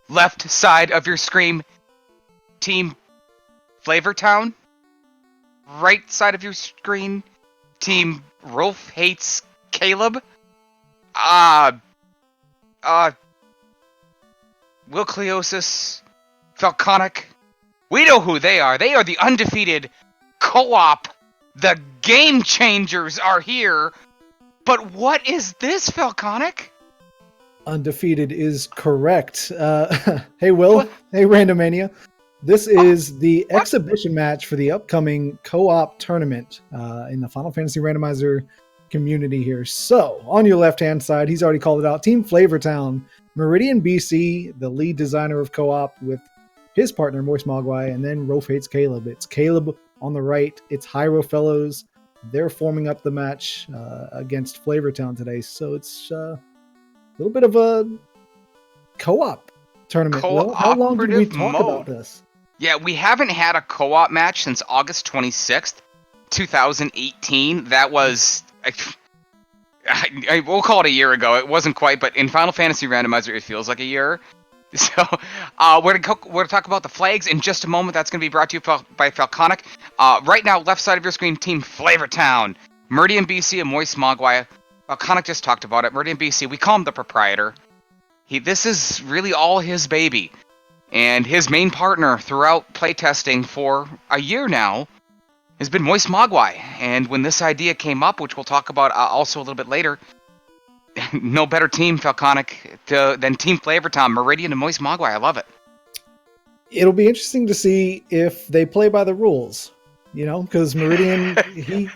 Left side of your screen, Team FlavorTown. Right side of your screen, Team RofeHatesCaleb. Wilcleosis, Falconic. We know who they are. They are the undefeated co-op. The game changers are here. But what is this, Falconic? Undefeated is correct. Hey, Will. What? Hey, Randomania. This is the exhibition match for the upcoming co-op tournament in the Final Fantasy Randomizer community here. So, on your left-hand side, he's already called it out. Team FlavorTown, Meridian BC, the lead designer of co-op with his partner, Moist Mogwai, and then RofeHatesCaleb. It's Caleb on the right. It's Hyro Fellows. They're forming up the match against FlavorTown today. So, it's a little bit of a co-op tournament. Well, how long did we talk about this? Yeah, we haven't had a co-op match since August 26th, 2018. That was... we'll call it a year ago. It wasn't quite, but in Final Fantasy Randomizer, it feels like a year. So, we're going to talk about the flags in just a moment. That's going to be brought to you by Falconic. Right now, left side of your screen, Team FlavorTown. Meridian BC and Moist Mogwai. Falconic just talked about it. Meridian BC, we call him the proprietor. This is really all his baby. And his main partner throughout playtesting for a year now has been Moist Mogwai. And when this idea came up, which we'll talk about also a little bit later, no better team, Falconic, than Team FlavorTown, Meridian and Moist Mogwai. I love it. It'll be interesting to see if they play by the rules, because Meridian,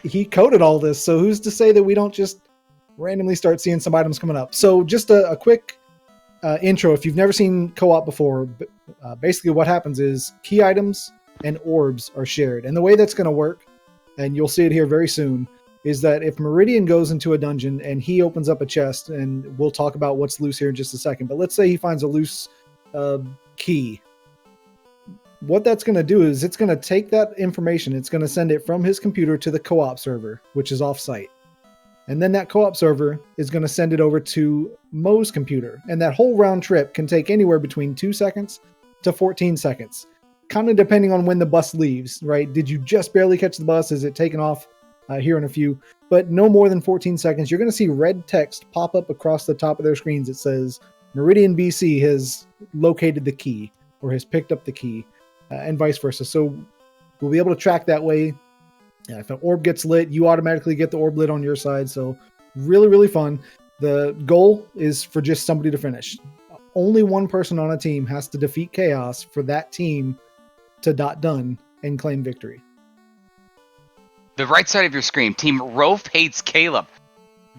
he coded all this. So who's to say that we don't just randomly start seeing some items coming up? So just a quick intro. If you've never seen co-op before, basically what happens is key items and orbs are shared. And the way that's going to work, and you'll see it here very soon, is that if Meridian goes into a dungeon and he opens up a chest, and we'll talk about what's loose here in just a second, but let's say he finds a loose key. What that's going to do is it's going to take that information, it's going to send it from his computer to the co-op server, which is off-site. And then that co-op server is going to send it over to Mo's computer. And that whole round trip can take anywhere between 2 seconds to 14 seconds. Kind of depending on when the bus leaves, right? Did you just barely catch the bus? Is it taken off here in a few? But no more than 14 seconds. You're going to see red text pop up across the top of their screens. It says, Meridian BC has located the key or has picked up the key and vice versa. So we'll be able to track that way. If an orb gets lit, you automatically get the orb lit on your side. So really, really fun. The goal is for just somebody to finish. Only one person on a team has to defeat Chaos for that team to done and claim victory. The right side of your screen, Team RofeHatesCaleb.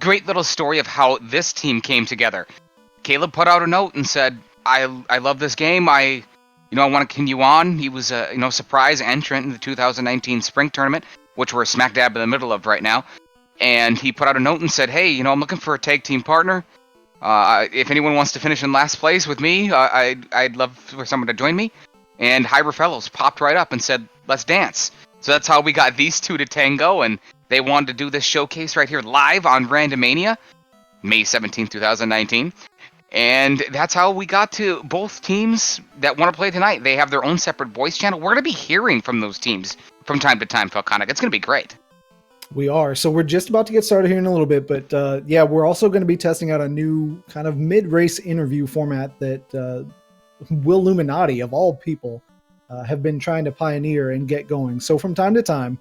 Great little story of how this team came together. Caleb put out a note and said, I love this game. I want to continue on. He was a surprise entrant in the 2019 spring tournament, which we're smack dab in the middle of right now. And he put out a note and said, hey, I'm looking for a tag team partner. If anyone wants to finish in last place with me, I'd love for someone to join me. And Hyro Fellows popped right up and said, let's dance. So that's how we got these two to tango, and they wanted to do this showcase right here live on Randomania, May 17, 2019. And that's how we got to both teams that want to play tonight. They have their own separate voice channel. We're going to be hearing from those teams from time to time, Falconic. It's going to be great. We are. So we're just about to get started here in a little bit. But we're also going to be testing out a new kind of mid-race interview format that Will Luminati, of all people, have been trying to pioneer and get going. So from time to time,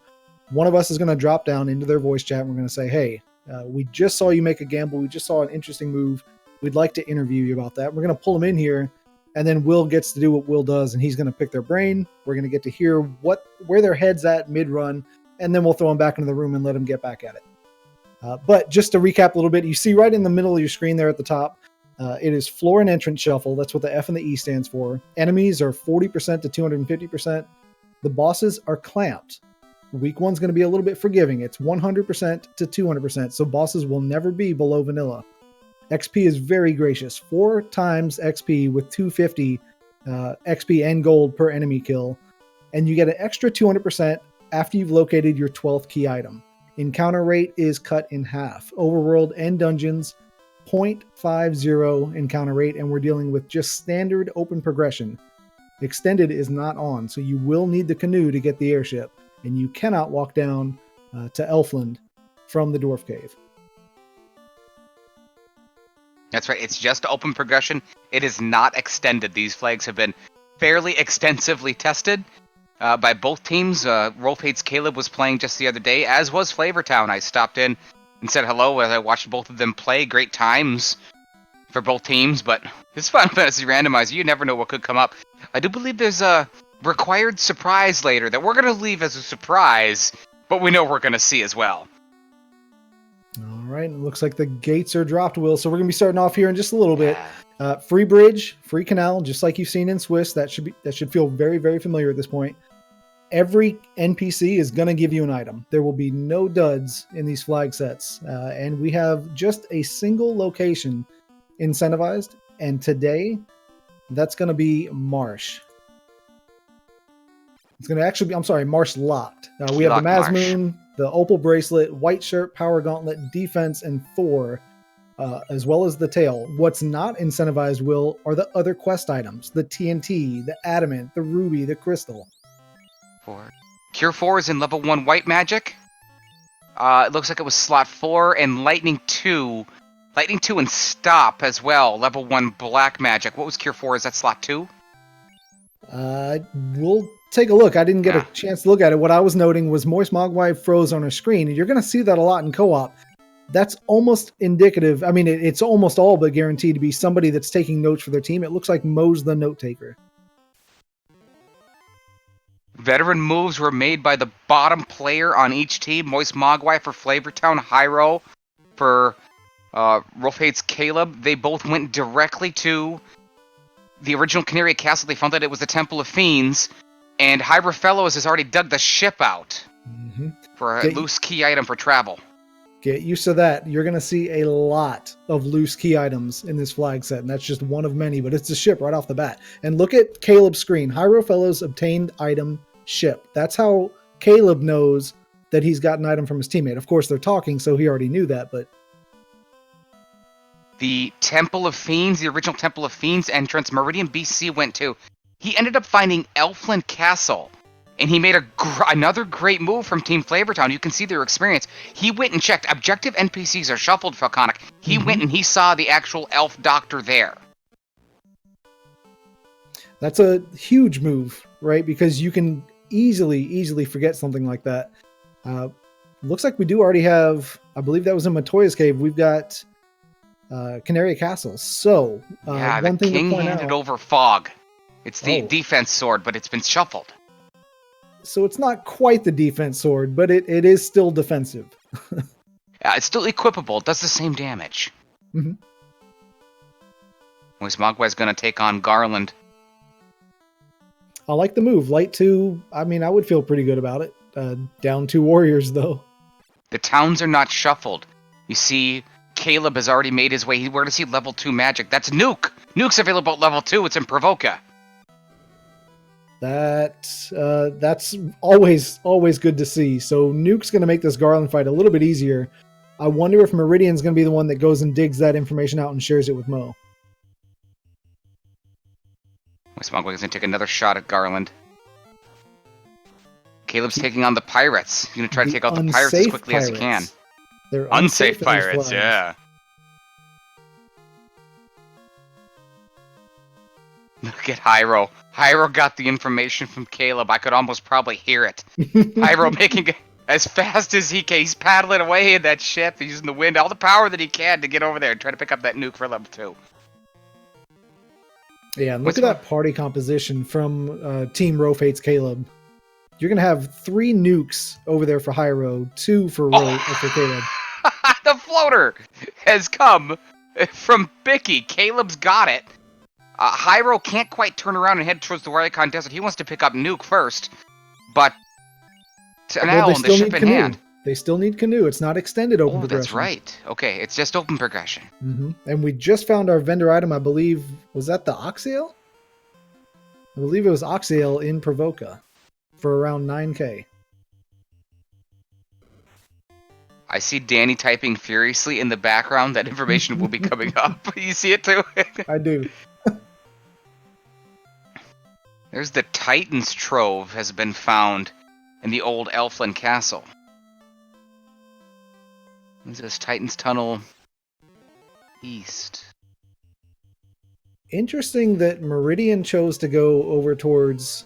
one of us is going to drop down into their voice chat and we're going to say, hey, we just saw you make a gamble. We just saw an interesting move. We'd like to interview you about that. We're going to pull them in here, and then Will gets to do what Will does, and he's going to pick their brain. We're going to get to hear where their head's at mid-run, and then we'll throw them back into the room and let them get back at it. But just to recap a little bit, you see right in the middle of your screen there at the top, it is floor and entrance shuffle. That's what the F and the E stands for. Enemies are 40% to 250%. The bosses are clamped. Week one's going to be a little bit forgiving. It's 100% to 200%, so bosses will never be below vanilla. XP is very gracious. 4 times XP with 250 XP and gold per enemy kill. And you get an extra 200% after you've located your 12th key item. Encounter rate is cut in half. Overworld and dungeons 0.50 encounter rate, and we're dealing with just standard open progression. Extended is not on, so you will need the canoe to get the airship, and you cannot walk down to Elfland from the Dwarf Cave. That's right. It's just open progression. It is not extended. These flags have been fairly extensively tested by both teams. RofeHatesCaleb was playing just the other day, as was FlavorTown. I stopped in and said hello as I watched both of them play. Great times for both teams, but this Final Fantasy Randomizer, you never know what could come up. I do believe there's a required surprise later that we're going to leave as a surprise, but we know we're going to see as well. All right, it looks like the gates are dropped, Will. So we're going to be starting off here in just a little bit. Free bridge, free canal, just like you've seen in Swiss. That should feel very, very familiar at this point. Every NPC is going to give you an item. There will be no duds in these flag sets. And we have just a single location incentivized. And today, that's going to be Marsh. It's going to actually be, I'm sorry, Marsh locked. We have the Mazmoon, the Opal Bracelet, White Shirt, Power Gauntlet, Defense, and 4, as well as the tail. What's not incentivized, Will, are the other quest items. The TNT, the Adamant, the Ruby, the Crystal. 4. Cure 4 is in level 1 White Magic. It looks like it was slot 4, and Lightning 2. Lightning 2 and Stop as well, level 1 Black Magic. What was Cure 4? Is that slot 2? We'll take a look. I didn't get a chance to look at it. What I was noting was Moist Mogwai froze on her screen, and you're going to see that a lot in co-op. That's almost indicative. I mean, it's almost all but guaranteed to be somebody that's taking notes for their team. It looks like Mo's the note taker. Veteran moves were made by the bottom player on each team. Moist Mogwai for FlavorTown, Hyro for RofeHatesCaleb. They both went directly to the original Canary Castle. They found that it was the Temple of Fiends, and Hybrid Fellows has already dug the ship out for a loose key item for travel. Get used to that. You're going to see a lot of loose key items in this flag set, and that's just one of many, but it's a ship right off the bat. And look at Caleb's screen. Hyro Fellows obtained item ship. That's how Caleb knows that he's got an item from his teammate. Of course, they're talking, so he already knew that, but... The Temple of Fiends, the original Temple of Fiends entrance, Meridian BC went to. He ended up finding Elfland Castle, and he made another great move from Team FlavorTown. You can see their experience. He went and checked. Objective NPCs are shuffled, Falconic. He went and he saw the actual elf doctor there. That's a huge move, right? Because you can easily forget something like that. Looks like we do already have, I believe that was in Matoya's Cave, we've got Canary Castle. So, the king handed over Fog. It's the defense sword, but it's been shuffled. So it's not quite the defense sword, but it is still defensive. It's still equipable. It does the same damage. Moist Mogwai's going to take on Garland. I like the move. Light 2, I mean, I would feel pretty good about it. Down 2 warriors, though. The towns are not shuffled. You see, Caleb has already made his way. We're going to see level 2 magic. That's Nuke. Nuke's available at level 2. It's in Provoca. That's always good to see. So Nuke's going to make this Garland fight a little bit easier. I wonder if Meridian's going to be the one that goes and digs that information out and shares it with Mo. Smogway's going to take another shot at Garland. Caleb's taking on the pirates. He's going to try to take out the pirates as quickly as he can. They're unsafe pirates, yeah. Look at Hyro. Hyro got the information from Caleb. I could almost probably hear it. Hyro making it as fast as he can. He's paddling away in that ship. He's using the wind, all the power that he can to get over there and try to pick up that nuke for level 2. Yeah, and look at that party composition from Team RofeHatesCaleb. You're going to have 3 nukes over there for Hyro, 2 for for Caleb. The floater has come from Bicky. Caleb's got it. Hyro can't quite turn around and head towards the Waricon Desert. He wants to pick up Nuke first, but now on the ship in hand. They still need canoe. It's not extended open progression. That's right. Okay, it's just open progression. And we just found our vendor item, I believe. Was that the Oxale? I believe it was Oxale in Provoca for around 9k. I see Danny typing furiously in the background. That information will be coming up. You see it too? I do. There's the Titan's Trove has been found in the old Elfland Castle. This is Titan's Tunnel East. Interesting that Meridian chose to go over towards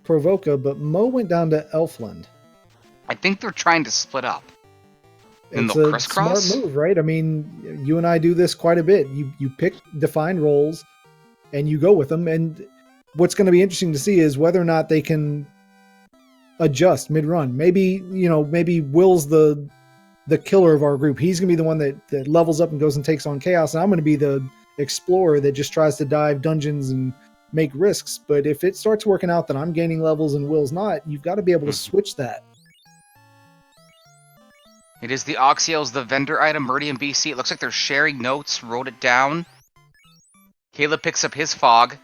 Provoca, but Mo went down to Elfland. I think they're trying to split up. And It's they'll a crisscross? smart move, right? I mean, you and I do this quite a bit. You pick defined roles and you go with them. And what's going to be interesting to see is whether or not they can adjust mid-run. Maybe Will's the killer of our group. He's going to be the one that levels up and goes and takes on Chaos. And I'm going to be the explorer that just tries to dive dungeons and make risks. But if it starts working out that I'm gaining levels and Will's not, you've got to be able to switch that. It is the Oxiels, the vendor item, Meridian BC. It looks like they're sharing notes, wrote it down. Caleb picks up his fog.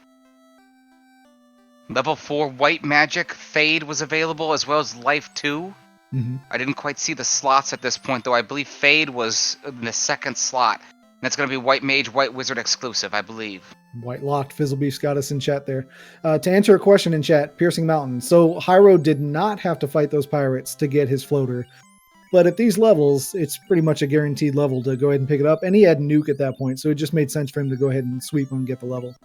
Level 4 white magic, Fade was available, as well as Life 2. Mm-hmm. I didn't quite see the slots at this point, though. I believe Fade was in the second slot. And that's going to be White Mage, White Wizard exclusive, I believe. White Locked, Fizzlebeef's got us in chat there. To answer a question in chat, Piercing Mountain. So Hyro did not have to fight those pirates to get his floater. But at these levels, it's pretty much a guaranteed level to go ahead and pick it up. And he had Nuke at that point, so it just made sense for him to go ahead and sweep him and get the level.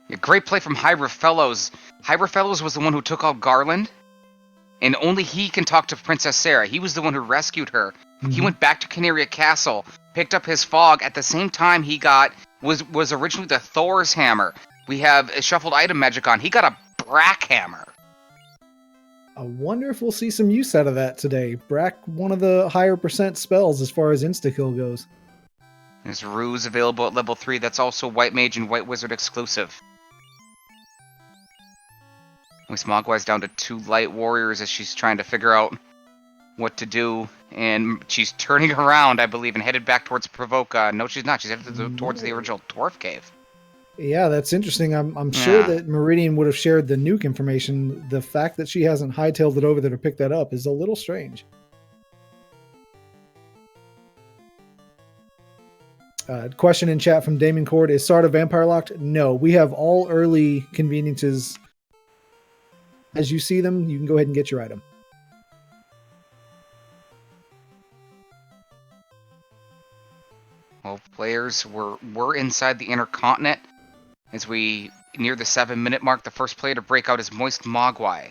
Yeah, great play from Hyrule Fellows. Hyrule Fellows was the one who took out Garland. And only he can talk to Princess Sarah. He was the one who rescued her. Mm-hmm. He went back to Canaria Castle, picked up his fog. At the same time, he got was originally the Thor's hammer. We have a shuffled item magic on. He got a Brack hammer. I wonder if we'll see some use out of that today. Brack, one of the higher percent spells as far as insta-kill goes. There's Ruse available at level 3. That's also White Mage and White Wizard exclusive. Miss Mogwai's down to 2 light warriors as she's trying to figure out what to do. And she's turning around, I believe, and headed back towards Provoca. No, she's not. She's headed towards the original Dwarf Cave. Yeah, that's interesting. I'm sure that Meridian would have shared the nuke information. The fact that she hasn't hightailed it over there to pick that up is a little strange. Question in chat from Damon Cord. Is Sarda Vampire locked? No, we have all early conveniences. As you see them, you can go ahead and get your item. Well, players were inside the Intercontinent. As we near the 7-minute mark, the first player to break out is Moist Mogwai.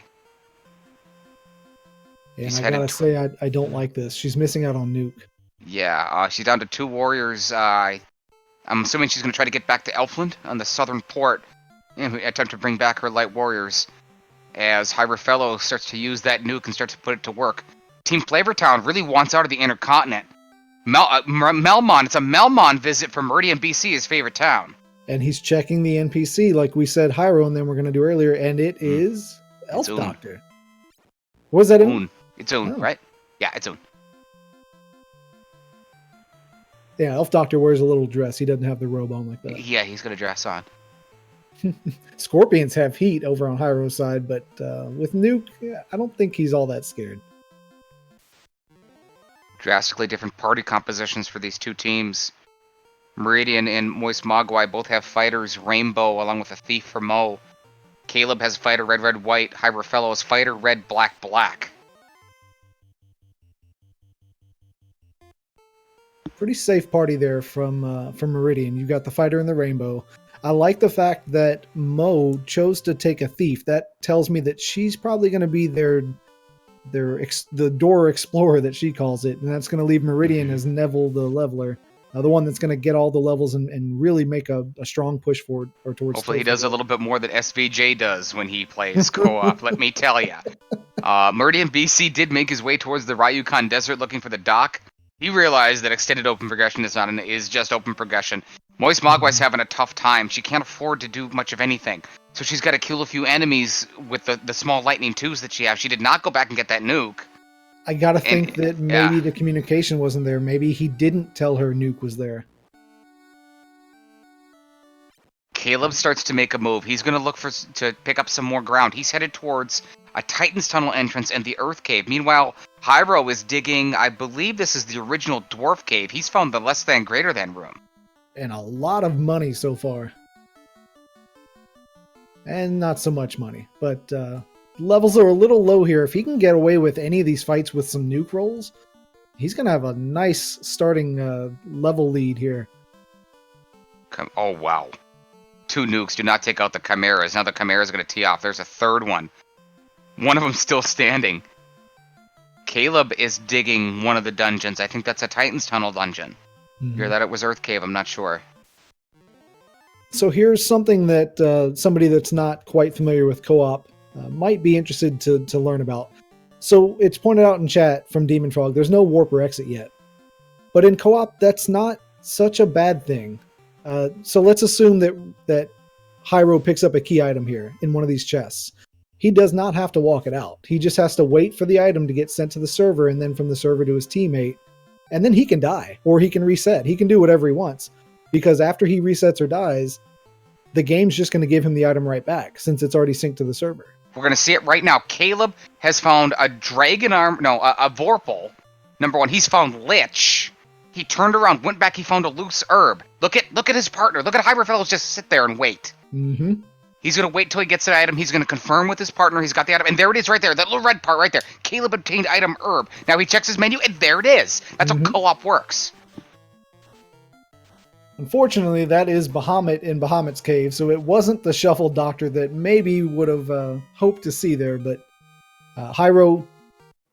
And I gotta say, I don't like this. She's missing out on Nuke. Yeah, she's down to 2 warriors. I'm assuming she's going to try to get back to Elfland on the southern port and attempt to bring back her light warriors. As Hyrule Fellow starts to use that nuke and starts to put it to work. Team FlavorTown really wants out of the Intercontinent. Melmon, it's a Melmon visit from Meridian BC, his favorite town. And he's checking the NPC like we said Hyro and then we're going to do earlier, and it is Elf Doctor. What was that? It's Oon, right? Yeah, it's Oon. Yeah, Elf Doctor wears a little dress. He doesn't have the robe on like that. Yeah, he's got a dress on. Scorpions have heat over on Hyro's side, but with Nuke, I don't think he's all that scared. Drastically different party compositions for these two teams. Meridian and Moist Mogwai both have fighters Rainbow along with a Thief for Mo. Caleb has fighter Red Red White. Hyrule Fellow has fighter Red Black Black. Pretty safe party there from Meridian. You got the fighter and the Rainbow. I like the fact that Mo chose to take a Thief. That tells me that she's probably going to be the door explorer that she calls it, and that's going to leave Meridian as Neville the leveler, the one that's going to get all the levels and really make a strong push forward or towards. Hopefully, he does a little bit more than SVJ does when he plays co-op. Let me tell you, Meridian BC did make his way towards the Ryukon Desert looking for the dock. He realized that extended open progression is just open progression. Moist Mogwai's having a tough time. She can't afford to do much of anything. So she's got to kill a few enemies with the small lightning 2s that she has. She did not go back and get that nuke. I gotta think that maybe the communication wasn't there. Maybe he didn't tell her Nuke was there. Caleb starts to make a move. He's going to look to pick up some more ground. He's headed towards a Titan's Tunnel entrance and the Earth Cave. Meanwhile, Hyro is digging, I believe this is the original dwarf cave. He's found the less than greater than room. And a lot of money so far. And not so much money, but levels are a little low here. If he can get away with any of these fights with some nuke rolls, he's going to have a nice starting level lead here. Oh, wow. 2 nukes. Do not take out the chimeras. Now the chimeras are going to tee off. There's a third one. One of them still standing. Caleb is digging one of the dungeons. I think that's a Titan's Tunnel dungeon. Hear that it was Earth Cave. I'm not sure. So here's something that somebody that's not quite familiar with co-op might be interested to learn about. So it's pointed out in chat from Demon Frog, there's no warp or exit yet. But in co-op, that's not such a bad thing. So let's assume that Hyro picks up a key item here in one of these chests. He does not have to walk it out. He just has to wait for the item to get sent to the server and then from the server to his teammate. And then he can die or he can reset. He can do whatever he wants. Because after he resets or dies, the game's just going to give him the item right back since it's already synced to the server. We're going to see it right now. Caleb has found a dragon arm, no, a Vorpal. Number 1, he's found Lich. He turned around, went back, he found a loose herb. Look at his partner. Look at Hyperfellows just sit there and wait. Mm-hmm. He's going to wait till he gets the item. He's going to confirm with his partner he's got the item. And there it is right there. That little red part right there. Caleb obtained item herb. Now he checks his menu and there it is. That's how co-op works. Unfortunately, that is Bahamut in Bahamut's cave, so it wasn't the shuffle doctor that maybe would have hoped to see there, but Hyro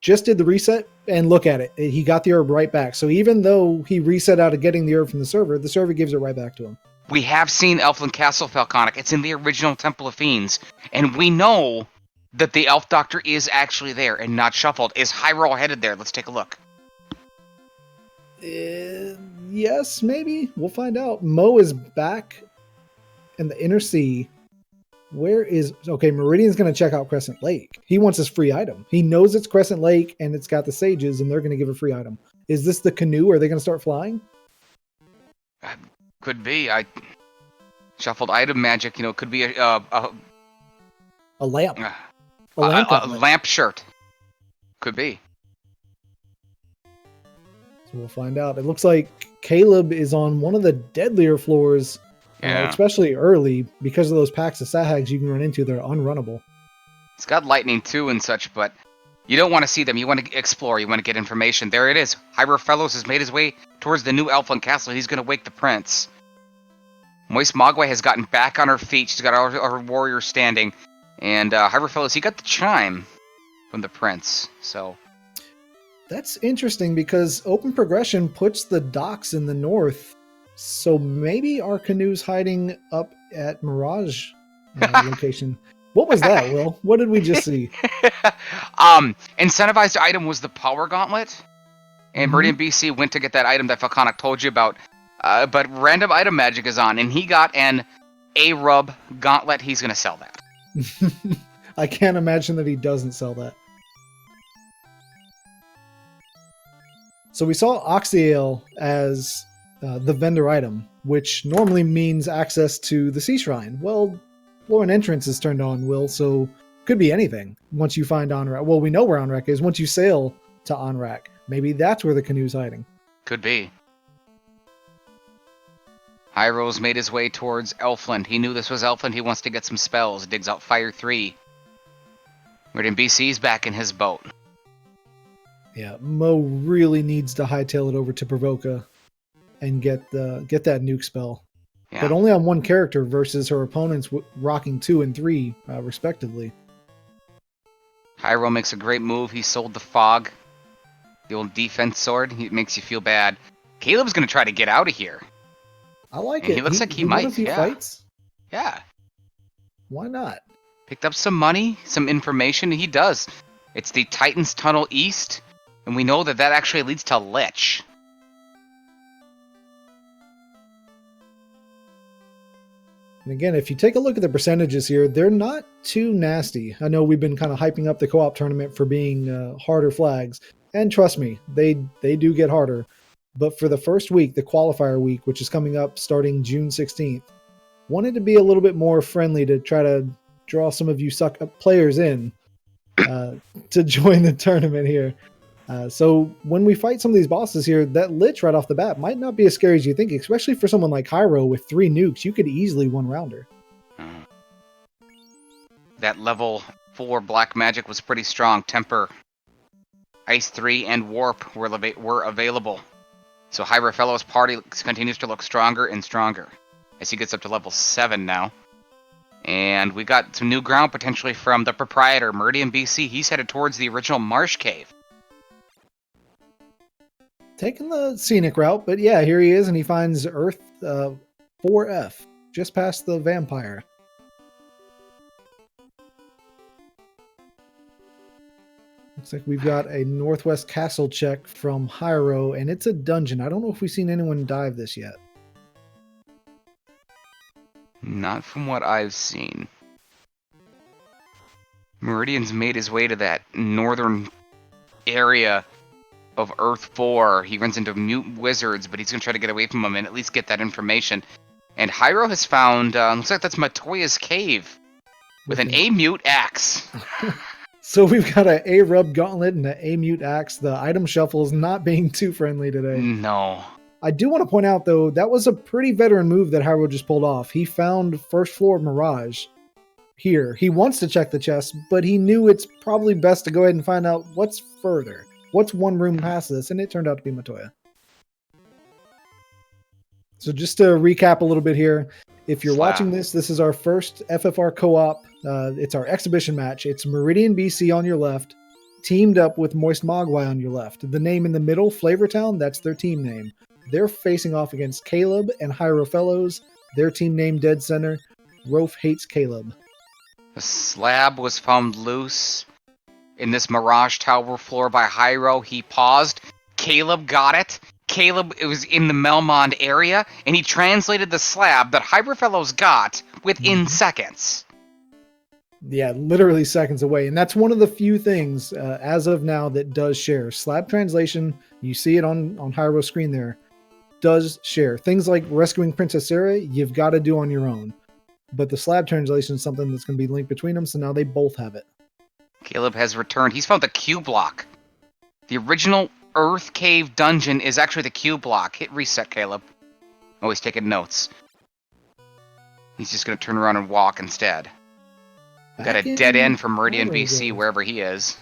just did the reset, and look at it. He got the herb right back. So even though he reset out of getting the herb from the server gives it right back to him. We have seen Elfland Castle Falconic. It's in the original Temple of Fiends, and we know that the Elf Doctor is actually there and not shuffled. Is Hyro headed there? Let's take a look. Yes, maybe. We'll find out. Mo is back in the Inner Sea. Where is... Okay, Meridian's going to check out Crescent Lake. He wants his free item. He knows it's Crescent Lake, and it's got the sages, and they're going to give a free item. Is this the canoe? Are they going to start flying? Could be. I shuffled item magic. Could be a lamp. A lamp shirt. Could be. So we'll find out. It looks like Caleb is on one of the deadlier floors, especially early, because of those packs of sahags you can run into. They're unrunnable. It's got lightning too and such, but you don't want to see them. You want to explore. You want to get information. There it is. Hyperfellows has made his way towards the new Elfland Castle. He's going to wake the prince. Moist Mogwai has gotten back on her feet. She's got our warrior standing. And Hyperfellows, he got the chime from the prince. So... That's interesting because open progression puts the docks in the north. So maybe our canoe's hiding up at Mirage location. What was that, Will? What did we just see? Incentivized item was the Power Gauntlet. And Meridian BC went to get that item that Falconic told you about. But random item magic is on, and he got an A-Rub Gauntlet. He's going to sell that. I can't imagine that he doesn't sell that. So we saw Oxyale as the vendor item, which normally means access to the Sea Shrine. Well, Florin Entrance is turned on, Will, so could be anything once you find Onrak. Well, we know where Onrak is. Once you sail to Onrak, maybe that's where the canoe's hiding. Could be. Hyro's made his way towards Elfland. He knew this was Elfland. He wants to get some spells. Digs out Fire 3. Meridian BC's back in his boat. Yeah, Mo really needs to hightail it over to Provoca and get that nuke spell. Yeah. But only on one character versus her opponents rocking 2 and 3, respectively. Hyro makes a great move. He sold the fog. The old defense sword. It makes you feel bad. Caleb's going to try to get out of here. I like it. He looks like he might. Won a few fights. Yeah. Why not? Picked up some money, some information. He does. It's the Titan's Tunnel East. And we know that actually leads to Lich. And again, if you take a look at the percentages here, they're not too nasty. I know we've been kind of hyping up the co-op tournament for being harder flags. And trust me, they do get harder. But for the first week, the qualifier week, which is coming up starting June 16th, wanted to be a little bit more friendly to try to draw some of you players in to join the tournament here. So when we fight some of these bosses here, that Lich right off the bat might not be as scary as you think, especially for someone like Hyro with 3 nukes. You could easily one-rounder. That level 4 black magic was pretty strong. Temper, Ice 3, and Warp were available. So Hyrofello's party continues to look stronger and stronger as he gets up to level 7 now. And we got some new ground potentially from the proprietor, Meridian BC. He's headed towards the original Marsh Cave. Taking the scenic route, but yeah, here he is, and he finds Earth 4F, just past the vampire. Looks like we've got a Northwest Castle check from Hyro, and it's a dungeon. I don't know if we've seen anyone dive this yet. Not from what I've seen. Meridian's made his way to that northern area of Earth 4. He runs into mutant wizards, but he's going to try to get away from them and at least get that information. And Hyro has found, looks like that's Matoya's cave with an A-mute axe. So we've got an A-rub gauntlet and an A-mute axe. The item shuffle is not being too friendly today. No. I do want to point out, though, that was a pretty veteran move that Hyro just pulled off. He found first floor Mirage here. He wants to check the chest, but he knew it's probably best to go ahead and find out what's further. What's one room past this? And it turned out to be Matoya. So just to recap a little bit here, if you're watching this, this is our first FFR co-op. It's our exhibition match. It's Meridian BC on your left, teamed up with Moist Mogwai on your left. The name in the middle, FlavorTown, that's their team name. They're facing off against Caleb and Hyrofellows. Their team name dead center, RofeHatesCaleb. The slab was found loose in this Mirage Tower floor by Hyro. He paused. Caleb got it. Caleb, it was in the Melmond area, and he translated the slab that Hyrofellows got within seconds. Yeah, literally seconds away. And that's one of the few things, as of now, that does share. Slab translation, you see it on Hyro's screen there, does share. Things like rescuing Princess Sarah, you've got to do on your own. But the slab translation is something that's going to be linked between them, so now they both have it. Caleb has returned. He's found the Q block. The original Earth Cave dungeon is actually the Q block. Hit reset, Caleb. Oh, he's taking notes. He's just going to turn around and walk instead. Got a dead end from Meridian BC wherever he is.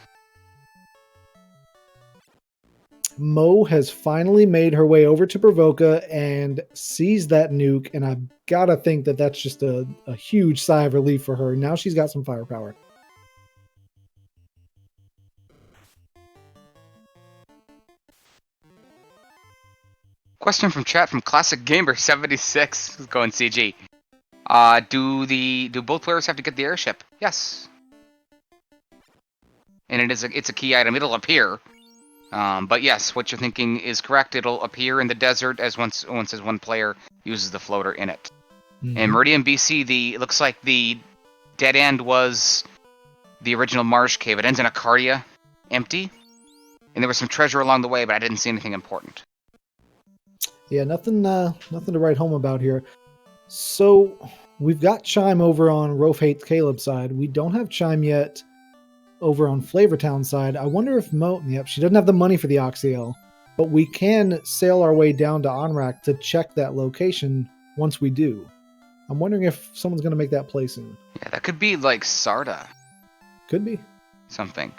Mo has finally made her way over to Provoca and sees that nuke, and I've got to think that that's just a huge sigh of relief for her. Now she's got some firepower. Question from chat from Classic Gamer 76. Let's go in CG. Do both players have to get the airship? Yes. And it's a key item. It'll appear. But yes, what you're thinking is correct. It'll appear in the desert as once as one player uses the floater in it. Mm-hmm. And Meridian BC, it looks like the dead end was the original Marsh Cave. It ends in Arcadia, empty. And there was some treasure along the way, but I didn't see anything important. Yeah, nothing to write home about here. So we've got Chime over on RofeHatesCaleb's side. We don't have Chime yet over on FlavorTown side. I wonder if yep, she doesn't have the money for the Oxyl, but we can sail our way down to Onrak to check that location once we do. I'm wondering if someone's going to make that play soon. Yeah, that could be like Sarda. Could be. Something.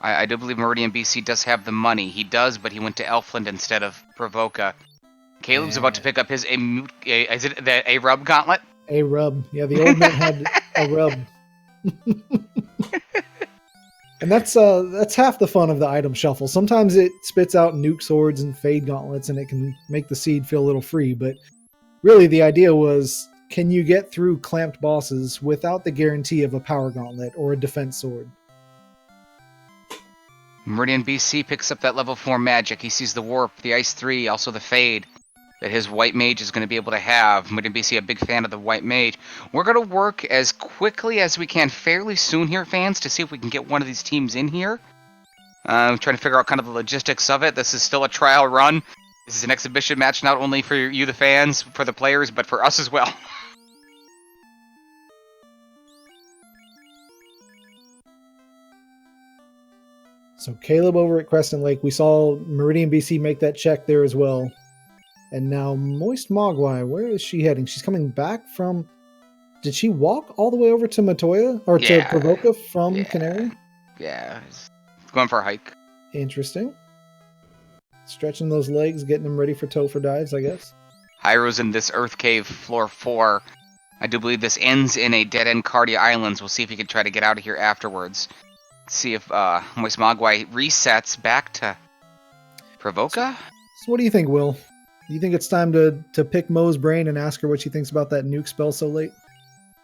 I do believe Meridian BC does have the money. He does, but he went to Elfland instead of Provoca. Caleb's about to pick up his is it the A-Rub gauntlet? A-Rub. Yeah, the old man had a rub. And that's half the fun of the item shuffle. Sometimes it spits out nuke swords and fade gauntlets, and it can make the seed feel a little free. But really, the idea was, can you get through clamped bosses without the guarantee of a power gauntlet or a defense sword? Meridian BC picks up that level 4 magic. He sees the Warp, the Ice 3, also the Fade that his White Mage is going to be able to have. Meridian BC, a big fan of the White Mage. We're going to work as quickly as we can fairly soon here, fans, to see if we can get one of these teams in here. I'm trying to figure out kind of the logistics of it. This is still a trial run. This is an exhibition match, not only for you, the fans, for the players, but for us as well. So Caleb over at Crescent Lake. We saw Meridian BC make that check there as well. And now Moist Mogwai, where is she heading? She's coming back from... Did she walk all the way over to Matoya? Or to Provoca from Canary? Yeah. Going for a hike. Interesting. Stretching those legs, getting them ready for Topher dives, I guess. Hyro's in this Earth Cave, floor 4. I do believe this ends in a dead-end Cardia Islands. We'll see if he can try to get out of here afterwards. See if Moist Mogwai resets back to Provoca? So what do you think, Will? Do you think it's time to pick Mo's brain and ask her what she thinks about that nuke spell so late?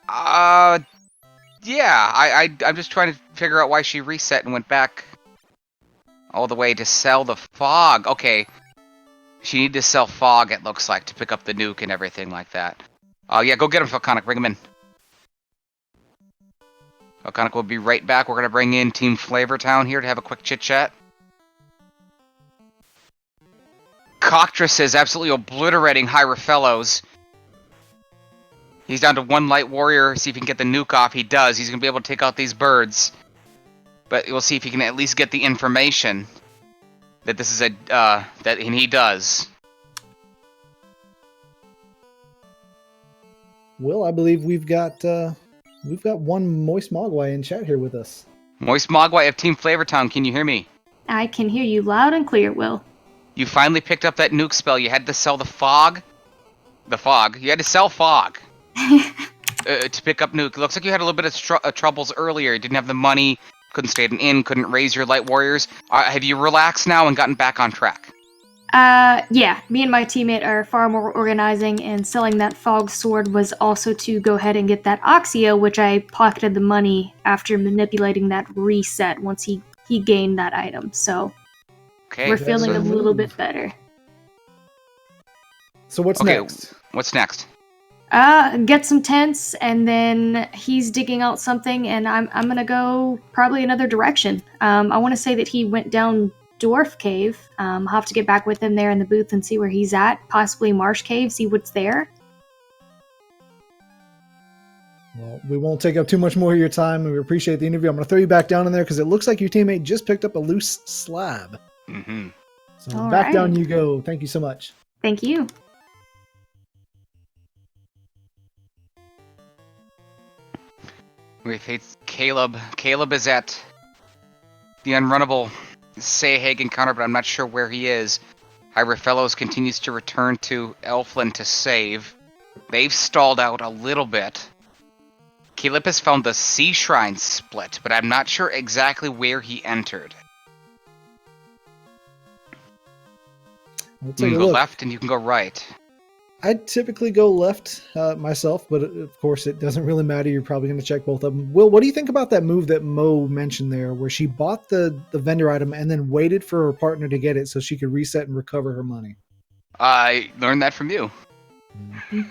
Yeah. I'm just trying to figure out why she reset and went back all the way to sell the fog. Okay. She needed to sell fog, it looks like, to pick up the nuke and everything like that. Yeah, go get him, Falconic. Bring him in. Falconic will be right back. We're going to bring in Team FlavorTown here to have a quick chit-chat. Coctress is absolutely obliterating Hyra Fellows. He's down to 1 light warrior. See if he can get the nuke off. He does. He's going to be able to take out these birds. But we'll see if he can at least get the information that this is and he does. Will, I believe we've got one Moist Mogwai in chat here with us. Moist Mogwai of Team FlavorTown, can you hear me? I can hear you loud and clear, Will. You finally picked up that nuke spell. You had to sell the fog. The fog. You had to sell fog to pick up nuke. It looks like you had a little bit of troubles earlier. You didn't have the money, couldn't stay at an inn, couldn't raise your light warriors. Have you relaxed now and gotten back on track? Yeah. Me and my teammate are far more organizing, and selling that fog sword was also to go ahead and get that Oxio, which I pocketed the money after manipulating that reset once he gained that item. So okay, we're feeling a little bit better. So what's next? What's next? Get some tents, and then he's digging out something, and I'm gonna go probably another direction. I want to say that he went down Dwarf Cave. I'll have to get back with him there in the booth and see where he's at. Possibly Marsh Cave, see what's there. Well, we won't take up too much more of your time, and we appreciate the interview. I'm going to throw you back down in there because it looks like your teammate just picked up a loose slab. Mm-hmm. So all back down you go. Thank you so much. Thank you. RofeHatesCaleb. Caleb is at the unrunnable Sayhag encounter, but I'm not sure where he is. Hyra Fellows continues to return to Elfland to save. They've stalled out a little bit. Caleb has found the Sea Shrine split, but I'm not sure exactly where he entered. You can go left and you can go right. I typically go left myself, but of course it doesn't really matter. You're probably going to check both of them. Will, what do you think about that move that Mo mentioned there, where she bought the vendor item and then waited for her partner to get it so she could reset and recover her money? I learned that from you. Mm-hmm.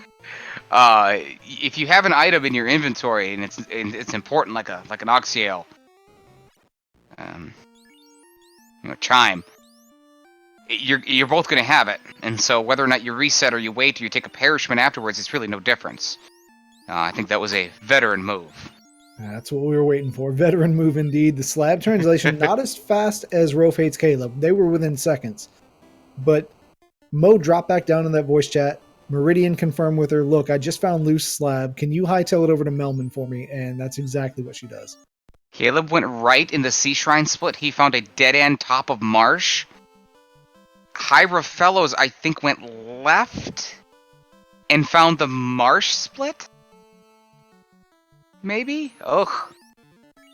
If you have an item in your inventory and it's important, like an Oxyale, chime, you're both going to have it, and so whether or not you reset or you wait or you take a perishment afterwards, it's really no difference. I think that was a veteran move. That's what we were waiting for. Veteran move indeed. The slab translation, not as fast as RofeHatesCaleb. They were within seconds. But Mo dropped back down in that voice chat. Meridian confirmed with her, look, I just found loose slab. Can you hightail it over to Melman for me? And that's exactly what she does. Caleb went right in the Sea Shrine split. He found a dead end top of marsh. Hyra Fellows, I think, went left and found the marsh split? Maybe? Ugh.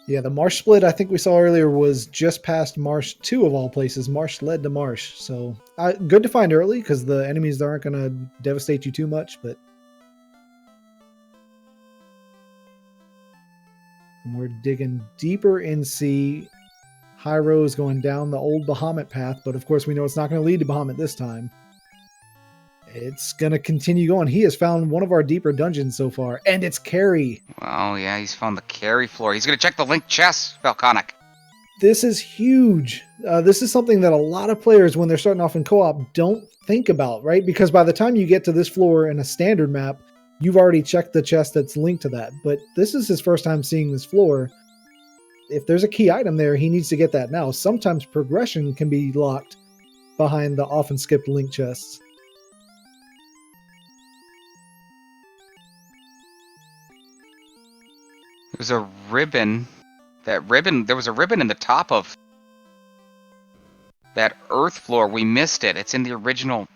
Yeah, the marsh split I think we saw earlier was just past Marsh 2 of all places. Marsh led to Marsh. So good to find early because the enemies aren't going to devastate you too much. But we're digging deeper in sea. Hyro is going down the old Bahamut path, but of course we know it's not going to lead to Bahamut this time. It's going to continue going. He has found one of our deeper dungeons so far, and it's Carry. Oh, yeah, he's found the Carry floor. He's going to check the linked chest, Falconic. This is huge. This is something that a lot of players, when they're starting off in co-op, don't think about, right? Because by the time you get to this floor in a standard map, you've already checked the chest that's linked to that. But this is his first time seeing this floor. if there's a key item there, he needs to get that now. Sometimes progression can be locked behind the often skipped link chests. There's a ribbon. There was a ribbon in the top of that earth floor. We missed it. It's in the original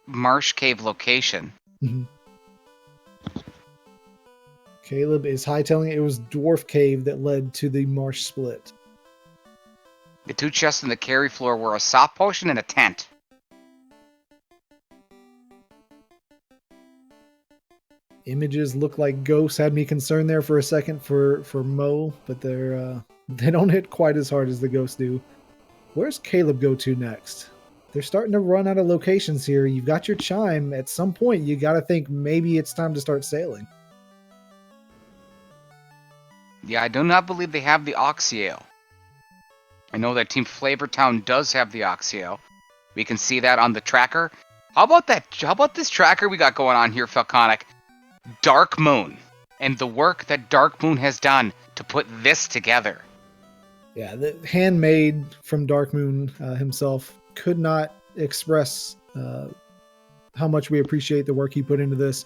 Marsh Cave location. Mhm. Caleb is hightailing it was Dwarf Cave that led to the marsh split. The two chests in the carry floor were a soft potion and a tent. Images look like ghosts. Had me concerned there for a second for Mo, but they don't hit quite as hard as the ghosts do. Where's Caleb go to next? They're starting to run out of locations here. You've got your chime. At some point, you got to think maybe it's time to start sailing. Yeah, I do not believe they have the Oxyale. I know that Team FlavorTown does have the Oxyale. We can see that on the tracker. How about that? How about this tracker we got going on here, Falconic? Dark Moon. And the work that Dark Moon has done to put this together. Yeah, the handmade from Dark Moon himself could not express how much we appreciate the work he put into this.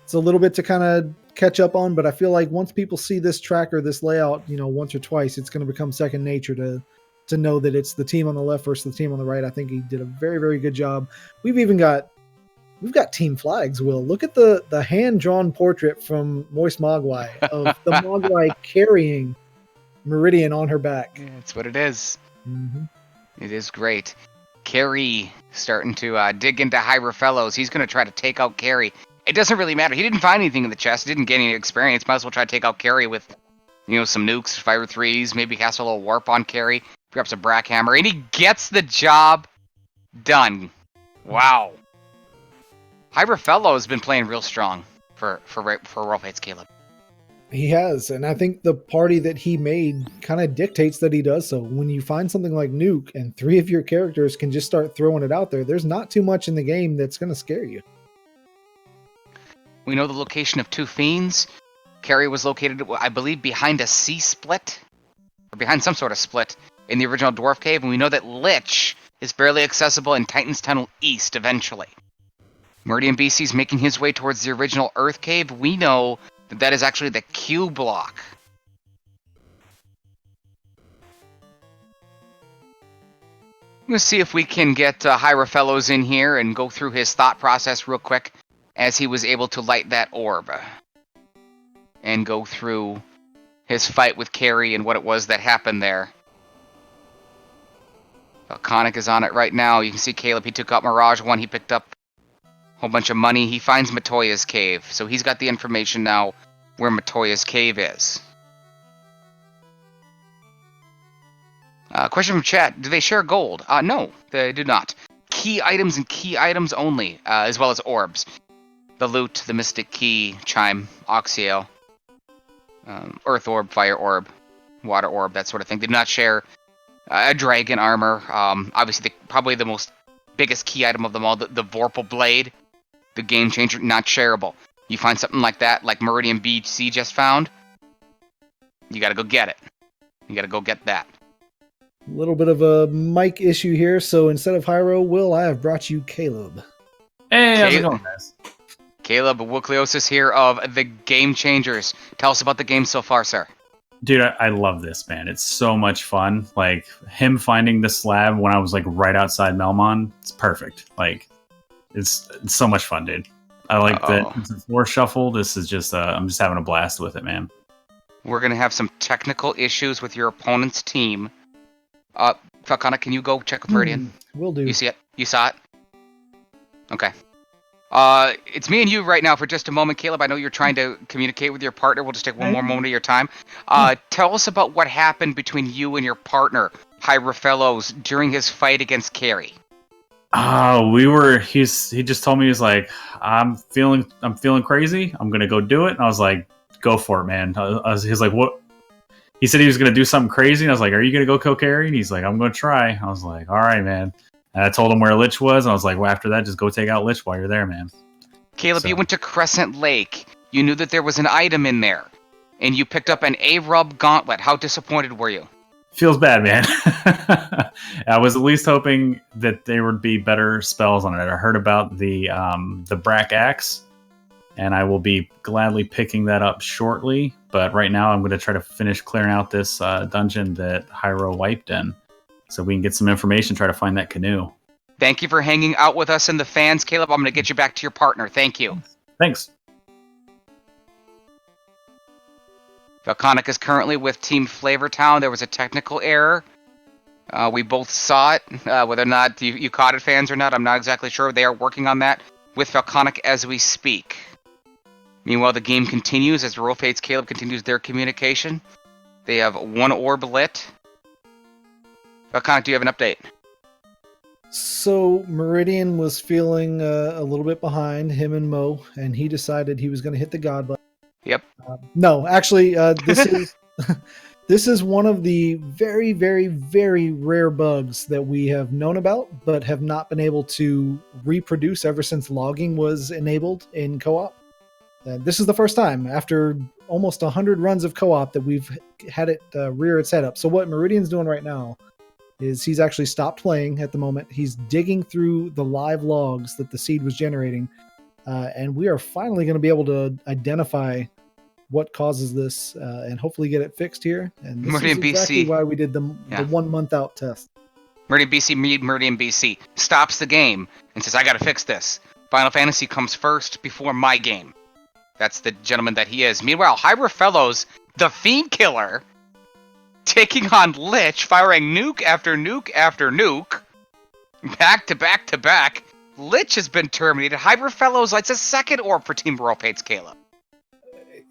It's a little bit to kind of catch up on, but I feel like once people see this tracker, this layout, once or twice, it's going to become second nature to know that it's the team on the left versus the team on the right. I think he did a very, very good job. We've got team flags, Will. Look at the hand-drawn portrait from Moist Mogwai of the Mogwai carrying Meridian on her back. Yeah, that's what it is. Mm-hmm. It is great. Carrie starting to dig into Hierofellows. He's going to try to take out Carrie. It doesn't really matter. He didn't find anything in the chest. He didn't get any experience. Might as well try to take out Carrie with, some nukes, fire threes, maybe cast a little warp on Carrie, perhaps a Brackhammer, and he gets the job done. Wow. Hierofellow has been playing real strong for RofeHatesCaleb. He has, and I think the party that he made kind of dictates that he does so. When you find something like Nuke and 3 of your characters can just start throwing it out there, there's not too much in the game that's going to scare you. We know the location of 2 fiends. Carrie was located, I believe, behind a sea split, or behind some sort of split in the original Dwarf Cave, and we know that Lich is barely accessible in Titan's Tunnel East eventually. Meridian BC is making his way towards the original Earth Cave. We know that is actually the Q block. I'm going to see if we can get Hierofellows in here and go through his thought process real quick as he was able to light that orb and go through his fight with Carrie and what it was that happened there. Falconic is on it right now. You can see Caleb, he took out Mirage 1. He picked up a whole bunch of money. He finds Matoya's cave. So he's got the information now where Matoya's cave is. Question from chat. Do they share gold? No, they do not. Key items and key items only, as well as orbs. The loot, the mystic key, chime, oxyale, earth orb, fire orb, water orb, that sort of thing. They do not share a dragon armor. Obviously, probably the most biggest key item of them all, the Vorpal Blade, the game changer, not shareable. You find something like that, like Meridian BC just found, you gotta go get it. You gotta go get that. A little bit of a mic issue here, so instead of Hyro, Will, I have brought you Caleb. Hey, how's it going, guys? Caleb, Wukleosis here of the Game Changers. Tell us about the game so far, sir. Dude, I love this, man. It's so much fun. Like, him finding the slab when I was, like, right outside Melmon, it's perfect. Like, it's so much fun, dude. I like that it's a 4 shuffle. This is just, I'm just having a blast with it, man. We're going to have some technical issues with your opponent's team. Falcona, can you go check with Meridian? Will do. You see it? You saw it? Okay. It's me and you right now for just a moment, Caleb. I know you're trying to communicate with your partner. We'll just take one more moment of your time. Tell us about what happened between you and your partner, Hierofellows, during his fight against Carrie. He just told me, he's like, I'm feeling crazy. I'm going to go do it. And I was like, go for it, man. He's like, what? He said he was going to do something crazy. And I was like, are you going to go kill Carrie? And he's like, I'm going to try. I was like, all right, man. And I told him where Lich was, and I was like, well, after that, just go take out Lich while you're there, man. Caleb, you went to Crescent Lake. You knew that there was an item in there. and you picked up an A-Rub gauntlet. How disappointed were you? Feels bad, man. I was at least hoping that there would be better spells on it. I heard about the Brack Axe, and I will be gladly picking that up shortly. But right now, I'm going to try to finish clearing out this dungeon that Hyro wiped in, so we can get some information, try to find that canoe. Thank you for hanging out with us and the fans, Caleb. I'm going to get you back to your partner. Thank you. Thanks. Valconic is currently with Team FlavorTown. There was a technical error. We both saw it. Whether or not you caught it, fans, or not, I'm not exactly sure. They are working on that with Valconic as we speak. Meanwhile, the game continues as RofeHatesCaleb continues their communication. They have one orb lit. Valconic, do you have an update? So Meridian was feeling a little bit behind him and Mo, and he decided he was going to hit the god button. Yep. No, actually, this is this is one of the very, very, very rare bugs that we have known about, but have not been able to reproduce ever since logging was enabled in co-op. This is the first time after almost 100 runs of co-op that we've had it rear its head up. So what Meridian's doing right now is he's actually stopped playing at the moment. He's digging through the live logs that the seed was generating, and we are finally going to be able to identify what causes this and hopefully get it fixed here. And this Meridian is exactly BC. why we did the 1 month out test. Meridian BC stops the game and says, I gotta fix this. Final Fantasy comes first before my game. That's the gentleman that he is. Meanwhile, Hybrid Fellows, the Fiend Killer, taking on Lich, firing nuke after nuke after nuke. Back to back to back. Lich has been terminated. Hybrid Fellows lights a second orb for Team RofeHatesCaleb.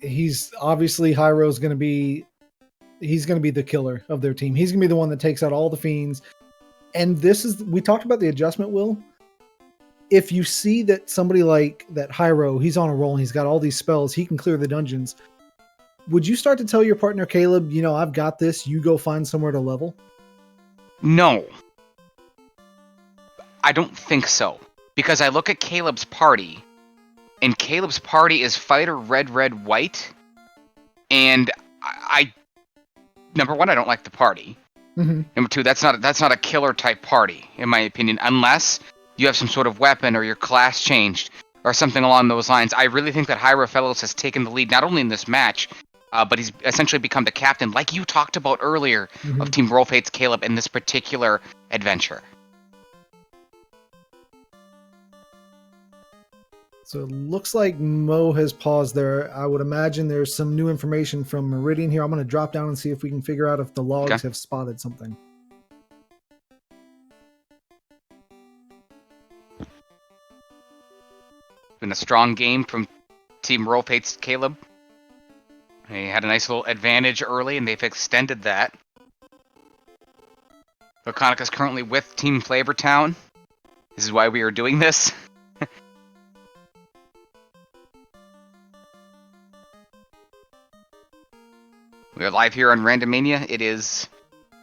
He's obviously Hyro's going to be the killer of their team. He's going to be the one that takes out all the fiends. And we talked about the adjustment will. If you see that somebody like that Hyro, he's on a roll and he's got all these spells, he can clear the dungeons. Would you start to tell your partner Caleb, I've got this, you go find somewhere to level? No. I don't think so. Because I look at Caleb's party, and Caleb's party is fighter red, red, white. And I number one, I don't like the party. Mm-hmm. Number two, that's not a killer type party, in my opinion, unless you have some sort of weapon or your class changed or something along those lines. I really think that Hyro Fellows has taken the lead, not only in this match, but he's essentially become the captain, like you talked about earlier, of Team RofeHatesCaleb in this particular adventure. So it looks like Mo has paused there. I would imagine there's some new information from Meridian here. I'm going to drop down and see if we can figure out if the logs have spotted something. Been a strong game from Team RofeHatesCaleb. They had a nice little advantage early, and they've extended that. Valconic is currently with Team FlavorTown. This is why we are doing this. We are live here on Randomania. It is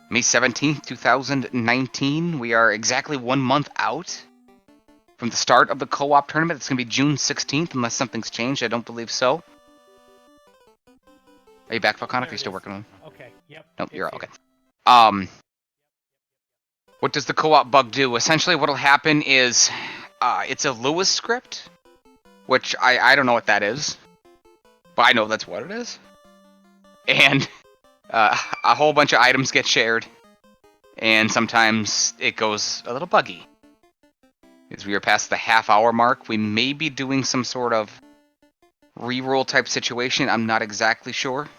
May 17th, 2019. We are exactly 1 month out from the start of the co-op tournament. It's going to be June 16th, unless something's changed. I don't believe so. Are you back, Valconic? Are you still working on it? Okay, yep. Nope, you're okay. What does the co-op bug do? Essentially, what'll happen is it's a Lewis script, which I don't know what that is, but I know that's what it is. And a whole bunch of items get shared, and sometimes it goes a little buggy. As we are past the half-hour mark, we may be doing some sort of reroll type situation. I'm not exactly sure.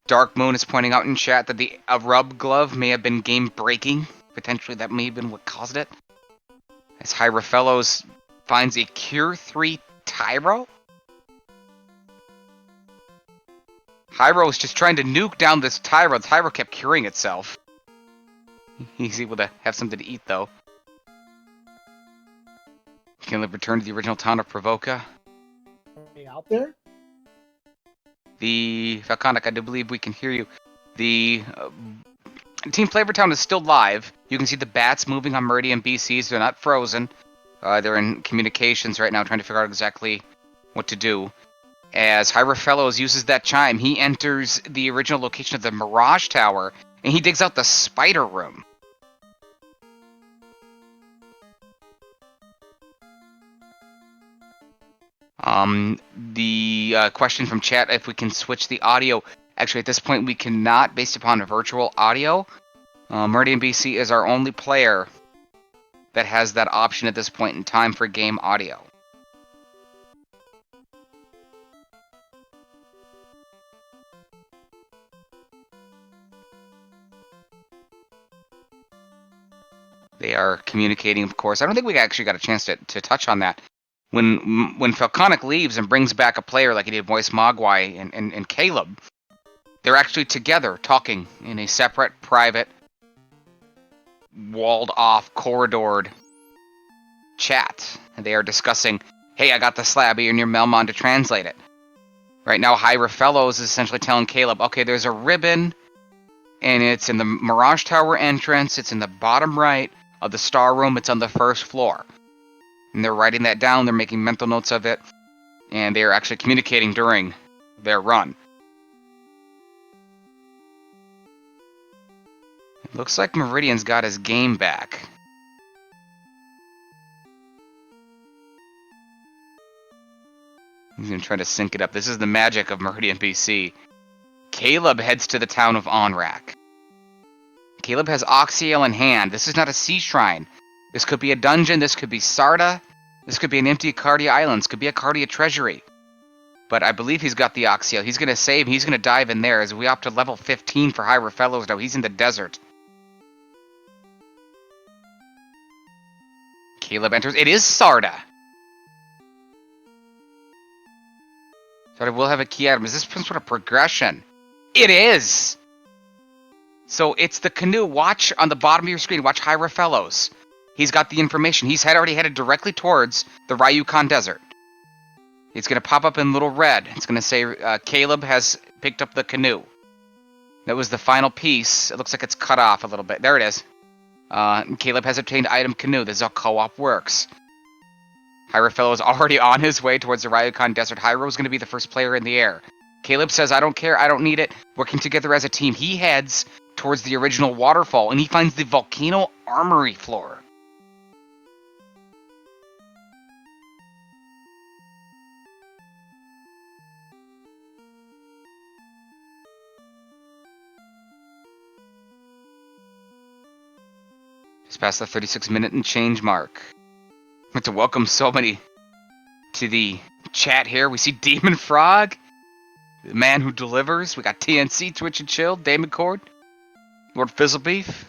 Dark Moon is pointing out in chat that the rub glove may have been game breaking. Potentially that may have been what caused it. As Hyra Fellows finds a Cure 3 Tyro. Hyro was just trying to nuke down this Tyro. The Tyro kept curing itself. He's able to have something to eat though. Can they return to the original town of Provoca? Are we out there? The Valconic, I do believe we can hear you. The Team FlavorTown is still live. You can see the bats moving on Meridian BCs. They're not frozen. They're in communications right now, trying to figure out exactly what to do. As Hierofellows uses that chime, he enters the original location of the Mirage Tower, and he digs out the spider room. The question from chat, if we can switch the audio. Actually, at this point, we cannot, based upon virtual audio. Meridian BC is our only player that has that option at this point in time for game audio. They are communicating, of course. I don't think we actually got a chance to touch on that. When Falconic leaves and brings back a player like he did Moist Mogwai and Caleb, they're actually together talking in a separate, private, walled-off, corridored chat. And they are discussing, hey, I got the slab here near Melmon to translate it. Right now, Hierofellows is essentially telling Caleb, okay, there's a ribbon, and it's in the Mirage Tower entrance. It's in the bottom right of the Star Room. It's on the first floor. And they're writing that down. They're making mental notes of it. And they are actually communicating during their run. It looks like Meridian's got his game back. He's going to try to sync it up. This is the magic of Meridian BC. Caleb heads to the town of Onrak. Caleb has Oxyale in hand. This is not a sea shrine. This could be a dungeon. This could be Sarda. This could be an empty Cardia Island. This could be a Cardia treasury. But I believe he's got the Oxyale. He's going to save. He's going to dive in there as we up to level 15 for Hierofellows now. He's in the desert. Caleb enters. It is Sarda. Sarda will have a key item. Is this some sort of progression? It is! So it's the canoe. Watch on the bottom of your screen. Watch Hierofellows. He's got the information. He's already headed directly towards the Ryukon Desert. It's going to pop up in little red. It's going to say Caleb has picked up the canoe. That was the final piece. It looks like it's cut off a little bit. There it is. Caleb has obtained item canoe. This is how co-op works. Hierofellow is already on his way towards the Ryukon Desert. Hyro is going to be the first player in the air. Caleb says, I don't care. I don't need it. Working together as a team. He heads towards the original waterfall, and he finds the Volcano Armory floor. Just past the 36-minute and change mark. I'd like to welcome so many to the chat here. We see Demon Frog, the man who delivers. We got TNC, Twitch and Chill, Damon Cord, Lord Fizzlebeef.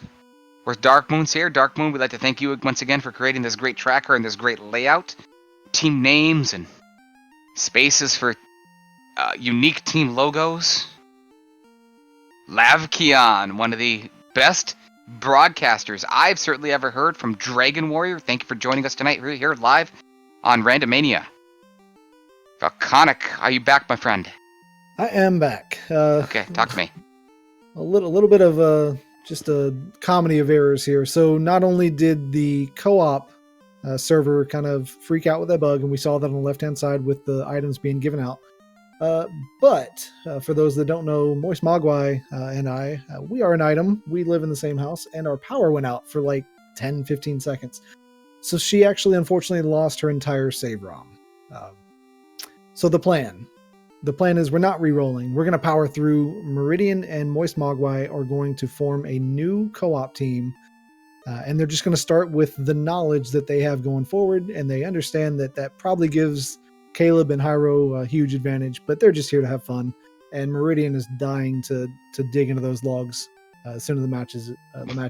Where's Dark Moon's here? Dark Moon, we'd like to thank you once again for creating this great tracker and this great layout. Team names and spaces for unique team logos. Lavkion, one of the best broadcasters I've certainly ever heard from Dragon Warrior. Thank you for joining us tonight. We're here live on Randomania. Falconic, are you back, my friend? I am back. Okay, talk to me. A little bit of just a comedy of errors here. So not only did the co-op server kind of freak out with that bug, and we saw that on the left-hand side with the items being given out, but for those that don't know, Moist Mogwai and I, we are an item. We live in the same house, and our power went out for like 10-15 seconds. So she actually, unfortunately, lost her entire save ROM. So the plan is we're not re-rolling. We're going to power through. Meridian and Moist Mogwai are going to form a new co-op team, and they're just going to start with the knowledge that they have going forward, and they understand that probably gives Caleb and Hyro a huge advantage, but they're just here to have fun. And Meridian is dying to dig into those logs as soon as the match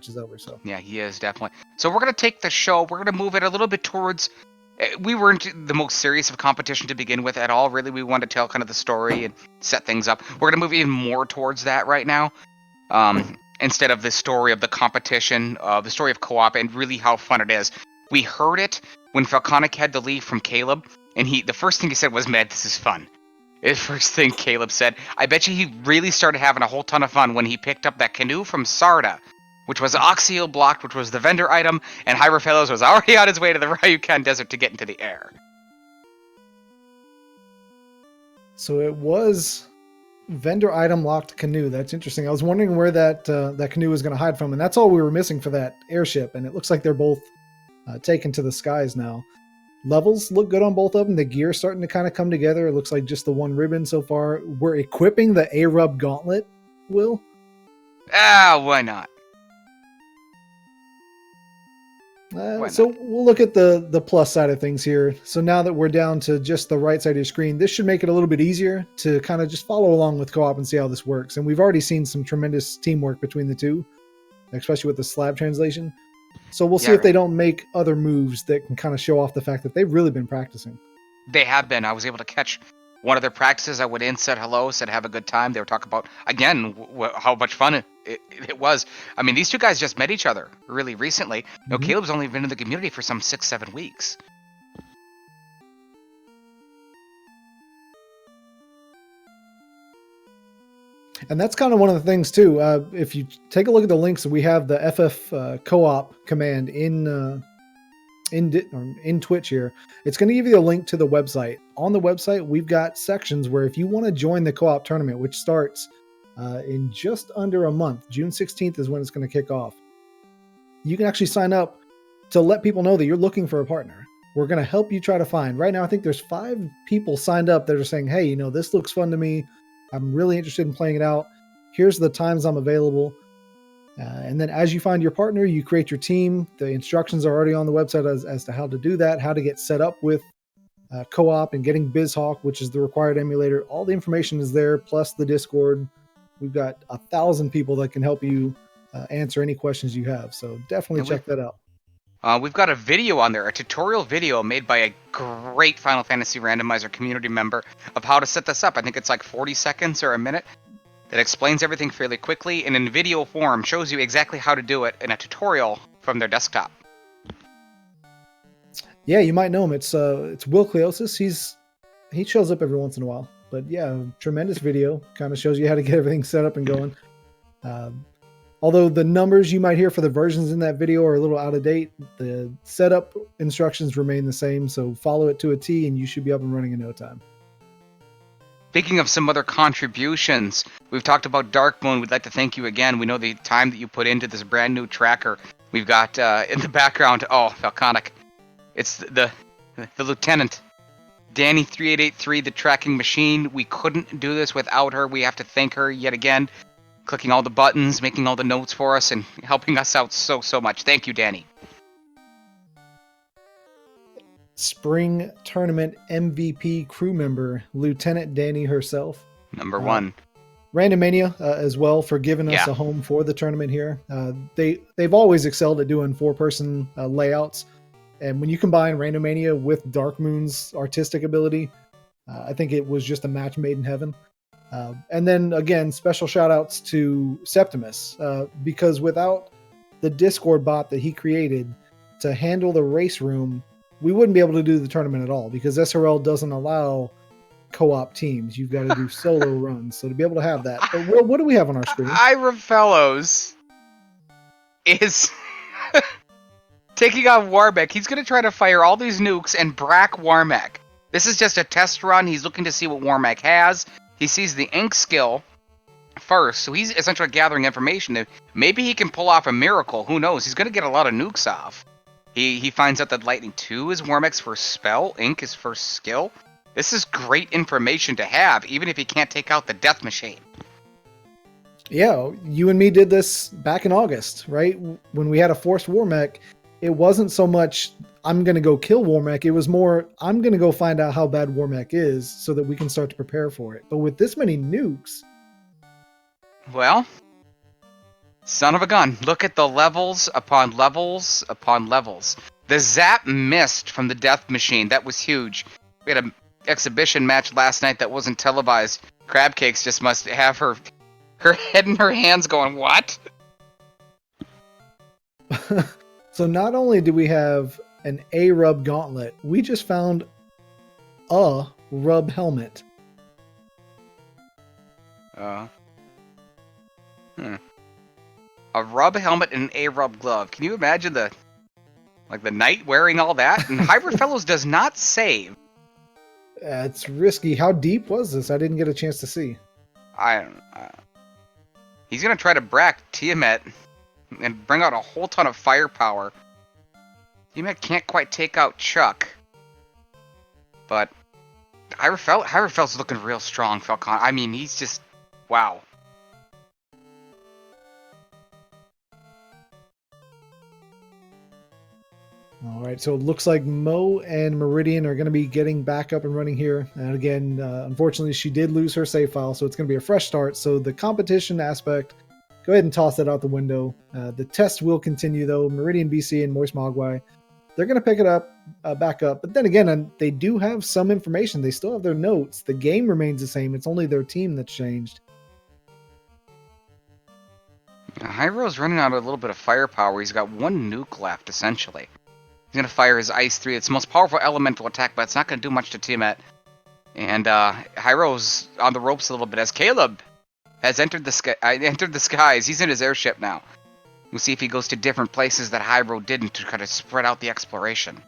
is over. So yeah, he is definitely. So we're gonna take the show. We're gonna move it a little bit towards. We weren't the most serious of competition to begin with at all. Really, we wanted to tell kind of the story and set things up. We're gonna move even more towards that right now, instead of the story of the competition, the story of co-op, and really how fun it is. We heard it when Falconic had to leave from Caleb. And the first thing he said was, man, this is fun. The first thing Caleb said. I bet you he really started having a whole ton of fun when he picked up that canoe from Sarda, which was Oxyal blocked, which was the vendor item, and Hierofellows was already on his way to the Ryukon Desert to get into the air. So it was vendor item locked canoe. That's interesting. I was wondering where that canoe was going to hide from, and that's all we were missing for that airship. And it looks like they're both taken to the skies now. Levels look good on both of them. The gear's starting to kind of come together. It looks like just the one ribbon so far. We're equipping the A-Rub gauntlet, Will. Why not? So we'll look at the plus side of things here. So now that we're down to just the right side of your screen, this should make it a little bit easier to kind of just follow along with co-op and see how this works. And we've already seen some tremendous teamwork between the two, especially with the slab translation. So we'll see if they don't make other moves that can kind of show off the fact that they've really been practicing. They have been. I was able to catch one of their practices. I went in, said hello, said have a good time. They were talking about, again, how much fun it was. I mean, these two guys just met each other really recently. You know, Caleb's only been in the community for some 6-7 weeks. And that's kind of one of the things too. If you take a look at the links, we have the FF co-op command in Twitch here. It's going to give you a link to the website. On the website, we've got sections where if you want to join the co-op tournament, which starts in just under a month, June 16th is when it's going to kick off. You can actually sign up to let people know that you're looking for a partner. We're going to help you try to find. Right now, I think there's 5 people signed up that are saying, hey, you know, this looks fun to me. I'm really interested in playing it out. Here's the times I'm available. And then as you find your partner, you create your team. The instructions are already on the website as to how to do that, how to get set up with co-op and getting BizHawk, which is the required emulator. All the information is there, plus the Discord. We've got 1,000 people that can help you answer any questions you have. So definitely check that out. We've got a video on there, a tutorial video made by a great Final Fantasy Randomizer community member of how to set this up. I think it's like 40 seconds or a minute that explains everything fairly quickly and in video form shows you exactly how to do it in a tutorial from their desktop. Yeah, you might know him. It's Will Cleosis. He shows up every once in a while. But yeah, tremendous video. Kind of shows you how to get everything set up and going. Although the numbers you might hear for the versions in that video are a little out of date, the setup instructions remain the same. So follow it to a T and you should be up and running in no time. Speaking of some other contributions, we've talked about Dark Moon. We'd like to thank you again. We know the time that you put into this brand new tracker. We've got in the background, Falconic. It's the Lieutenant, Danny 3883, the tracking machine. We couldn't do this without her. We have to thank her yet again, clicking all the buttons, making all the notes for us, and helping us out so much. Thank you, Danny. Spring Tournament MVP crew member, Lieutenant Danny herself. Number 1. Randomania as well for giving us a home for the tournament here. They've always excelled at doing 4-person layouts. And when you combine Randomania with Dark Moon's artistic ability, I think it was just a match made in heaven. And then again, special shout outs to Septimus, because without the Discord bot that he created to handle the race room, we wouldn't be able to do the tournament at all because SRL doesn't allow co-op teams. You've got to do solo runs. So to be able to have that. But what do we have on our screen? Ira Fellows is taking on Warmek. He's going to try to fire all these nukes and brack Warmek. This is just a test run. He's looking to see what Warmek has. He sees the ink skill first, so he's essentially gathering information. Maybe he can pull off a miracle. Who knows? He's going to get a lot of nukes off. He finds out that Lightning 2 is Warmek's first spell, Ink is first skill. This is great information to have, even if he can't take out the Death Machine. Yeah, you and me did this back in August, right? When we had a forced Warmek, it wasn't so much, I'm going to go kill Warmek. It was more, I'm going to go find out how bad Warmek is so that we can start to prepare for it. But with this many nukes... Well, son of a gun. Look at the levels upon levels upon levels. The zap missed from the Death Machine. That was huge. We had an exhibition match last night that wasn't televised. Crabcakes just must have her head in her hands going, what? So not only do we have an A-Rub gauntlet, we just found a Rub helmet. A Rub helmet and an A-Rub glove. Can you imagine the knight wearing all that? And Hybrid Fellows does not save. It's risky. How deep was this? I didn't get a chance to see. I don't know. He's going to try to brack Tiamat and bring out a whole ton of firepower. Tiamat can't quite take out Chuck. But Hierofel's looking real strong, Falcon. I mean, he's just... Wow. All right, so it looks like Mo and Meridian are going to be getting back up and running here. And again, unfortunately, she did lose her save file, so it's going to be a fresh start. So the competition aspect, go ahead and toss that out the window. The test will continue, though. Meridian BC and Moist Mogwai, they're going to pick it up, back up. But then again, they do have some information. They still have their notes. The game remains the same. It's only their team that's changed. Hyro's running out of a little bit of firepower. He's got one nuke left, essentially. He's going to fire his Ice 3. It's the most powerful elemental attack, but it's not going to do much to Tiamat. And Hyro's on the ropes a little bit as Caleb has entered the skies. He's in his airship now. We'll see if he goes to different places that Hyro didn't to kind of spread out the exploration.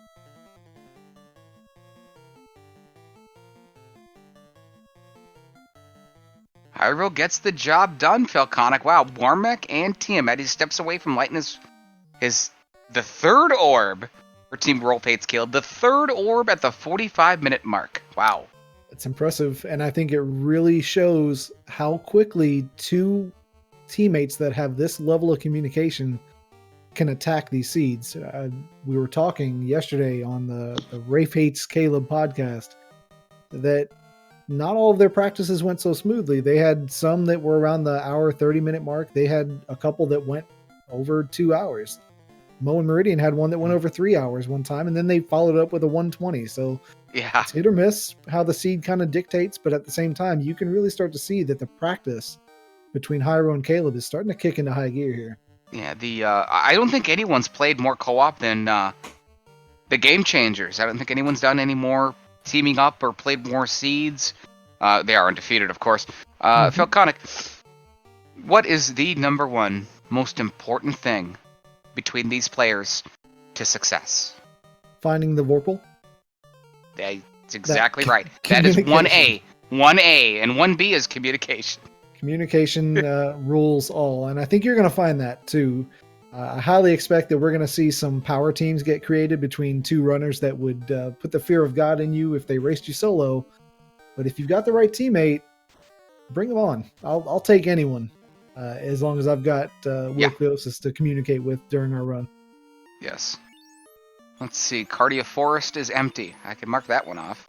Hyro gets the job done, Falconic. Wow, Warmech and Tiamat. He steps away from lighting the third orb for Team RofeHatesCaleb. The third orb at the 45-minute mark. Wow. It's impressive, and I think it really shows how quickly two teammates that have this level of communication can attack these seeds. We were talking yesterday on the RofeHatesCaleb podcast that not all of their practices went so smoothly. They had some that were around the hour 30-minute mark. They had a couple that went over 2 hours. Mo and Meridian had one that went over 3 hours one time, and then they followed up with a 120. So yeah, it's hit or miss how the seed kind of dictates, but at the same time, you can really start to see that the practice between Hyro and Caleb is starting to kick into high gear here. Yeah, I don't think anyone's played more co-op than the Game Changers. I don't think anyone's done any more teaming up or played more seeds. They are undefeated, of course. Falconic, what is the number one most important thing between these players to success? Finding the Vorpal. That's exactly right. That is 1A. 1A, and 1B is communication. Communication rules all, and I think you're going to find that too. I highly expect that we're going to see some power teams get created between two runners that would put the fear of God in you if they raced you solo. But if you've got the right teammate, bring them on. I'll take anyone as long as I've got Will Cleosis to communicate with during our run. Yes. Let's see. Cardia Forest is empty. I can mark that one off.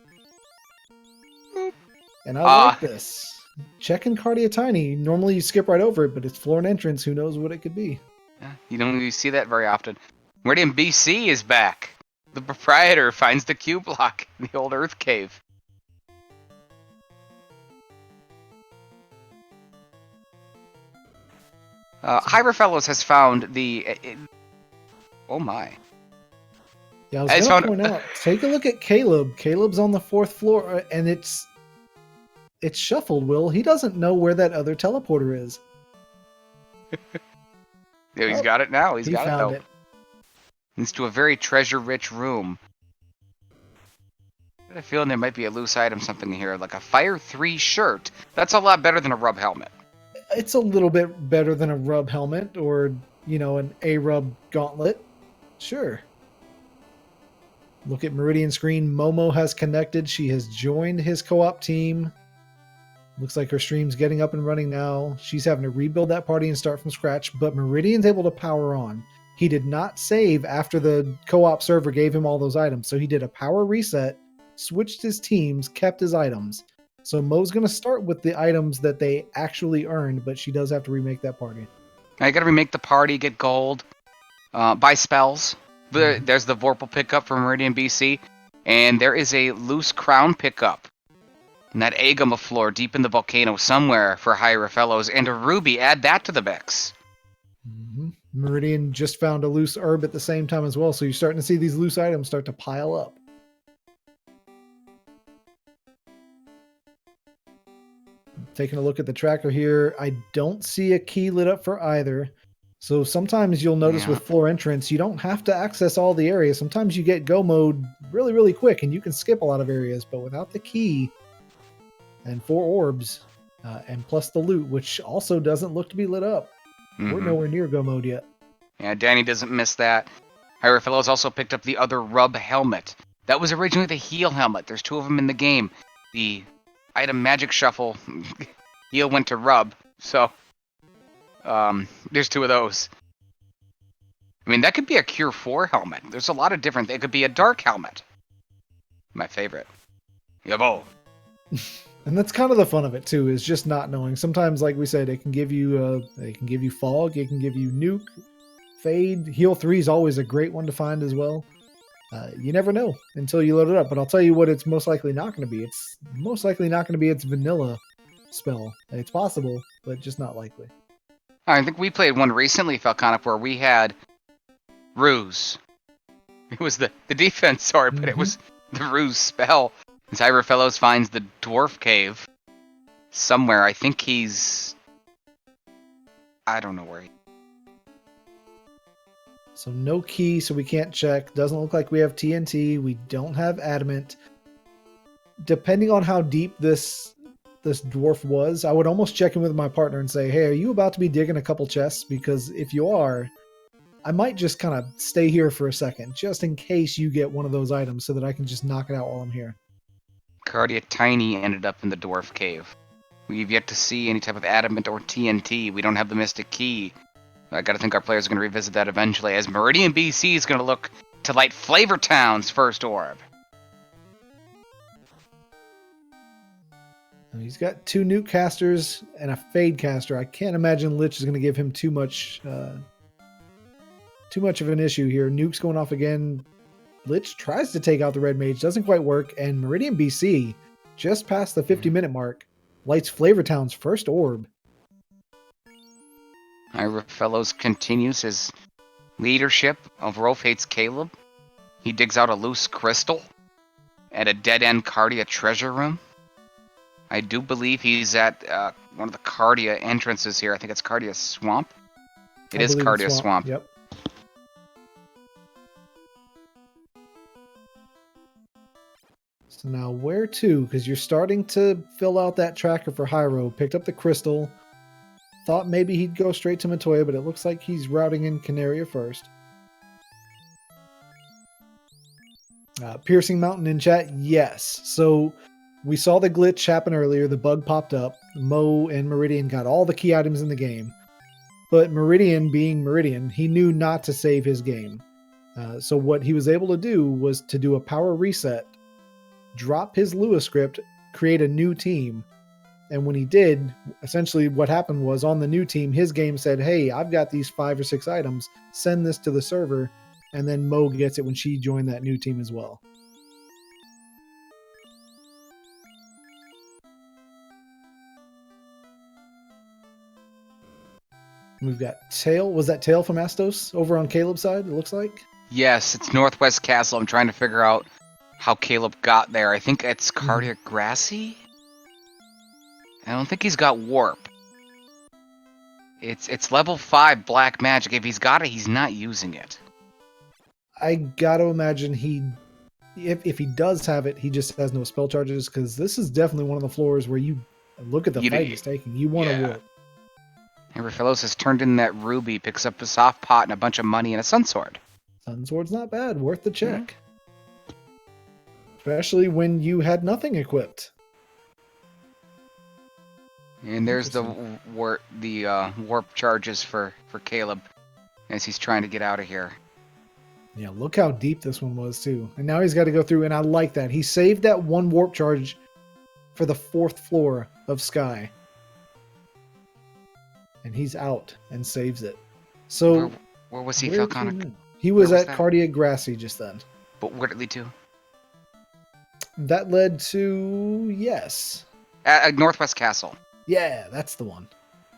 And I like this. Checking Cardia Tiny. Normally you skip right over it, but it's floor and entrance. Who knows what it could be? Yeah, you don't really see that very often. Meridian BC is back. The proprietor finds the Q block in the old Earth Cave. Hyperfellows has found the... oh my. Yeah, I was going to point out, take a look at Caleb. Caleb's on the 4th floor, and it's shuffled, Will. He doesn't know where that other teleporter is. Yeah, he's got it now. He found it. He's to a very treasure-rich room. I have a feeling there might be a loose item, something here, like a Fire 3 shirt. That's a lot better than a rub helmet. It's a little bit better than a rub helmet or, an A-rub gauntlet. Sure. Look at Meridian screen. Momo has connected. She has joined his co-op team. Looks like her stream's getting up and running now. She's having to rebuild that party and start from scratch, but Meridian's able to power on. He did not save after the co-op server gave him all those items, so he did a power reset, switched his teams, kept his items. So Mo's going to start with the items that they actually earned, but she does have to remake that party. I got to remake the party, get gold, buy spells. There's the Vorpal pickup from Meridian BC, and there is a loose crown pickup. And that Agama floor deep in the volcano somewhere for Hyrofellows, and a ruby. Add that to the mix. Mm-hmm. Meridian just found a loose herb at the same time as well, so you're starting to see these loose items start to pile up. Taking a look at the tracker here, I don't see a key lit up for either. So sometimes you'll notice with floor entrance, you don't have to access all the areas. Sometimes you get go mode really, really quick, and you can skip a lot of areas, but without the key and 4 orbs, and plus the loot, which also doesn't look to be lit up. We're nowhere near go mode yet. Yeah, Danny doesn't miss that. Hyra Fellows also picked up the other Rub helmet. That was originally the heal helmet. There's 2 of them in the game. The item magic shuffle heal went to Rub, so there's 2 of those. I mean, that could be a Cure 4 helmet. There's a lot of different. It could be a dark helmet. My favorite. Yabo. And that's kind of the fun of it too, is just not knowing. Sometimes, like we said, it can give you fog, it can give you nuke, fade. Heal 3 is always a great one to find as well. You never know until you load it up. But I'll tell you what, it's most likely not going to be. It's most likely not going to be its vanilla spell. It's possible, but just not likely. I think we played one recently, Falconic, where we had Ruse. It was the defense sword, but it was the Ruse spell. As Hyra Fellows finds the dwarf cave somewhere. I think he's... I don't know where he... So no key, so we can't check. Doesn't look like we have TNT. We don't have adamant. Depending on how deep this dwarf was, I would almost check in with my partner and say, hey, are you about to be digging a couple chests? Because if you are, I might just kind of stay here for a second, just in case you get one of those items so that I can just knock it out while I'm here. Cardia Tiny ended up in the dwarf cave. We've yet to see any type of adamant or TNT. We don't have the mystic key. I gotta think our players are gonna revisit that eventually, as Meridian BC is gonna look to light FlavorTown's first orb. He's got 2 nuke casters and a fade caster. I can't imagine Lich is going to give him too much of an issue here. Nuke's going off again. Lich tries to take out the red mage, doesn't quite work, and Meridian BC, just past the 50-minute mark, lights FlavorTown's first orb. Hyra Fellows continues his leadership of RofeHatesCaleb. He digs out a loose crystal at a dead-end Cardia treasure room. I do believe he's at one of the Cardia entrances here. I think it's Cardia Swamp. It is Cardia Swamp. Yep. So now where to? Because you're starting to fill out that tracker for Hyro. Picked up the crystal. Thought maybe he'd go straight to Matoya, but it looks like he's routing in Canaria first. Piercing Mountain in chat, yes. So we saw the glitch happen earlier. The bug popped up. Mo and Meridian got all the key items in the game. But Meridian, being Meridian, he knew not to save his game. So what he was able to do was to do a power reset, drop his Lua script, create a new team. And when he did, essentially what happened was on the new team, his game said, hey, I've got these 5 or 6 items. Send this to the server. And then Mo gets it when she joined that new team as well. We've got Tail. Was that Tail from Astos over on Caleb's side, it looks like? Yes, it's Northwest Castle. I'm trying to figure out how Caleb got there. I think it's Cardia Grassy? I don't think he's got Warp. It's level 5 black magic. If he's got it, he's not using it. I gotta imagine if he does have it, he just has no spell charges, because this is definitely one of the floors where you look at the fight he's taking. You want to Warp. Hyra Fellows has turned in that ruby, picks up a soft pot and a bunch of money and a sun sword. Sun sword's not bad, worth the check. Especially when you had nothing equipped. And there's the warp charges for Caleb as he's trying to get out of here. Yeah, look how deep this one was too. And now he's got to go through, and I like that. He saved that one warp charge for the 4th floor of Sky. And he's out and saves it. So where was he, Falconic? He was at Cardia Grassy just then. But where did it lead to? That led to, yes. At Northwest Castle. Yeah, that's the one.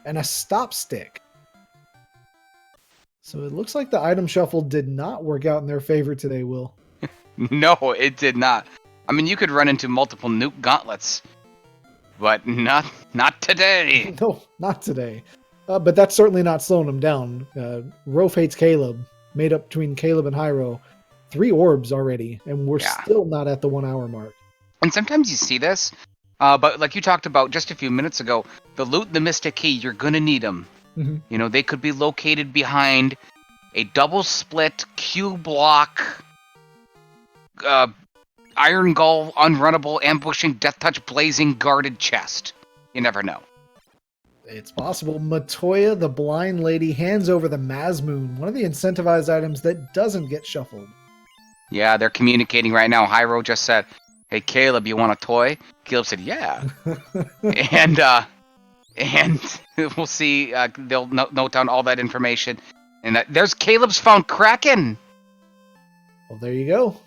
And a stop stick. So it looks like the item shuffle did not work out in their favor today, Will. No, it did not. I mean, you could run into multiple nuke gauntlets, but not today. No, not today. But that's certainly not slowing them down. RofeHatesCaleb, made up between Caleb and Hyro, 3 orbs already, and we're Yeah. still not at the 1 hour mark. And sometimes you see this, but like you talked about just a few minutes ago, the loot and the Mystic Key, you're going to need them. Mm-hmm. You know, they could be located behind a double split Q block, Iron Gull, unrunnable, ambushing, death touch, blazing, guarded chest. You never know. It's possible. Matoya, the blind lady, hands over the Mazmoon, one of the incentivized items that doesn't get shuffled. Yeah, they're communicating right now. Hyro just said, "Hey, Caleb, you want a toy?" Caleb said, "Yeah." and we'll see. They'll note down all that information. And there's Caleb's found Kraken. Well, there you go.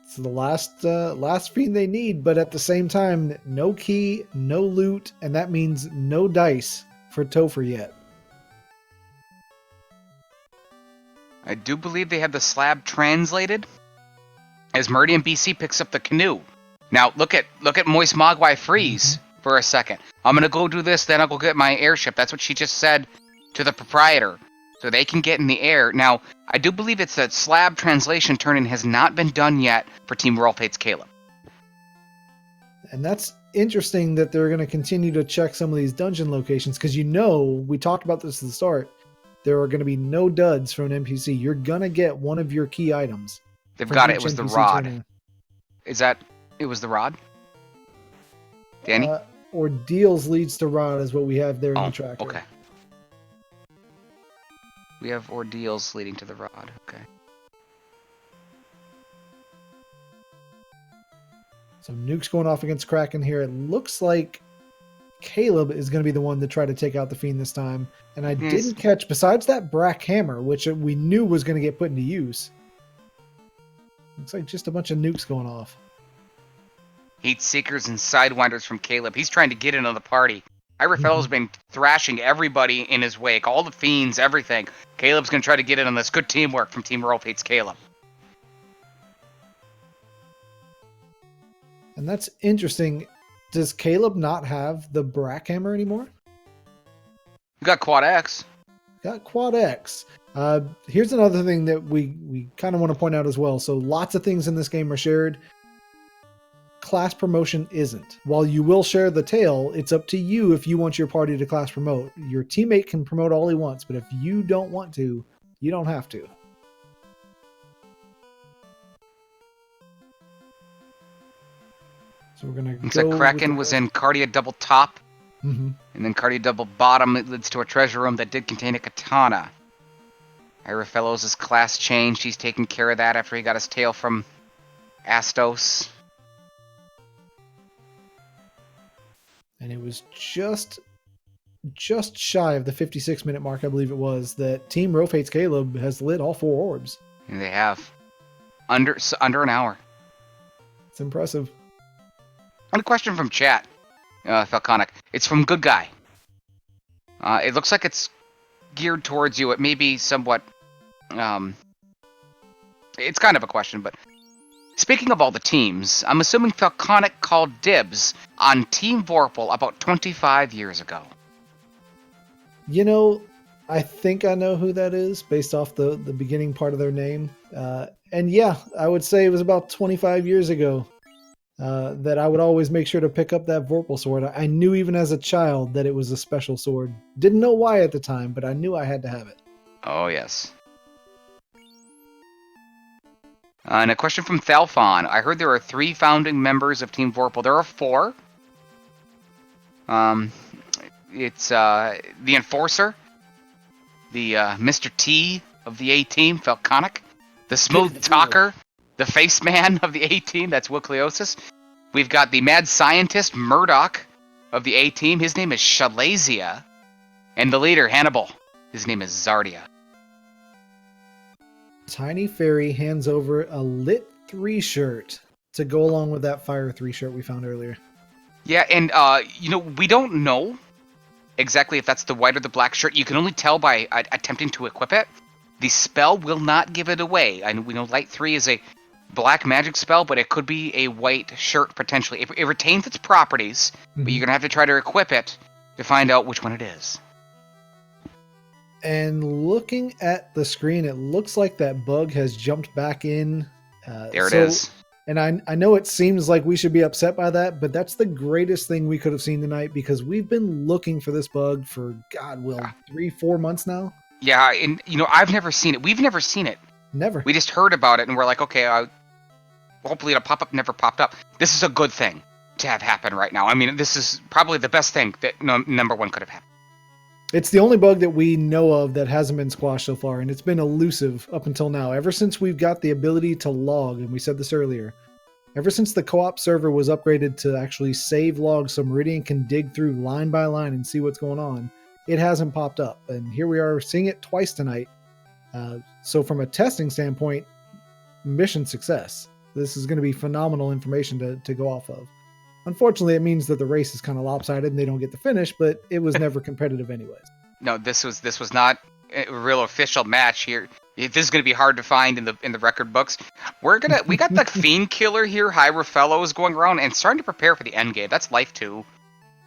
It's the last fiend they need, but at the same time, no key, no loot, and that means no dice for Topher yet. I do believe they have the slab translated as Meridian BC picks up the canoe. Now look at Moist Mogwai freeze for a second. I'm gonna go do this, then I'll go get my airship. That's what she just said to the proprietor, so they can get in the air. Now I do believe it's that slab translation turn-in has not been done yet for Team RofeHatesCaleb. And that's interesting that they're going to continue to check some of these dungeon locations, because we talked about this at the start. There are going to be no duds from an NPC. You're going to get one of your key items. They've from got it. each It was the NPC rod. turn-in. It was the rod? Danny? Ordeals leads to rod is what we have there in the tracker. Okay. We have ordeals leading to the rod. Okay. So Nuke's going off against Kraken here. It looks like Caleb is going to be the one to try to take out the Fiend this time. And I didn't catch, besides that Brack Hammer, which we knew was going to get put into use. Looks like just a bunch of nukes going off. Heat Seekers and Sidewinders from Caleb. He's trying to get into the party. Irofello's been thrashing everybody in his wake. All the fiends, everything. Caleb's going to try to get in on this. Good teamwork from Team RofeHatesCaleb. And that's interesting. Does Caleb not have the Brack Hammer anymore? We got Quad X. Got Quad X. Here's another thing that we kind of want to point out as well. So lots of things in this game are shared. Class promotion isn't. While you will share the tail, it's up to you if you want your party to class promote. Your teammate can promote all he wants, but if you don't want to, you don't have to. So we're gonna Looks like Kraken was in Cardia Double Top, and then Cardia Double Bottom. It leads to a treasure room that did contain a katana. Irofellows' class changed. He's taking care of that after he got his tail from Astos. And it was just shy of the 56-minute mark, I believe it was, that Team RofeHatesCaleb has lit all 4 orbs. And they have. Under an hour. It's impressive. And a question from chat, Falconic. It's from Good Guy. It looks like it's geared towards you. It may be somewhat... it's kind of a question, but... Speaking of all the teams, I'm assuming Falconic called dibs on Team Vorpal about 25 years ago. You know, I think I know who that is based off the beginning part of their name. And yeah, I would say it was about 25 years ago that I would always make sure to pick up that Vorpal sword. I knew even as a child that it was a special sword. Didn't know why at the time, but I knew I had to have it. Oh, yes. And a question from Thalfon. I heard there are 3 founding members of Team Vorpal. There are 4. It's the Enforcer, the Mr. T of the A-Team, Falconic, the Smooth Talker, the Face Man of the A-Team, that's Wicleosis. We've got the Mad Scientist, Murdoch of the A-Team. His name is Shalazia. And the leader, Hannibal. His name is Zardia. Tiny Fairy hands over a Lit 3 shirt to go along with that Fire 3 shirt we found earlier. Yeah, and, we don't know exactly if that's the white or the black shirt. You can only tell by attempting to equip it. The spell will not give it away. We know Light 3 is a black magic spell, but it could be a white shirt, potentially. It retains its properties, but you're going to have to try to equip it to find out which one it is. And looking at the screen, it looks like that bug has jumped back in. There it is. And I know it seems like we should be upset by that, but that's the greatest thing we could have seen tonight because we've been looking for this bug for, 3-4 months now. Yeah, and I've never seen it. We've never seen it. Never. We just heard about it, and we're like, okay, hopefully it'll pop up. Never popped up. This is a good thing to have happen right now. I mean, this is probably the best thing that number one could have happened. It's the only bug that we know of that hasn't been squashed so far, and it's been elusive up until now. Ever since we've got the ability to log, and we said this earlier, ever since the co-op server was upgraded to actually save logs so Meridian can dig through line by line and see what's going on, it hasn't popped up. And here we are seeing it twice tonight. So from a testing standpoint, mission success. This is going to be phenomenal information to go off of. Unfortunately, it means that the race is kind of lopsided and they don't get the finish, but it was never competitive anyways. No, this was not a real official match here. This is going to be hard to find in the record books. We got the Fiend Killer here, Hyra Fellows going around and starting to prepare for the end game. That's Life 2.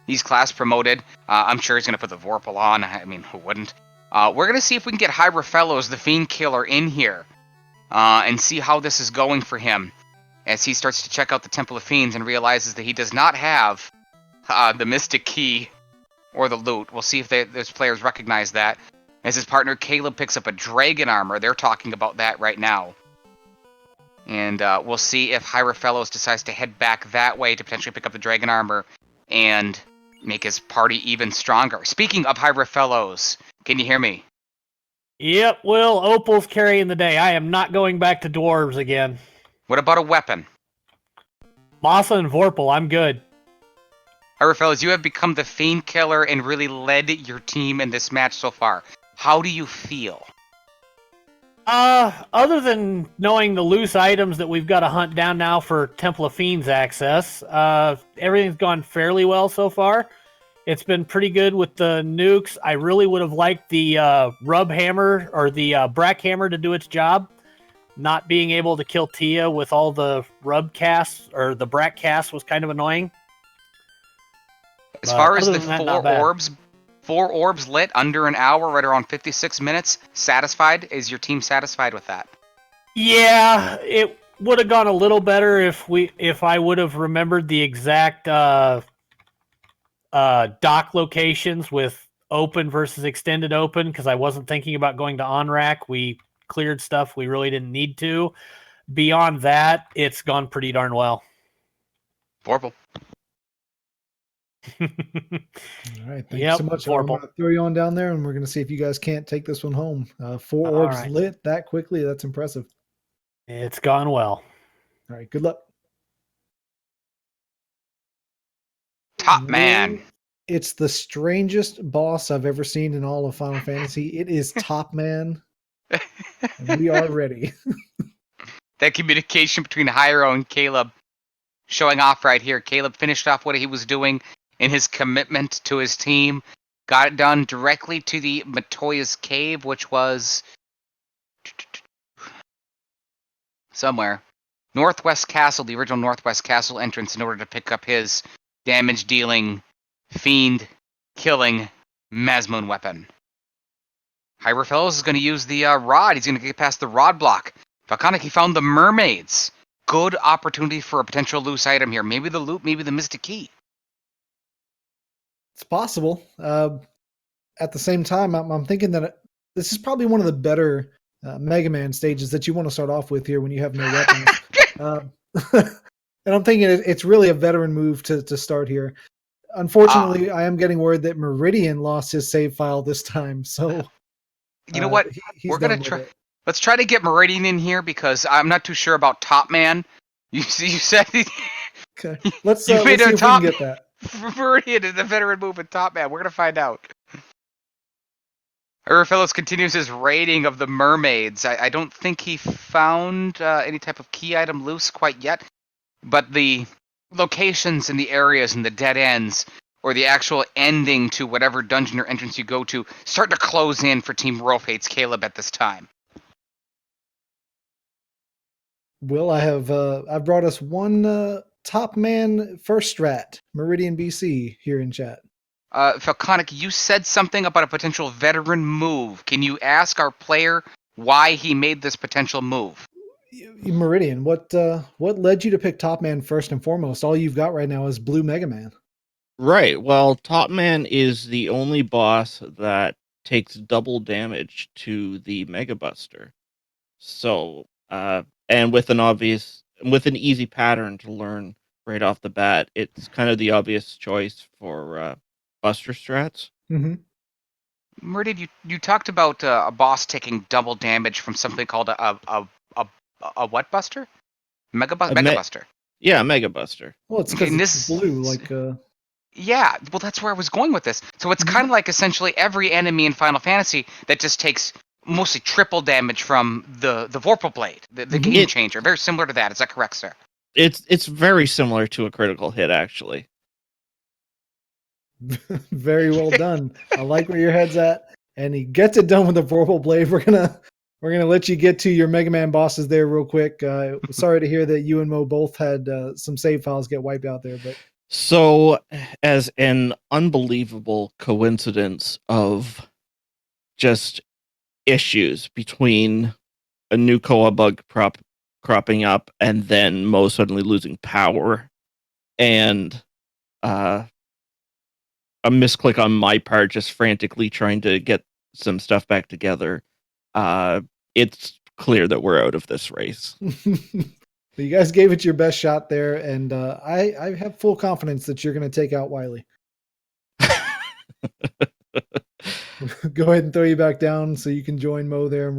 He's class promoted. I'm sure he's going to put the Vorpal on. I mean, who wouldn't? We're going to see if we can get Hyra Fellows, the Fiend Killer, in here and see how this is going for him as he starts to check out the Temple of Fiends and realizes that he does not have the Mystic Key or the loot. We'll see if those players recognize that. As his partner Caleb picks up a Dragon Armor, they're talking about that right now. And we'll see if Hyra Fellows decides to head back that way to potentially pick up the Dragon Armor and make his party even stronger. Speaking of Hyra Fellows, can you hear me? Yep, Will, Opal's carrying the day. I am not going back to dwarves again. What about a weapon? Masa and Vorpal, I'm good. Hyra Fellows, you have become the Fiend Killer and really led your team in this match so far. How do you feel? Other than knowing the loose items that we've got to hunt down now for Temple of Fiends access, everything's gone fairly well so far. It's been pretty good with the nukes. I really would have liked the rub hammer or the brack hammer to do its job. Not being able to kill Tia with all the rub casts or the brack casts was kind of annoying. As far as the four orbs lit under an hour, right around 56 minutes, satisfied? Is your team satisfied with that? Yeah, it would have gone a little better if I would have remembered the exact dock locations with open versus extended open, because I wasn't thinking about going to on-rack. We cleared stuff we really didn't need to. Beyond that, it's gone pretty darn well. Vorpal. All right, thanks so much. I'm going to throw you on down there, and we're going to see if you guys can't take this one home. 4 orbs lit that quickly. That's impressive. It's gone well. All right, good luck. Top man. It's the strangest boss I've ever seen in all of Final Fantasy. It is Top Man. And we are ready. That communication between Hyro and Caleb showing off right here. Caleb finished off what he was doing in his commitment to his team. Got it done directly to the Matoya's cave, which was somewhere. Northwest Castle, the original Northwest Castle entrance, in order to pick up his damage-dealing, fiend-killing Mazmoon weapon. Hyra Fellows is going to use the rod. He's going to get past the rod block. Falconic, he found the mermaids. Good opportunity for a potential loose item here. Maybe the loot, maybe the Mystic Key. It's possible. At the same time, I'm thinking that this is probably one of the better Mega Man stages that you want to start off with here when you have no weapons. And I'm thinking it's really a veteran move to start here. Unfortunately, I am getting word that Meridian lost his save file this time. So, you know what? We're going to try. Let's try to get Meridian in here because I'm not too sure about Top Man. You said okay. Let's see if we can get that. Meridian is the veteran move in Top Man. We're going to find out. Fellows continues his raiding of the mermaids. I don't think he found any type of key item loose quite yet, but the locations and the areas and the dead ends, or the actual ending to whatever dungeon or entrance you go to, start to close in for Team RofeHatesCaleb at this time. Will, I've brought us one Top Man first strat, Meridian BC, here in chat. Falconic, you said something about a potential veteran move. Can you ask our player why he made this potential move? Meridian, what led you to pick Top Man first and foremost? All you've got right now is Blue Mega Man. Right. Well, Top Man is the only boss that takes double damage to the Mega Buster. So, and with an easy pattern to learn right off the bat, it's kind of the obvious choice for Buster strats. Mm-hmm. Meridian, you talked about a boss taking double damage from something called a what buster? Mega Buster. Yeah, Mega Buster. Well, it's Okay, because and it's blue, like Yeah, well, that's where I was going with this. So it's kind of like essentially every enemy in Final Fantasy that just takes mostly triple damage from the Vorpal Blade, the game changer. Very similar to that. Is that correct, sir? It's very similar to a critical hit, actually. very well done. I like where your head's at, and he gets it done with the Vorpal Blade. We're gonna let you get to your Mega Man bosses there real quick. Sorry to hear that you and Mo both had some save files get wiped out there, but So, as an unbelievable coincidence of just issues between a new Koa bug cropping up and then Mo suddenly losing power and a misclick on my part just frantically trying to get some stuff back together, it's clear that we're out of this race. you guys gave it your best shot there, and I have full confidence that you're going to take out Wily. Go ahead and throw you back down so you can join Mo there, and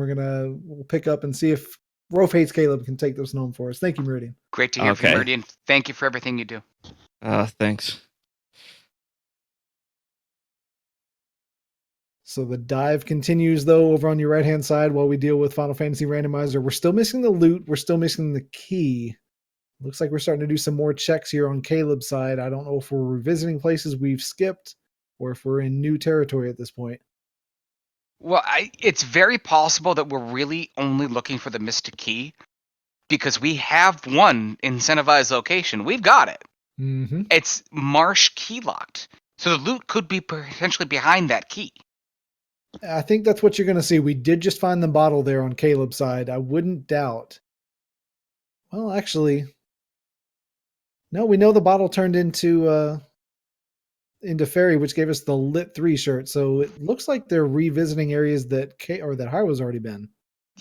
we'll pick up and see if RofeHatesCaleb can take this home for us. Thank you, Meridian. Great to hear from you, Meridian. Thank you for everything you do. Thanks. So the dive continues, though, over on your right-hand side while we deal with Final Fantasy Randomizer. We're still missing the loot. We're still missing the key. Looks like we're starting to do some more checks here on Caleb's side. I don't know if we're revisiting places we've skipped or if we're in new territory at this point. Well, it's very possible that we're really only looking for the Mystic Key because we have one incentivized location. We've got it. Mm-hmm. It's Marsh key locked. So the loot could be potentially behind that key. I think that's what you're going to see. We did just find the bottle there on Caleb's side. I wouldn't doubt. Well, actually, no, we know the bottle turned into Fairy, which gave us the Lit 3 shirt. So it looks like they're revisiting areas that Hyro's already been.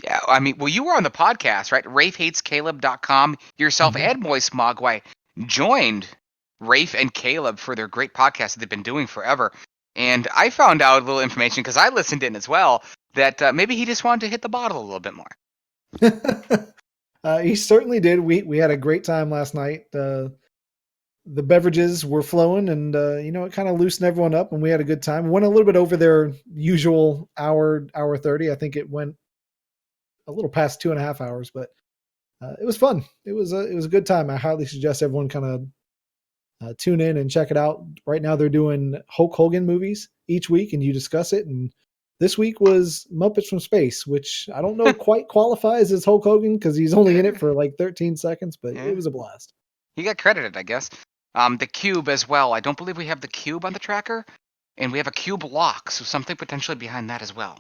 Yeah, I mean, well, you were on the podcast, right? RofeHatesCaleb.com. Yourself and Moist Mogwai joined Rafe and Caleb for their great podcast that they've been doing forever. And I found out a little information because I listened in as well that maybe he just wanted to hit the bottle a little bit more. He certainly did. We had a great time last night. The beverages were flowing, and it kind of loosened everyone up, and we had a good time. We went a little bit over their usual hour 30. I think it went a little past 2.5 hours, but it was fun. It was a good time. I highly suggest everyone kind of tune in and check it out. Right now they're doing Hulk Hogan movies each week, and you discuss it. And this week was Muppets from Space, which I don't know quite qualifies as Hulk Hogan because he's only in it for like 13 seconds, but it was a blast. He got credited, I guess. The cube as well. I don't believe we have the cube on the tracker, and we have a cube lock, so something potentially behind that as well.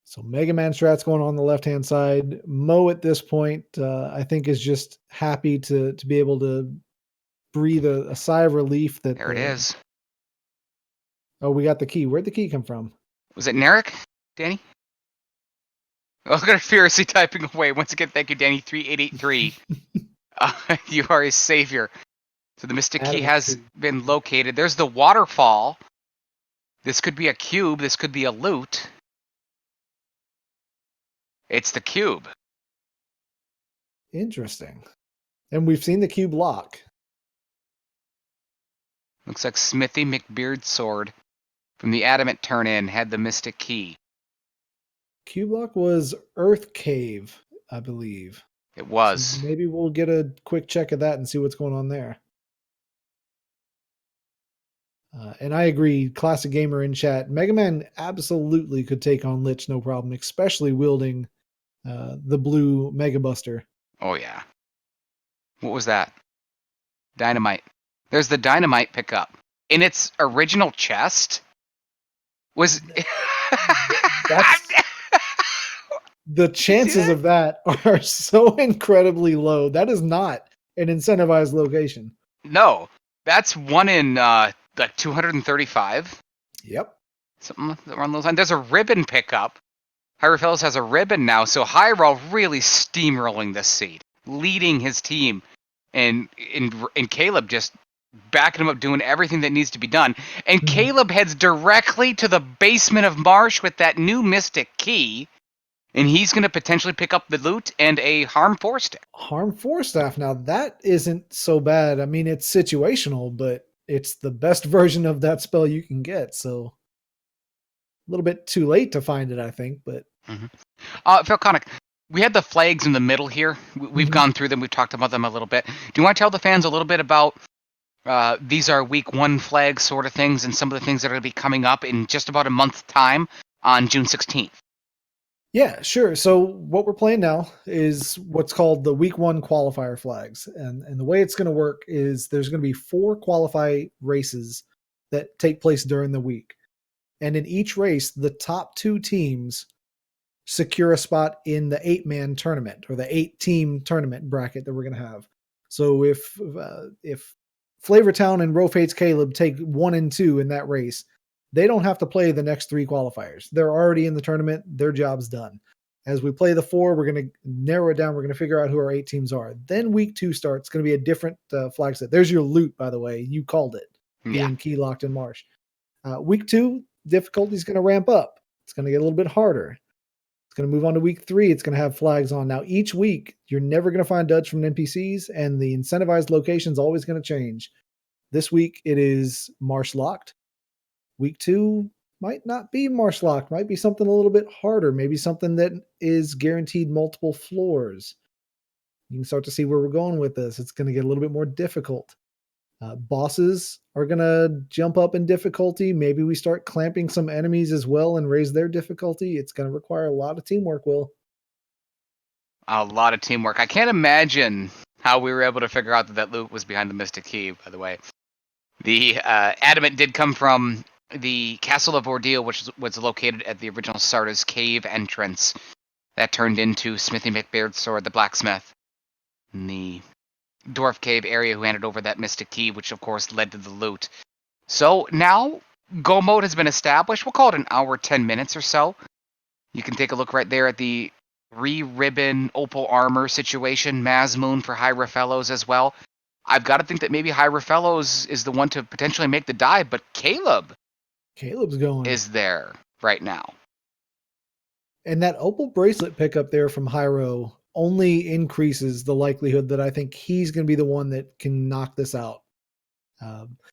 So Mega Man strats going on the left-hand side. Mo at this point, I think, is just happy to be able to breathe a sigh of relief. That There it is. Oh, we got the key. Where'd the key come from? Was it Narek, Danny? Oh, look at furiously typing away. Once again, thank you, Danny. 3883. You are a savior. So the Mystic Key has been located. There's the waterfall. This could be a cube. This could be a loot. It's the cube. Interesting. And we've seen the cube lock. Looks like Smithy McBeard's sword from the Adamant Turn-In had the Mystic Key. Cube lock was Earth Cave, I believe. It was. So maybe we'll get a quick check of that and see what's going on there. And I agree, Classic Gamer in chat, Mega Man absolutely could take on Lich no problem, especially wielding the blue Mega Buster. Oh, yeah. What was that? Dynamite. There's the dynamite pickup. In its original chest was. That's the chances of that are so incredibly low. That is not an incentivized location. No, that's one in like 235. Yep. Something around those lines. There's a ribbon pickup. Hyro Fellows has a ribbon now, so Hyro really steamrolling this seed, leading his team, and Caleb just backing him up, doing everything that needs to be done. And Mhm. Caleb heads directly to the basement of Marsh with that new Mystic Key, and he's going to potentially pick up the loot and a Harm 4 stick. Harm 4 staff. Now, that isn't so bad. I mean, it's situational, but it's the best version of that spell you can get. So a little bit too late to find it, I think. But Falconic, we had the flags in the middle here. We've Mhm. gone through them. We've talked about them a little bit. Do you want to tell the fans a little bit about these are week 1 flags sort of things and some of the things that are going to be coming up in just about a month's time on June 16th? yeah, sure. So what we're playing now is what's called the week 1 qualifier flags. And the way it's going to work is there's going to be 4 qualify races that take place during the week. And in each race, the top 2 teams secure a spot in the 8-man tournament or the 8-team tournament bracket that we're going to have. So if FlavorTown and RofeHatesCaleb take 1 and 2 in that race, they don't have to play the next 3 qualifiers. They're already in the tournament. Their job's done. As we play the 4, we're going to narrow it down. We're going to figure out who our 8 teams are. Then week 2 starts. It's going to be a different flag set. There's your loot, by the way. You called it. Yeah. Being key locked in Marsh. Week 2, difficulty is going to ramp up. It's going to get a little bit harder. It's going to move on to week 3. It's going to have flags on. Now, each week, you're never going to find duds from NPCs, and the incentivized location is always going to change. This week, it is Marsh locked. Week 2 might not be Marsh locked. Might be something a little bit harder. Maybe something that is guaranteed multiple floors. You can start to see where we're going with this. It's going to get a little bit more difficult. Bosses are going to jump up in difficulty. Maybe we start clamping some enemies as well and raise their difficulty. It's going to require a lot of teamwork, Will. A lot of teamwork. I can't imagine how we were able to figure out that loot was behind the Mystic Key, by the way. The adamant did come from the Castle of Ordeal, which was located at the original Sarda's cave entrance. That turned into Smithy McBaird's sword, the blacksmith. In the Dwarf Cave area who handed over that Mystic Key, which of course led to the loot. So now, Go mode has been established. We'll call it an hour, 10 minutes or so. You can take a look right there at the re-ribbon opal armor situation. Mazmoon for Hyra Fellows as well. I've got to think that maybe Hyra Fellows is the one to potentially make the dive, but Caleb's going. is there right now. And that opal bracelet pickup there from Hyro only increases the likelihood that I think he's going to be the one that can knock this out.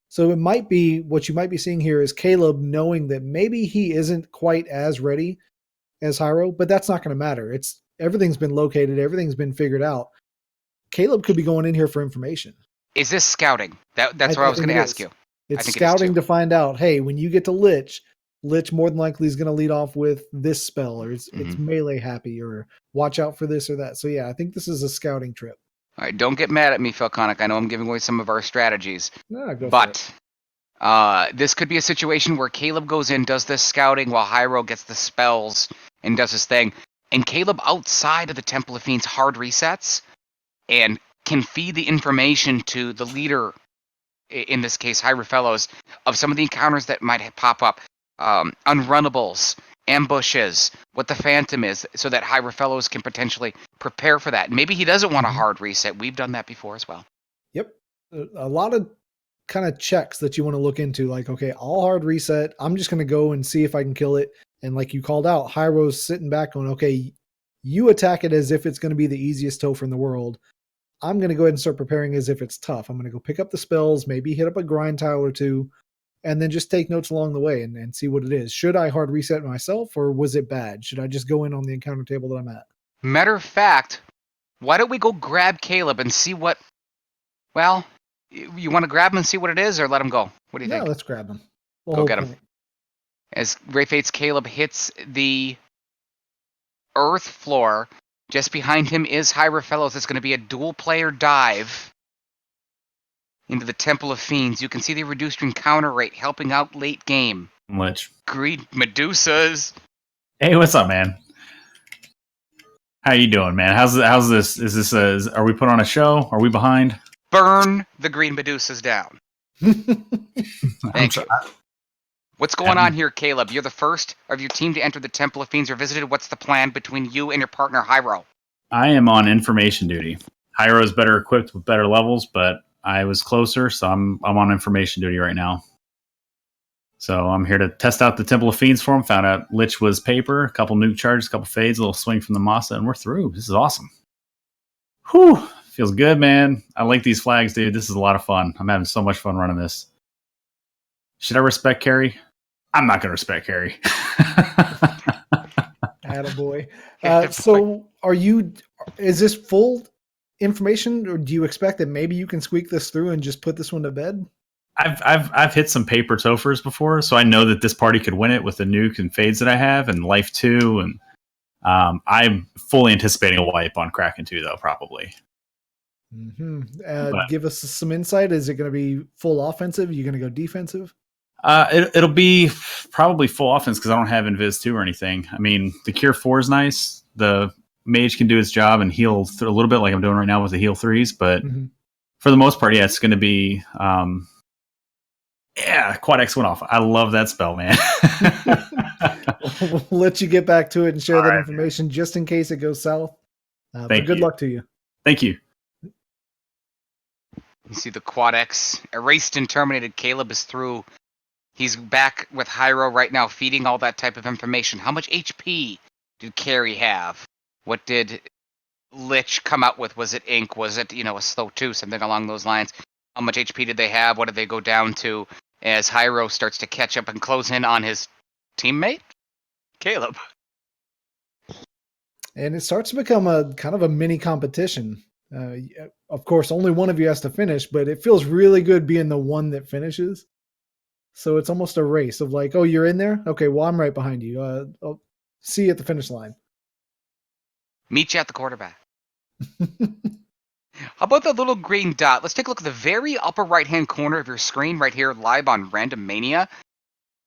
So it might be, what you might be seeing here is Caleb knowing that maybe he isn't quite as ready as Hyro, but that's not going to matter. Everything's been located, everything's been figured out. Caleb could be going in here for information. Is this scouting? That's what I was going to ask you. It's think it is scouting too. to find out, hey, when you get to Lich more than likely is going to lead off with this spell, or it's melee happy, or watch out for this or that. So yeah, I think this is a scouting trip. All right, don't get mad at me, Falconic. I know I'm giving away some of our strategies. No, go for But this could be a situation where Caleb goes in, does this scouting, while Hyro gets the spells and does his thing. And Caleb, outside of the Temple of Fiends, hard resets and can feed the information to the leader, in this case, Hyro Fellows, of some of the encounters that might pop up. Unrunnables, ambushes, what the Phantom is, so that Hyra Fellows can potentially prepare for that. Maybe he doesn't want a hard reset. We've done that before as well. Yep. A lot of kind of checks that you want to look into, like, okay, I'll hard reset. I'm just going to go and see if I can kill it. And like you called out, Hyro's sitting back going, okay, you attack it as if it's going to be the easiest Topher in the world. I'm going to go ahead and start preparing as if it's tough. I'm going to go pick up the spells, maybe hit up a grind tile or two, and then just take notes along the way and see what it is. Should I hard reset myself, or was it bad? Should I just go in on the encounter table that I'm at? Matter of fact, why don't we go grab Caleb and see what... Well, you want to grab him and see what it is, or let him go? What do you think? Yeah, let's grab him. Go get him. As RofeHatesCaleb hits the earth floor, Just behind him is Hyra Fellows. It's going to be a dual-player dive into the Temple of Fiends. You can see the reduced encounter rate helping out late game. Lich. Green Medusas. Hey, what's up, man? How you doing, man? How's this? Is this are we put on a show? Are we behind? Burn the Green Medusas down. Thank you. What's going on here, Caleb? You're the first of your team to enter the Temple of Fiends or visited. What's the plan between you and your partner, Hyro? I am on information duty. Hyro is better equipped with better levels, but I was closer, so I'm on information duty right now. So I'm here to test out the Temple of Fiends for him. Found out Lich was paper, a couple nuke charges, a couple fades, a little swing from the Masa, and we're through. This is awesome. Whew. Feels good, man. I like these flags, dude. This is a lot of fun. I'm having so much fun running this. Should I respect carry? I'm not going to respect carry. Attaboy. So is this full information, or do you expect that maybe you can squeak this through and just put this one to bed? I've hit some paper Tophers before, so I know that this party could win it with the nuke and fades that I have and life 2, and I'm fully anticipating a wipe on Kraken 2 though, probably. Give us some insight. Is it going to be full offensive? Are you going to go defensive? It'll be probably full offense because I don't have Invis 2 or anything. I mean, the Cure 4 is nice. The Mage can do his job and heal a little bit like I'm doing right now with the heal 3s, but for the most part, yeah, it's going to be... Quad X went off. I love that spell, man. We'll let you get back to it and share that information just in case it goes south. But good luck to you. Thank you. You see the Quad X erased and terminated. Caleb is through. He's back with Hyro right now, feeding all that type of information. How much HP did Carry have? What did Lich come out with? Was it Ink? Was it, a slow 2? Something along those lines. How much HP did they have? What did they go down to as Hyro starts to catch up and close in on his teammate, Caleb? And it starts to become a kind of a mini competition. Of course, only one of you has to finish, but it feels really good being the one that finishes. So it's almost a race of like, oh, you're in there? Okay, well, I'm right behind you. I'll see you at the finish line. Meet you at the quarterback. How about the little green dot? Let's take a look at the very upper right-hand corner of your screen right here live on Random Mania.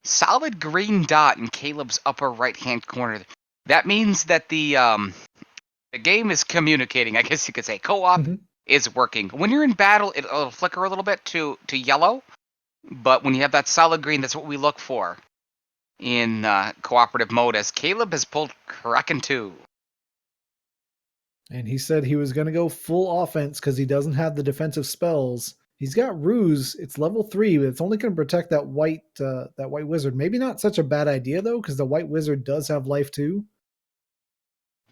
Solid green dot in Caleb's upper right-hand corner. That means that the game is communicating, I guess you could say. Co-op is working. When you're in battle, it'll flicker a little bit to yellow. But when you have that solid green, that's what we look for in cooperative mode, as Caleb has pulled Kraken 2. And he said he was going to go full offense because he doesn't have the defensive spells. He's got Ruse. It's level 3, but it's only going to protect that white wizard. Maybe not such a bad idea, though, because the white wizard does have life 2.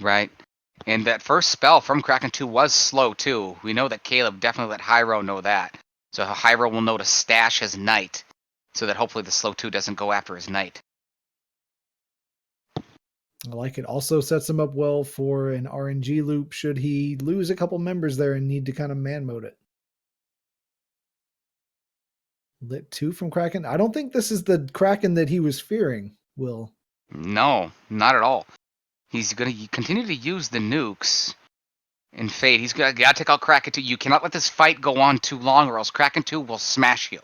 Right. And that first spell from Kraken 2 was slow, too. We know that Caleb definitely let Hyro know that. So Hyro will know to stash his knight, so that hopefully the slow 2 doesn't go after his knight. I like it. Also sets him up well for an RNG loop should he lose a couple members there and need to kind of man mode it. Lit 2 from Kraken. I don't think this is the Kraken that he was fearing, Will. No, not at all. He's going to continue to use the nukes in Fate. He's got to take out Kraken 2. You cannot let this fight go on too long, or else Kraken 2 will smash you.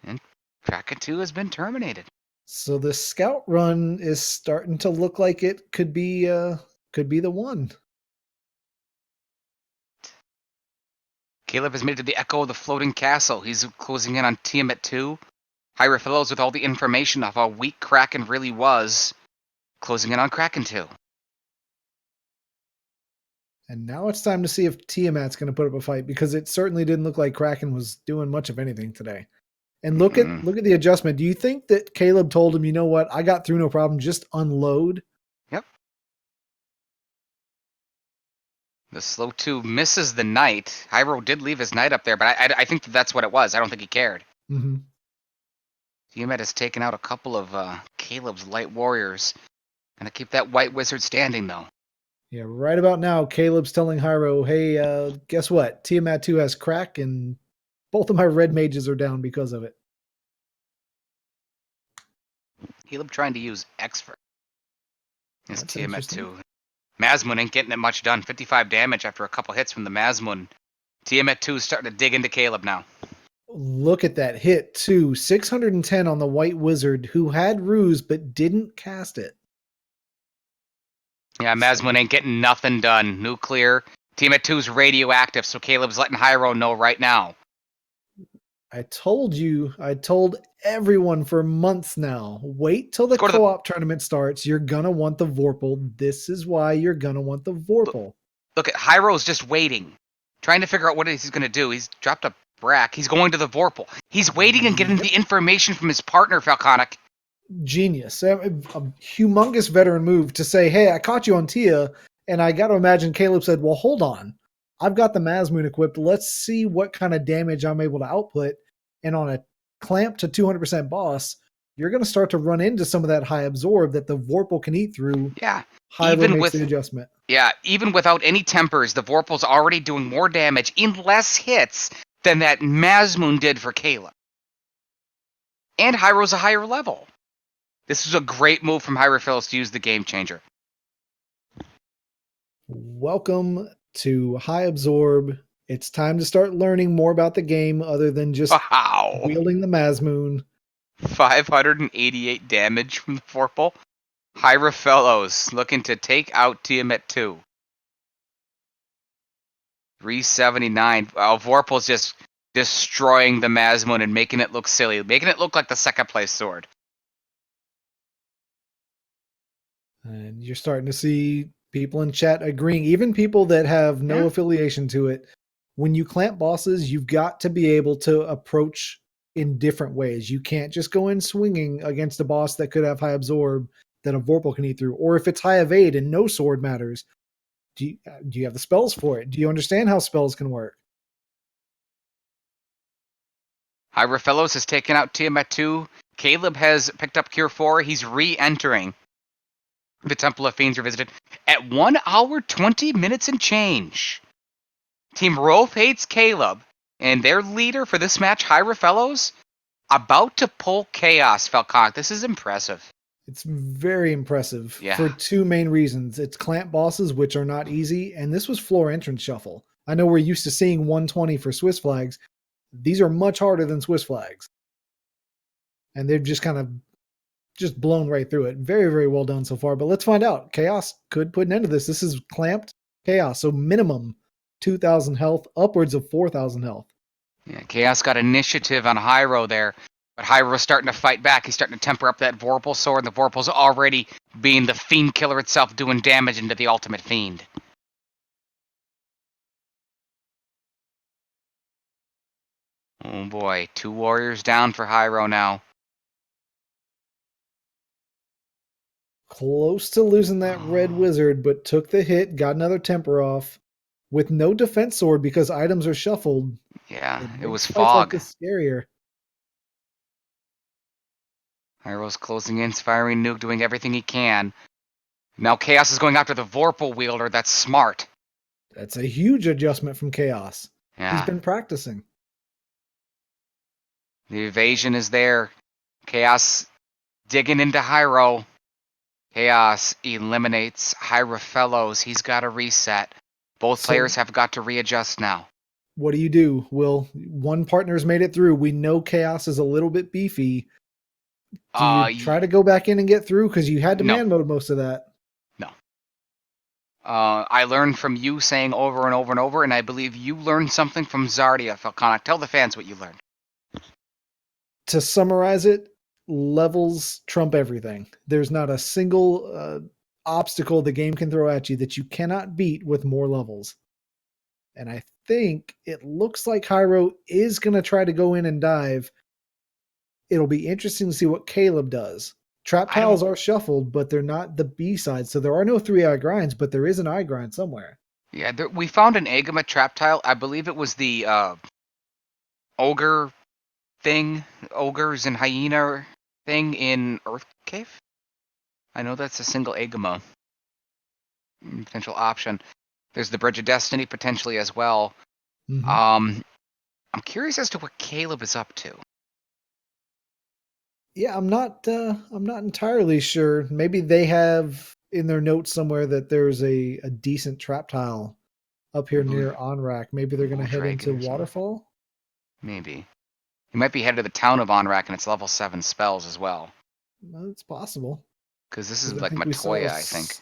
And Kraken 2 has been terminated. So the scout run is starting to look like it could be the one. Caleb has made it to the Echo of the Floating Castle. He's closing in on Tiamat 2. Hyra Fellows with all the information of how weak Kraken really was, closing in on Kraken 2. And now it's time to see if Tiamat's going to put up a fight, because it certainly didn't look like Kraken was doing much of anything today. And look at the adjustment. Do you think that Caleb told him, you know what, I got through no problem, just unload? Yep. The slow 2 misses the knight. Hyro did leave his knight up there, but I think that's what it was. I don't think he cared. Tiamat has taken out a couple of Caleb's light warriors. Gonna keep that white wizard standing, though. Yeah, right about now, Caleb's telling Hyro, hey, guess what? Tiamat 2 has crack, and both of my red mages are down because of it. Caleb trying to use Expert. Is That's Tiamat 2. Mazmoon ain't getting it much done. 55 damage after a couple hits from the Mazmoon. Tiamat 2 is starting to dig into Caleb now. Look at that hit, too. 610 on the White Wizard, who had Ruse but didn't cast it. Yeah, Mazmoon ain't getting nothing done. Nuclear. Tiamat 2's radioactive, so Caleb's letting Hyro know right now. I told everyone for months now. Wait till the Let's go to the- co-op tournament starts. You're gonna want the Vorpal. This is why you're gonna want the Vorpal. Look at Hyro's just waiting, trying to figure out what he's going to do. He's dropped a Brack. He's going to the Vorpal. He's waiting and getting the information from his partner, Falconic. Genius. A humongous veteran move to say, hey, I caught you on Tia, and I got to imagine Caleb said, well, hold on. I've got the Mazmoon equipped. Let's see what kind of damage I'm able to output. And on a clamp to 200% boss, you're going to start to run into some of that high absorb that the Vorpal can eat through. Yeah. Hyro makes the adjustment. Yeah, even without any tempers, the Vorpal's already doing more damage in less hits than that Mazmoon did for Caleb. And Hyro's a higher level. This was a great move from Hierophilus to use the Game Changer. Welcome to High Absorb. It's time to start learning more about the game other than just Wow. wielding the Mazmoon. 588 damage from the Vorpal. Hierophilus looking to take out Tiamat 2. 379. Vorpal's just destroying the Mazmoon and making it look silly, making it look like the second place sword. And you're starting to see people in chat agreeing, even people that have no affiliation to it. When you clamp bosses, you've got to be able to approach in different ways. You can't just go in swinging against a boss that could have high absorb that a Vorpal can eat through. Or if it's high evade and no sword matters, do you have the spells for it? Do you understand how spells can work? Hierophilus has taken out Tiamat 2. Caleb has picked up Cure 4. He's re-entering the Temple of Fiends Revisited at 1 hour, 20 minutes and change. Team RofeHatesCaleb and their leader for this match, Hierophilus, about to pull Chaos, Falconic. This is impressive. It's very impressive for two main reasons. It's clamp bosses, which are not easy, and this was floor entrance shuffle. I know we're used to seeing 120 for Swiss flags. These are much harder than Swiss flags. And they've just kind of just blown right through it. Very, very well done so far. But let's find out. Chaos could put an end to this. This is clamped Chaos. So minimum 2,000 health, upwards of 4,000 health. Yeah, Chaos got initiative on Hyro there. But Hyro's starting to fight back. He's starting to temper up that Vorpal sword. And the Vorpal's already being the Fiend Killer itself, doing damage into the Ultimate Fiend. Oh boy, 2 warriors down for Hyro now. Close to losing that red wizard, but took the hit, got another temper off. With no defense sword because items are shuffled. Yeah, it was fights fog. like this scarier. Hyro's closing in, firing nuke, doing everything he can. Now Chaos is going after the Vorpal wielder. That's smart. That's a huge adjustment from Chaos. Yeah. He's been practicing. The evasion is there. Chaos digging into Hyro. Chaos eliminates Hierophilus. He's got to reset. Both players have got to readjust now. What do you do? Will one partner's made it through? We know Chaos is a little bit beefy. Do you try to go back in and get through? Because you had to man mode most of that. No. I learned from you saying over and over and over, and I believe you learned something from Zardia, Falconic. Tell the fans what you learned. To summarize it, levels trump everything. There's not a single obstacle the game can throw at you that you cannot beat with more levels. And I think it looks like Hyro is going to try to go in and dive. It'll be interesting to see what Caleb does. Trap tiles are shuffled, but they're not the B side. So there are no 3-eye grinds, but there is an eye grind somewhere. Yeah, we found an Agama trap tile. I believe it was the ogre thing, ogres and hyena thing in Earth Cave. I know that's a single Agama potential option. There's the Bridge of Destiny potentially as well. Mm-hmm. I'm curious as to what Caleb is up to. Yeah, I'm not entirely sure. Maybe they have in their notes somewhere that there's a decent trap tile up here near Onrak. Maybe they're going to head Dragon into or something. Waterfall. Maybe. He might be headed to the town of Onrak and its level 7 spells as well. Well, it's possible. Because this 'Cause is like we saw Matoya, I think.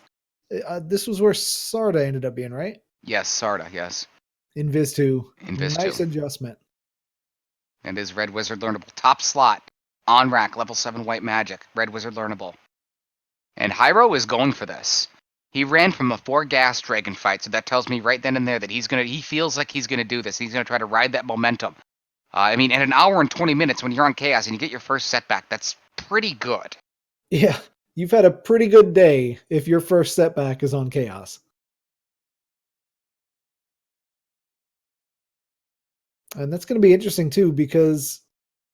This was where Sarda ended up being, right? Yes, Sarda, yes. In Viz 2. In Viz Nice 2. adjustment. And his Red Wizard learnable. Top slot. Onrak, level 7 white magic. Red Wizard learnable. And Hyro is going for this. He ran from a 4 gas dragon fight, so that tells me right then and there that he feels like he's gonna do this. He's gonna try to ride that momentum. I mean, in an hour and 20 minutes when you're on Chaos and you get your first setback, that's pretty good. Yeah, you've had a pretty good day if your first setback is on Chaos. And that's going to be interesting too, because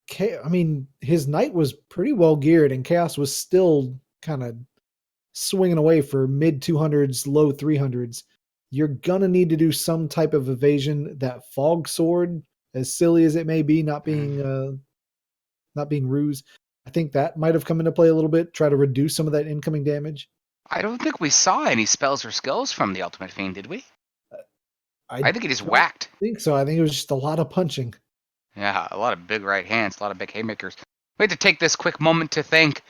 his knight was pretty well geared, and Chaos was still kind of swinging away for mid 200s, low 300s. You're going to need to do some type of evasion. That fog sword, as silly as it may be, not being ruse, I think that might have come into play a little bit. Try to reduce some of that incoming damage. I don't think we saw any spells or skills from the Ultimate Fiend, did we? I think he just whacked. I think so. I think it was just a lot of punching. Yeah, a lot of big right hands, a lot of big haymakers. We had to take this quick moment to thank.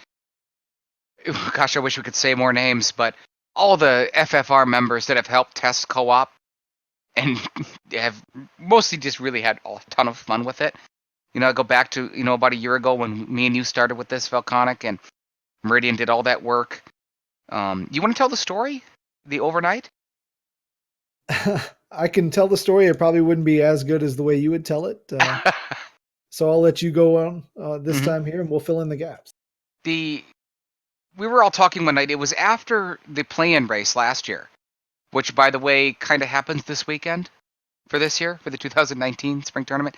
Gosh, I wish we could say more names, but all the FFR members that have helped test co-op and have mostly just really had a ton of fun with it. I go back to, about a year ago when me and you started with this, Velconic, and Meridian did all that work. You want to tell the story? The overnight? I can tell the story. It probably wouldn't be as good as the way you would tell it. So I'll let you go on this time here, and we'll fill in the gaps. We were all talking one night. It was after the play-in race last year, which, by the way, kind of happens this weekend for this year, for the 2019 spring tournament.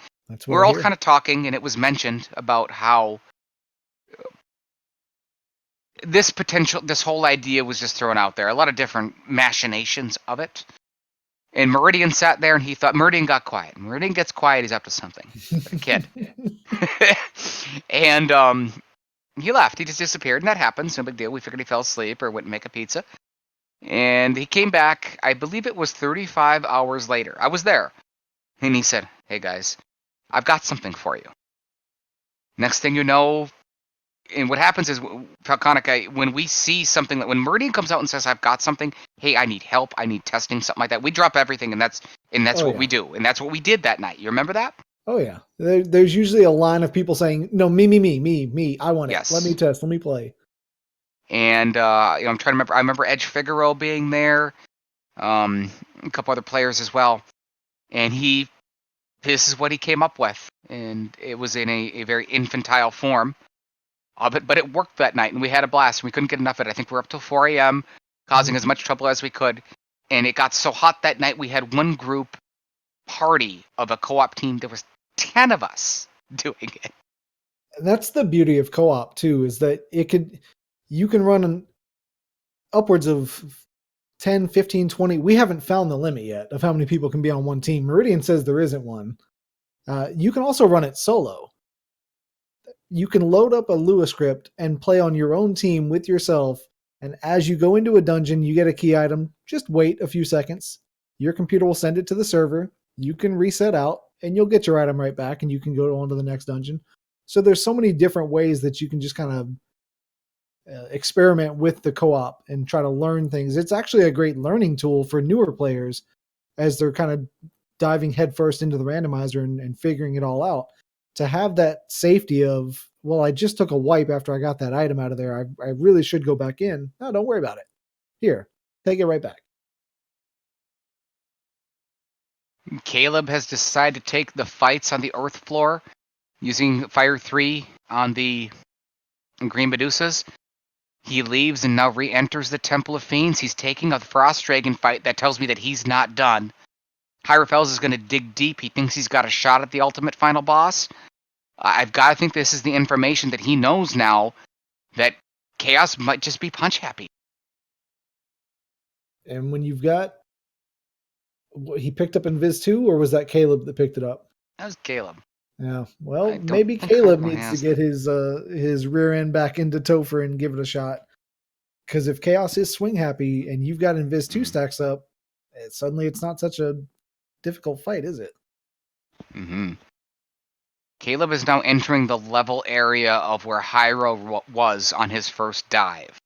We're all kind of talking, and it was mentioned about how this whole idea was just thrown out there. A lot of different machinations of it. And Meridian sat there, and he thought, Meridian got quiet. Meridian gets quiet, he's up to something. Like a kid. And he left. He just disappeared, and that happens. No big deal. We figured he fell asleep or went and make a pizza. And he came back, I believe it was 35 hours later. I was there. And he said, hey, guys, I've got something for you. Next thing you know, and what happens is, Falconica, when we see something, when Meridian comes out and says, I've got something, hey, I need help, I need testing, something like that, we drop everything, and that's what we do. And that's what we did that night. You remember that? Oh, yeah. There's usually a line of people saying, no, me, I want it. Yes. Let me test, let me play. And, I'm trying to remember, I remember Edge Figaro being there, a couple other players as well. And this is what he came up with. And it was in a very infantile form of it, but it worked that night, and we had a blast. We couldn't get enough of it. I think we were up till 4 a.m., causing as much trouble as we could. And it got so hot that night, we had one group party of a co-op team. There was 10 of us doing it. And that's the beauty of co-op, too, is that you can run upwards of 10, 15, 20. We haven't found the limit yet of how many people can be on one team. Meridian says there isn't one. You can also run it solo. You can load up a Lua script and play on your own team with yourself. And as you go into a dungeon, you get a key item. Just wait a few seconds. Your computer will send it to the server. You can reset out and you'll get your item right back and you can go on to the next dungeon. So there's so many different ways that you can just kind of experiment with the co-op and try to learn things. It's actually a great learning tool for newer players as they're kind of diving headfirst into the randomizer and figuring it all out. To have that safety of, well, I just took a wipe after I got that item out of there. I really should go back in. No, don't worry about it. Here, take it right back. Caleb has decided to take the fights on the earth floor using Fire 3 on the Green Medusas. He leaves and now re-enters the Temple of Fiends. He's taking a Frost Dragon fight. That tells me that he's not done. Hierophels is going to dig deep. He thinks he's got a shot at the ultimate final boss. I've got to think this is the information that he knows now that Chaos might just be punch happy. And when you've got what he picked up in Viz 2, or was that Caleb that picked it up? That was Caleb. Yeah. Well, maybe Caleb needs to get his rear end back into Topher and give it a shot. Because if Chaos is swing happy and you've got Invis 2 stacks up, suddenly it's not such a difficult fight, is it? Mm-hmm. Caleb is now entering the level area of where Hyro was on his first dive.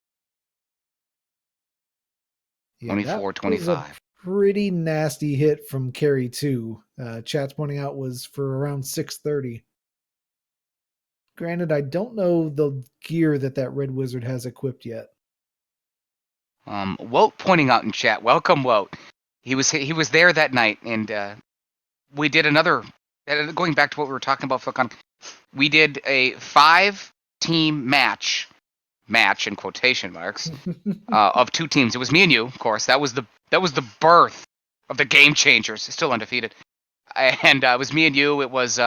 Yeah, 24, that was a 25. pretty nasty hit from Carry 2. Chat's pointing out was for around 630. Granted, I don't know the gear that Red Wizard has equipped yet. Wout pointing out in chat. Welcome, Wout. He was there that night, and we did another. Going back to what we were talking about, Philcon, we did a 5-team match in quotation marks of 2 teams. It was me and you, of course. That was the birth of the Game Changers. Still undefeated, and it was me and you. It was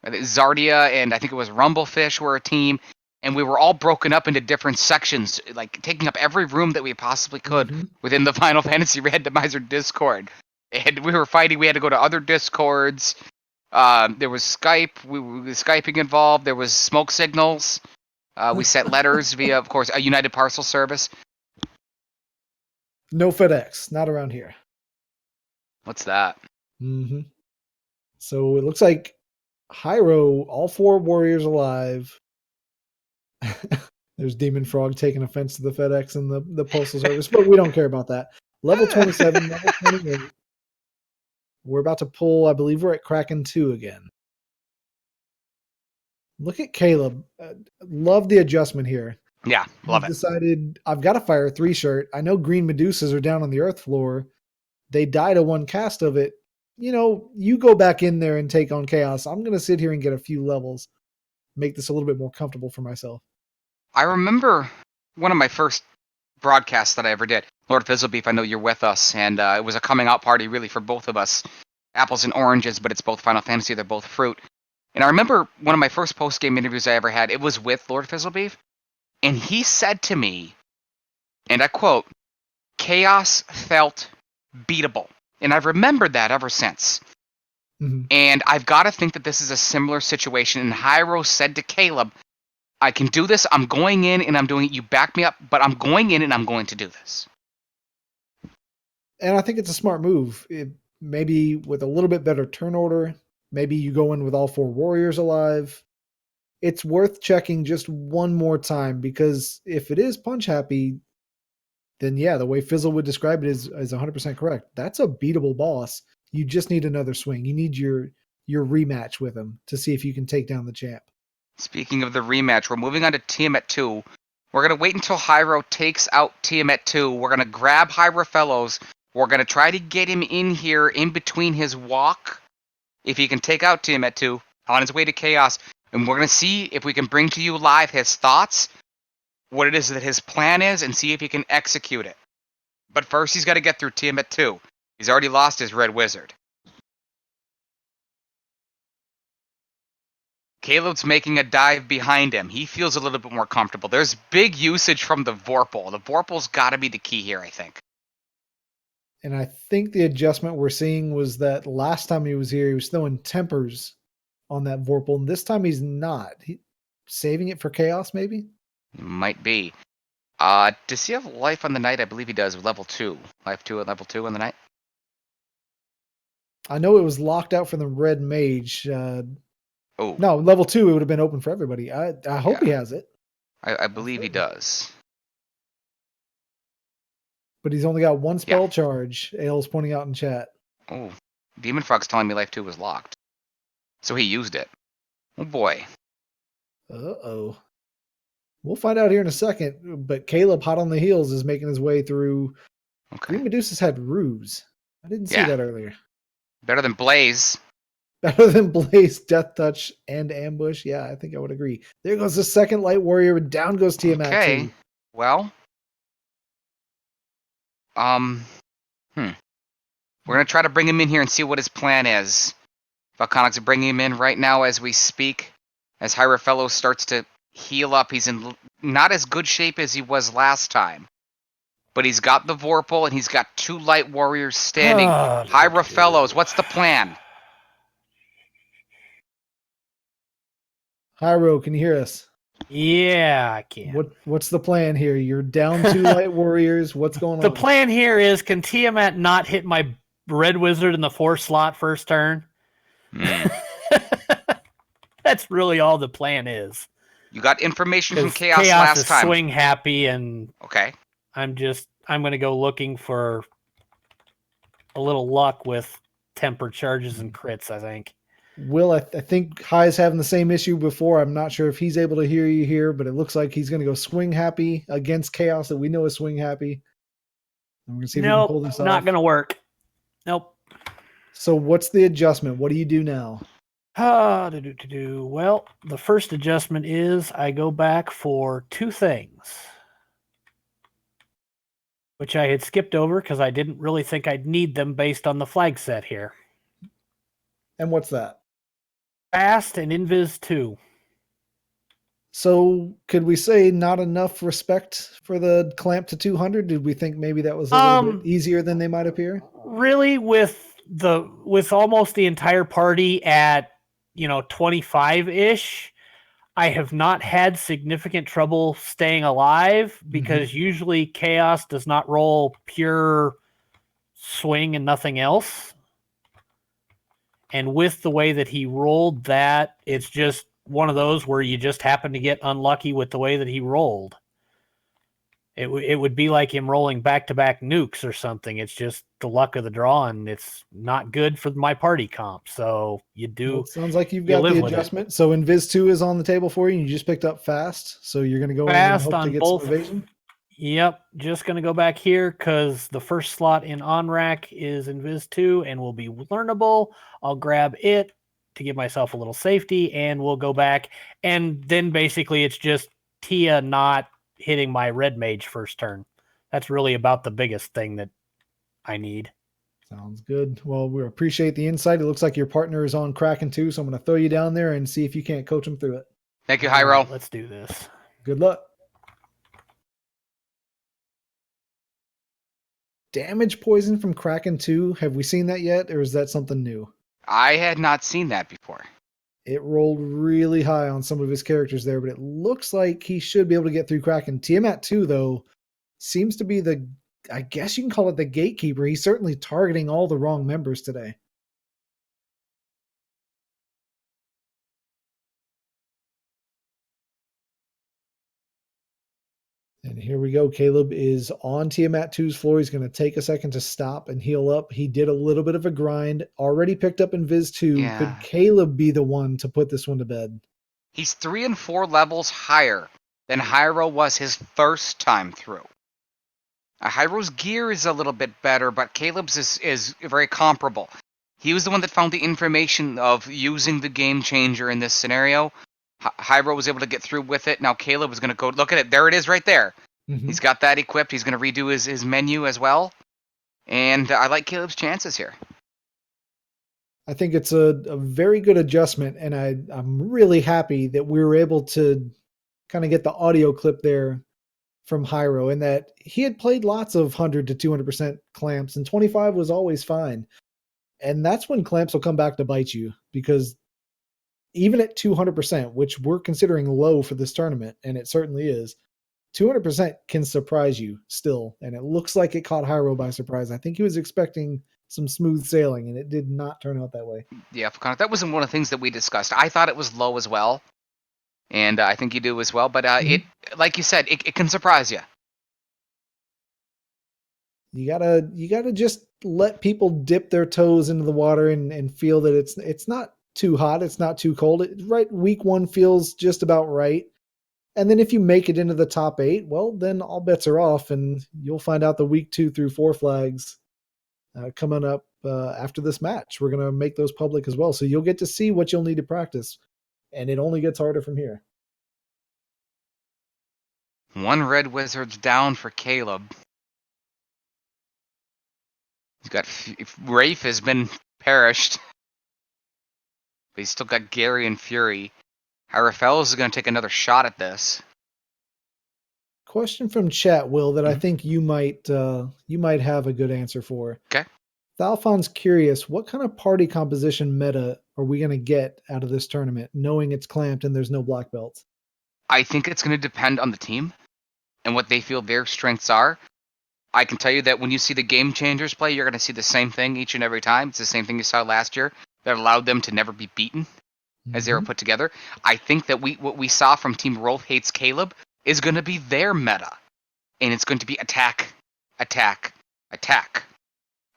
Zardia and I think it was Rumblefish were a team, and we were all broken up into different sections, like taking up every room that we possibly could within the Final Fantasy Randomizer Discord. And we were fighting. We had to go to other Discords. There was Skype. We were Skyping involved. There was smoke signals. We sent letters via, of course, a United Parcel Service. No FedEx, not around here. What's that? Mm-hmm. So it looks like Hyro, all 4 warriors alive. There's Demon Frog taking offense to the FedEx and the Postal Service, but we don't care about that. Level 27, level 28. We're about to pull, I believe we're at Kraken 2 again. Look at Caleb. Love the adjustment here. Yeah, love it. Decided I've got a Fire 3 shirt. I know green Medusas are down on the earth floor. They died a 1 cast of it. You go back in there and take on Chaos. I'm going to sit here and get a few levels. Make this a little bit more comfortable for myself. I remember one of my first broadcasts that I ever did. Lord Fizzlebeef, I know you're with us, and it was a coming out party really for both of us. Apples and oranges, but it's both Final Fantasy, they're both fruit. And I remember one of my first post-game interviews I ever had, it was with Lord Fizzlebeef, and he said to me, and I quote, "Chaos felt beatable." And I've remembered that ever since. Mm-hmm. And I've got to think that this is a similar situation. And Hyro said to Caleb, "I can do this. I'm going in and I'm doing it. You back me up, but I'm going in and I'm going to do this." And I think it's a smart move. Maybe with a little bit better turn order, maybe you go in with all 4 warriors alive. It's worth checking just one more time, because if it is punch happy, then yeah, the way Fizzle would describe it is 100% correct. That's a beatable boss. You just need another swing. You need your rematch with him to see if you can take down the champ. Speaking of the rematch, we're moving on to Tiamat 2. We're going to wait until Hyro takes out Tiamat 2. We're going to grab Hyro Fellows. We're going to try to get him in here in between his walk, if he can take out Tiamat 2 on his way to Chaos. And we're going to see if we can bring to you live his thoughts, what it is that his plan is, and see if he can execute it. But first, he's got to get through Tiamat 2. He's already lost his Red Wizard. Caleb's making a dive behind him. He feels a little bit more comfortable. There's big usage from the Vorpal. The Vorpal's got to be the key here, I think. And I think the adjustment we're seeing was that last time he was here, he was throwing tempers on that Vorpal, and this time he's not. He saving it for Chaos, maybe? Might be. Does he have life on the night? I believe he does, level 2. Life 2 and level 2 on the night? I know it was locked out for the Red Mage. Oh. No, level 2, it would have been open for everybody. I hope he has it. I believe he does. But he's only got 1 spell charge, Ale's pointing out in chat. Oh. Demon Frog's telling me life 2 was locked. So he used it. Oh boy. Uh-oh. We'll find out here in a second, but Caleb, hot on the heels, is making his way through. Okay. Green Medusa's had ruse. I didn't see that earlier. Better than Blaze. Better than Blaze, Death Touch, and Ambush. Yeah, I think I would agree. There goes the second Light Warrior, and down goes Tiamat. Okay. Too. Well. We're going to try to bring him in here and see what his plan is. Volcanics are bringing him in right now as we speak. As Hierofellow starts to heal up. He's in not as good shape as he was last time. But he's got the Vorpal and he's got 2 Light Warriors standing. Hierofellows, what's the plan? Hyro, can you hear us? Yeah, I can. What's the plan here? You're down 2 light warriors. What's going The on? plan here is, can Tiamat not hit my red wizard in the 4 slot first turn? Hmm. That's really all the plan is. You got information from Because Chaos Chaos last is time. swing happy, and Okay. I'm going to go looking for a little luck with temper charges and crits, I think. Will, I think High's having the same issue before. I'm not sure if he's able to hear you here, but it looks like he's going to go swing happy against Chaos that we know is swing happy. I'm going to see if we can pull Nope, this not off. going to work. Nope. So what's the adjustment? What do you do now? Well, the first adjustment is I go back for 2 things, which I had skipped over because I didn't really think I'd need them based on the flag set here. And what's that? Fast and Invis 2. So could we say not enough respect for the clamp to 200? Did we think maybe that was a little bit easier than they might appear? Really, with almost the entire party at 25-ish, I have not had significant trouble staying alive because usually Chaos does not roll pure swing and nothing else. And with the way that he rolled that, it's just one of those where you just happen to get unlucky with the way that he rolled. It would be like him rolling back-to-back nukes or something. It's just the luck of the draw, and it's not good for my party comp. So you do. Well, it sounds like you've got the adjustment. So Invis 2 is on the table for you, and you just picked up fast. So you're going to go in and hope to get some evasion? Yep, just going to go back here because the first slot in on-rack is Invis 2 and will be learnable. I'll grab it to give myself a little safety, and we'll go back. And then basically it's just Tia not hitting my red mage first turn. That's really about the biggest thing that I need. Sounds good. Well, we appreciate the insight. It looks like your partner is on Kraken too, so I'm going to throw you down there and see if you can't coach him through it. Thank you, Hyro. Let's do this. Good luck. Damage poison from Kraken 2. Have we seen that yet, or is that something new? I had not seen that before. It rolled really high on some of his characters there, but it looks like he should be able to get through Kraken. Tiamat 2, though, seems to be I guess you can call it the gatekeeper. He's certainly targeting all the wrong members today. And here we go. Caleb is on Tiamat 2's floor. He's going to take a second to stop and heal up. He did a little bit of a grind. Already picked up Invis 2. Yeah. Could Caleb be the one to put this one to bed? He's 3 and 4 levels higher than Hyro was his first time through. Hyro's gear is a little bit better, but Caleb's is very comparable. He was the one that found the information of using the game changer in this scenario. Hyro was able to get through with it. Now Caleb was going to go, look at it, there it is right there. Mm-hmm. He's got that equipped. He's going to redo his menu as well. And I like Caleb's chances here. I think it's a very good adjustment, and I'm really happy that we were able to kind of get the audio clip there from Hyro, and that he had played lots of 100 to 200% clamps, and 25 was always fine. And that's when clamps will come back to bite you, because even at 200%, which we're considering low for this tournament, and it certainly is, 200% can surprise you still. And it looks like it caught Hyro by surprise. I think he was expecting some smooth sailing, and it did not turn out that way. Yeah, that wasn't one of the things that we discussed. I thought it was low as well, and I think you do as well. But it, like you said, it can surprise you. You gotta just let people dip their toes into the water and feel that it's not too hot, it's not too cold. Week 1 feels just about right. And then if you make it into the top 8, well, then all bets are off, and you'll find out the week 2 through 4 flags coming up after this match. We're going to make those public as well. So you'll get to see what you'll need to practice. And it only gets harder from here. 1 red wizard's down for Caleb. He's got Rafe has been perished. But he's still got Gary and Fury. Hierophilus is going to take another shot at this. Question from chat, Will, that I think you might have a good answer for. Okay. Thalfon's curious, what kind of party composition meta are we going to get out of this tournament, knowing it's clamped and there's no black belts? I think it's going to depend on the team and what they feel their strengths are. I can tell you that when you see the game changers play, you're going to see the same thing each and every time. It's the same thing you saw last year that allowed them to never be beaten as they were put together. I think that what we saw from Team RofeHatesCaleb is going to be their meta, and it's going to be attack, attack, attack.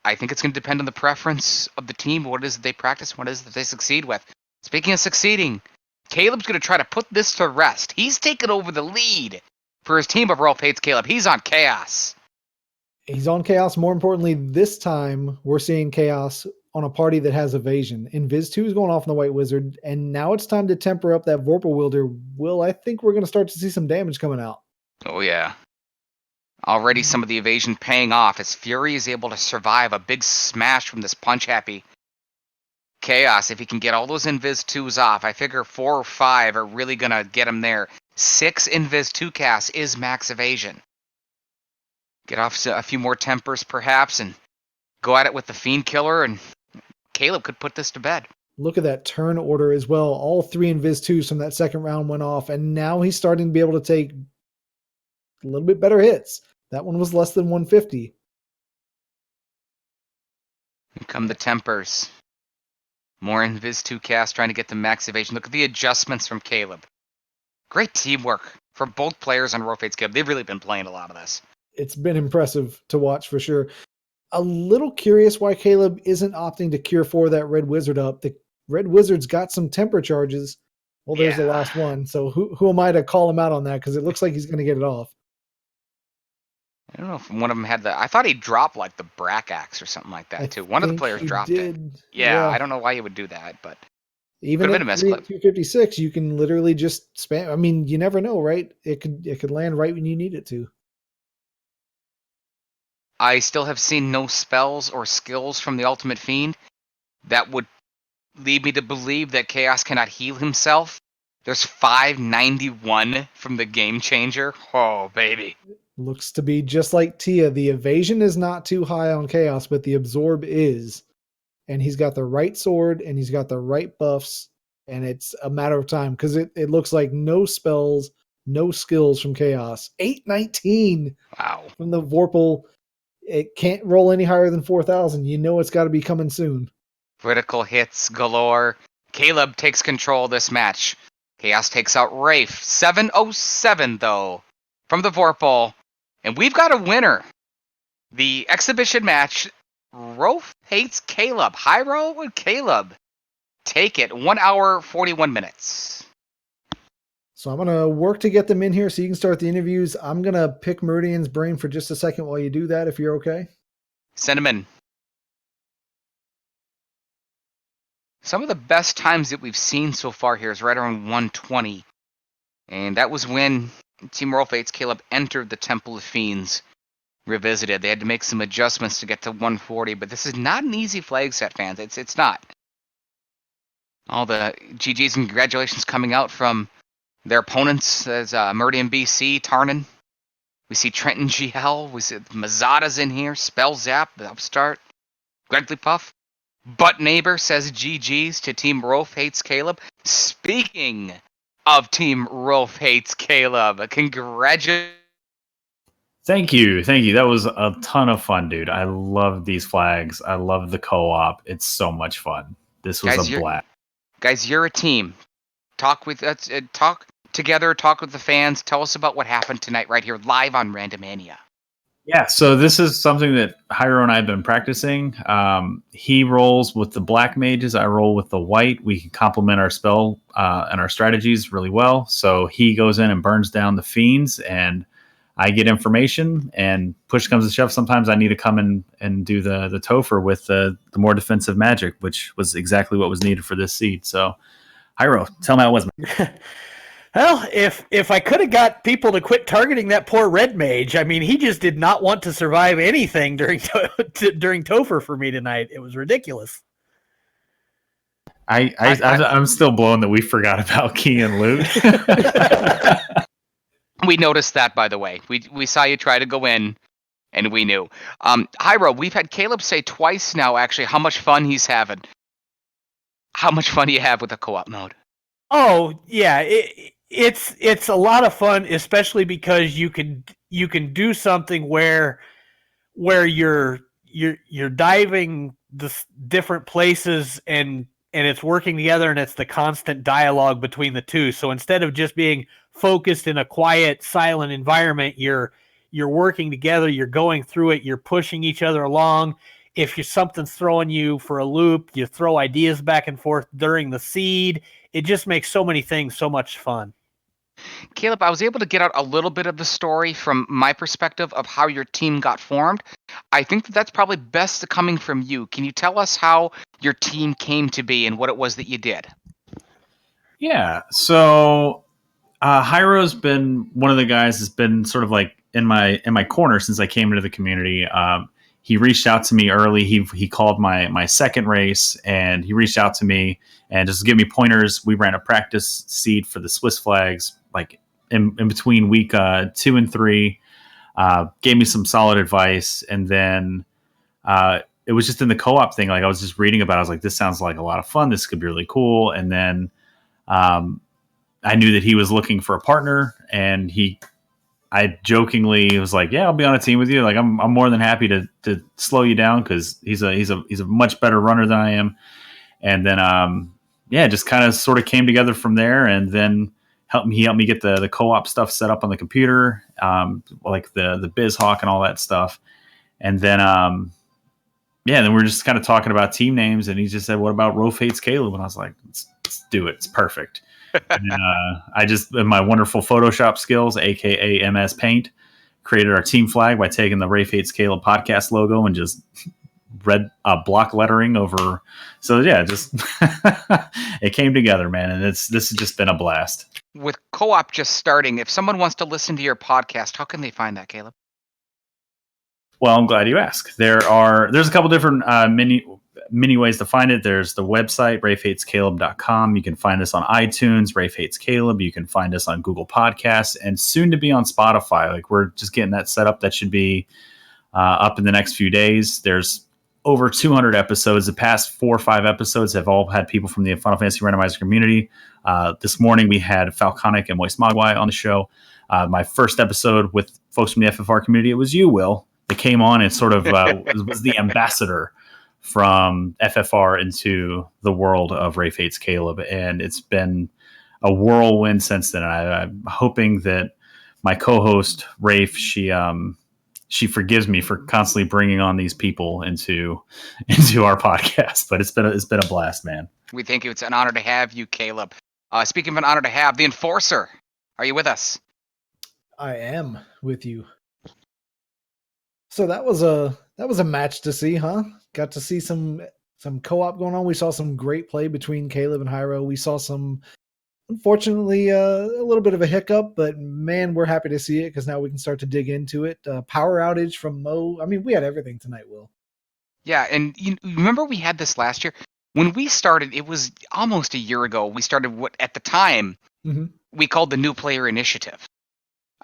I think it's going to depend on the preference of the team, what it is that they practice, what it is that they succeed with. Speaking of succeeding, Caleb's going to try to put this to rest. He's taken over the lead for his team of RofeHatesCaleb. He's on Chaos. He's on Chaos. More importantly, this time we're seeing Chaos on a party that has evasion. Invis 2 is going off on the White Wizard, and now it's time to temper up that Vorpal Wielder. Will, I think we're going to start to see some damage coming out. Oh, yeah. Already some of the evasion paying off as Fury is able to survive a big smash from this punch-happy Chaos. If he can get all those Invis 2s off, I figure 4 or 5 are really going to get him there. 6 Invis 2 casts is max evasion. Get off a few more tempers, perhaps, and go at it with the Fiend Killer, and Caleb could put this to bed. Look at that turn order as well. All 3 Invis 2s from that second round went off, and now he's starting to be able to take a little bit better hits. That one was less than 150. Here come the tempers. More Invis 2 cast trying to get the max evasion. Look at the adjustments from Caleb. Great teamwork for both players on RofeHatesCaleb. They've really been playing a lot of this. It's been impressive to watch for sure. A little curious why Caleb isn't opting to Cure 4 that Red Wizard up. The Red Wizard's got some temper charges. Well, there's the last one. So who am I to call him out on that? Because it looks like he's going to get it off. I don't know if one of them had the... I thought he dropped like the Brack Axe or something like that too. One of the players dropped it. Yeah, I don't know why he would do that, but... Even at 256, you can literally just spam. I mean, you never know, right? It could land right when you need it to. I still have seen no spells or skills from the Ultimate Fiend that would lead me to believe that Chaos cannot heal himself. There's 591 from the Game Changer. Oh, baby. Looks to be just like Tia. The evasion is not too high on Chaos, but the absorb is. And he's got the right sword, and he's got the right buffs, and it's a matter of time, because it looks like no spells, no skills from Chaos. 819 Wow. From the Vorpal. It can't roll any higher than 4,000. You know it's got to be coming soon. Critical hits galore. Caleb takes control of this match. Chaos takes out Rafe. 707, though, from the Vorpal. And we've got a winner. The exhibition match... RofeHatesCaleb. Hyro and Caleb take it. 1 hour, 41 minutes. So I'm going to work to get them in here so you can start the interviews. I'm going to pick Meridian's brain for just a second while you do that, if you're okay. Send them in. Some of the best times that we've seen so far here is right around 120. And that was when Team RofeHatesCaleb entered the Temple of Fiends Revisited. They had to make some adjustments to get to 140, but this is not an easy flag set, fans. It's not. All the GGs and congratulations coming out from their opponents as Meridian BC, Tarnan. We see Trenton GL. We see Mazada's in here. Spell Zap, the Upstart. Gregly Puff. Butt Neighbor says GGs to Team RofeHatesCaleb. Speaking of Team RofeHatesCaleb, congratulations. Thank you. That was a ton of fun, dude. I love these flags. I love the co-op. It's so much fun. This was a blast. Guys, you're a team. Talk with us. Talk together. Talk with the fans. Tell us about what happened tonight right here live on Randomania. Yeah, so this is something that Hyro and I have been practicing. He rolls with the black mages. I roll with the white. We can complement our spell and our strategies really well. So he goes in and burns down the fiends, and I get information, and push comes to shove. Sometimes I need to come in and do the Topher with the more defensive magic, which was exactly what was needed for this seed. So, Hyro, tell me how it was. Well, if I could have got people to quit targeting that poor red mage, I mean, he just did not want to survive anything during Topher for me tonight. It was ridiculous. I'm still blown that we forgot about Key and Loot. We noticed that, by the way. We saw you try to go in, and we knew. Hyro, we've had Caleb say twice now, actually, how much fun he's having. How much fun do you have with the co-op mode? Oh, yeah. it's a lot of fun, especially because you can do something where you're diving the different places and it's working together, and it's the constant dialogue between the two. So instead of just being focused in a quiet, silent environment, you're working together, you're going through it, you're pushing each other along. If something's throwing you for a loop, you throw ideas back and forth during the seed. It just makes so many things so much fun. Caleb, I was able to get out a little bit of the story from my perspective of how your team got formed. I think that that's probably best coming from you. Can you tell us how your team came to be and what it was that you did? Yeah. So Hyro's been one of the guys that's been sort of like in my corner since I came into the community. He reached out to me early. He called my second race, and he reached out to me and just give me pointers. We ran a practice seed for the Swiss flags, like in between week 2 and 3. Gave me some solid advice, and then it was just in the co-op thing. Like I was just reading about it. I was like, this sounds like a lot of fun. This could be really cool. And then I knew that he was looking for a partner, and I jokingly was like, yeah, I'll be on a team with you. Like I'm more than happy to slow you down, because he's a much better runner than I am. And then it just kind of sort of came together from there. And then he helped me get the co-op stuff set up on the computer, like the BizHawk and all that stuff. And then then we were just kind of talking about team names, and he just said, what about RofeHatesCaleb? And I was like, let's do it. It's perfect. And I just, in my wonderful Photoshop skills, aka MS Paint, created our team flag by taking the RofeHatesCaleb podcast logo and just red block lettering over. So yeah, just it came together, man, and this has just been a blast. With co-op just starting, if someone wants to listen to your podcast, how can they find that, Caleb? Well, I'm glad you asked. There's a couple different many ways to find it. There's the website, RofeHatesCaleb.com. You can find us on iTunes, Rafe Hates Caleb. You can find us on Google Podcasts, and soon to be on Spotify. Like we're just getting that set up. That should be up in the next few days. There's over 200 episodes. The past 4 or 5 episodes have all had people from the Final Fantasy Randomizer community. This morning we had Falconic and Moist Mogwai on the show. My first episode with folks from the FFR community, it was you, Will. That came on and sort of was the ambassador from FFR into the world of RofeHatesCaleb, and it's been a whirlwind since then. And I'm hoping that my co-host Rafe, she forgives me for constantly bringing on these people into our podcast, but it's been a blast, man. We thank you. It's an honor to have you, Caleb. Speaking of an honor to have, the Enforcer, are you with us? I am with you. So that was a match to see, huh? Got to see some co-op going on. We saw some great play between Caleb and Hyro. We saw some, unfortunately, a little bit of a hiccup, but man, we're happy to see it because now we can start to dig into it. Power outage from Mo. I mean, we had everything tonight, Will. Yeah, and you remember we had this last year? When we started, it was almost a year ago. We started what at the time we called the New Player Initiative.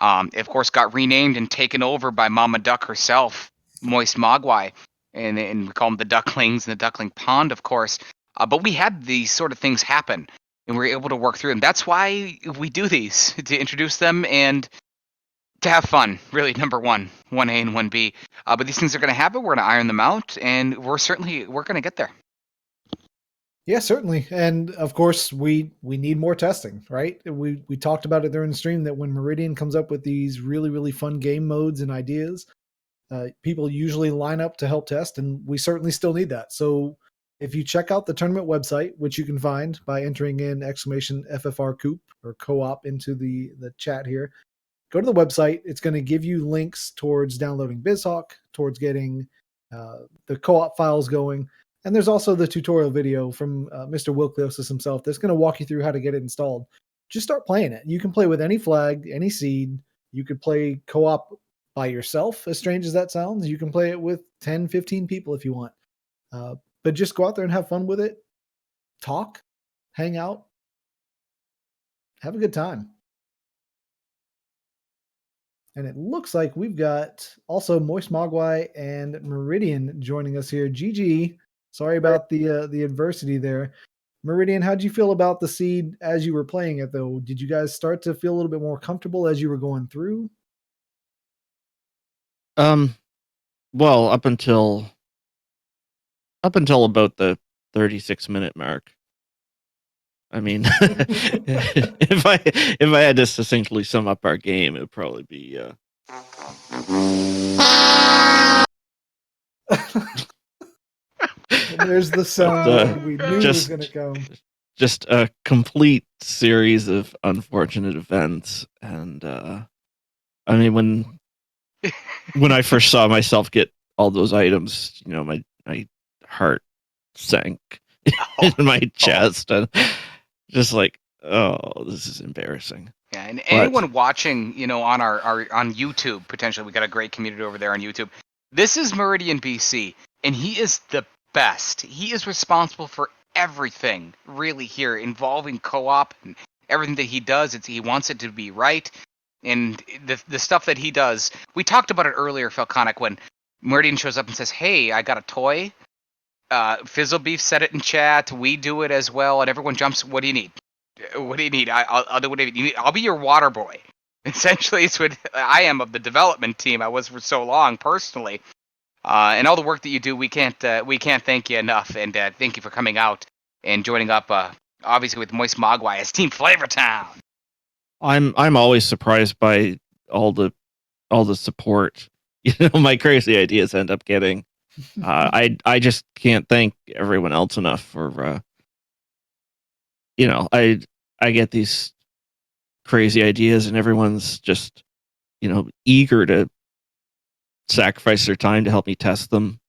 Of course, got renamed and taken over by Mama Duck herself, Moist Mogwai, and we call them the Ducklings and the Duckling Pond, of course. But we had these sort of things happen, and we were able to work through them. That's why we do these, to introduce them and to have fun, really, number one, 1A and 1B. But these things are going to happen. We're going to iron them out, and we're going to get there. Yeah, certainly. And of course, we need more testing, right? We talked about it during the stream that when Meridian comes up with these really, really fun game modes and ideas, people usually line up to help test, and we certainly still need that. So if you check out the tournament website, which you can find by entering in !FFR Coop or co-op into the chat here, go to the website. It's going to give you links towards downloading BizHawk, towards getting the co-op files going. And there's also the tutorial video from Mr. Wilkliosis himself that's going to walk you through how to get it installed. Just start playing it. You can play with any flag, any seed. You could play co-op by yourself, as strange as that sounds. You can play it with 10, 15 people if you want. But just go out there and have fun with it. Talk, hang out, have a good time. And it looks like we've got also Moist Mogwai and Meridian joining us here. GG. Sorry about the adversity there. Meridian, how did you feel about the seed as you were playing it, though? Did you guys start to feel a little bit more comfortable as you were going through? Well, about the 36-minute mark. I mean, if I had to succinctly sum up our game, it would probably be And there's the sound we knew was going to come. just a complete series of unfortunate events. And I mean, when I first saw myself get all those items, my heart sank in my chest, and just like, oh, this is embarrassing. Yeah, and anyone watching, on our on YouTube, potentially, we got a great community over there on YouTube. This is Meridian BC, and he is the best. He is responsible for everything, really, here, involving co-op and everything that he does. He wants it to be right, and the stuff that he does. We talked about it earlier, Falconic, when Meridian shows up and says, "Hey, I got a toy." Fizzlebeef said it in chat. We do it as well, and everyone jumps. What do you need? What do you need? I'll do whatever you need. I'll be your water boy. Essentially, it's what I am of the development team. I was for so long, personally. And all the work that you do, we can't thank you enough. And thank you for coming out and joining up, obviously with Moist Mogwai as Team FlavorTown. I'm always surprised by all the support my crazy ideas end up getting. I just can't thank everyone else enough for I get these crazy ideas and everyone's just eager to sacrifice their time to help me test them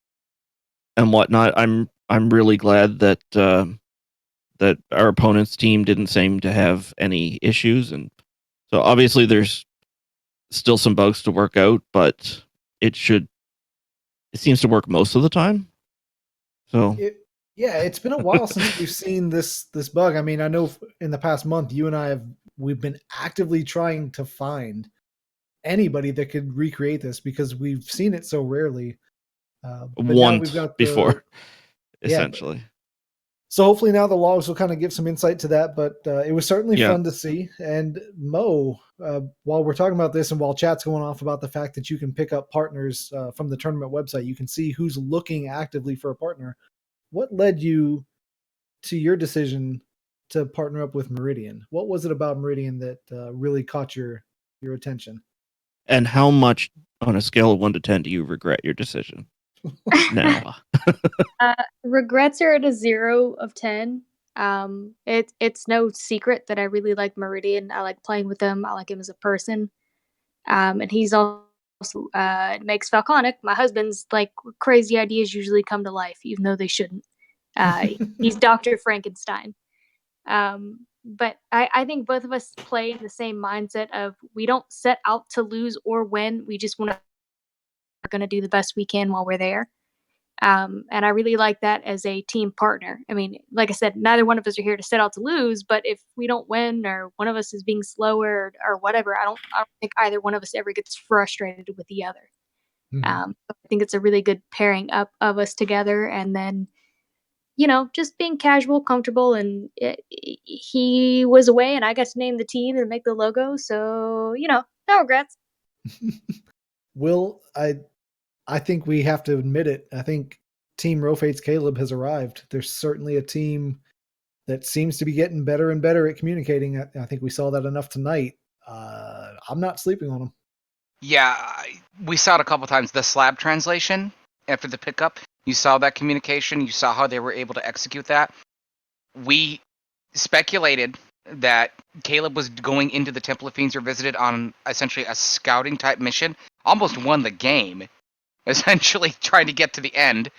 and whatnot. I'm really glad that that our opponent's team didn't seem to have any issues, and so obviously there's still some bugs to work out, but it seems to work most of the time. So it's been a while since we've seen this bug. I mean, I know in the past month, you and I we've been actively trying to find anybody that could recreate this because we've seen it so rarely. Once before, essentially. So hopefully now the logs will kind of give some insight to that, but it was certainly fun to see. And Mo, while we're talking about this and while chat's going off about the fact that you can pick up partners from the tournament website, you can see who's looking actively for a partner. What led you to your decision to partner up with Meridian? What was it about Meridian that really caught your attention? And how much on a scale of 1 to 10 do you regret your decision? No. Regrets are at a 0 of 10. It's no secret that I really like Meridian. I like playing with him. I like him as a person. And he's also makes Falconic, my husband's, like, crazy ideas usually come to life, even though they shouldn't. He's Dr. Frankenstein. But I think both of us play in the same mindset of we don't set out to lose or win. We just want to we're going to do the best we can while we're there. And I really like that as a team partner. I mean, like I said, neither one of us are here to set out to lose, but if we don't win or one of us is being slower or whatever, I don't think either one of us ever gets frustrated with the other. I think it's a really good pairing up of us together. And then, just being casual, comfortable, and he was away and I got to name the team and make the logo. So, no regrets. Will, I think we have to admit it. I think Team RofeHatesCaleb has arrived. There's certainly a team that seems to be getting better and better at communicating. I think we saw that enough tonight. I'm not sleeping on them. Yeah, we saw it a couple times. The slab translation after the pickup, you saw that communication. You saw how they were able to execute that. We speculated that Caleb was going into the Temple of Fiends Revisited on essentially a scouting type mission. Almost won the game, essentially trying to get to the end.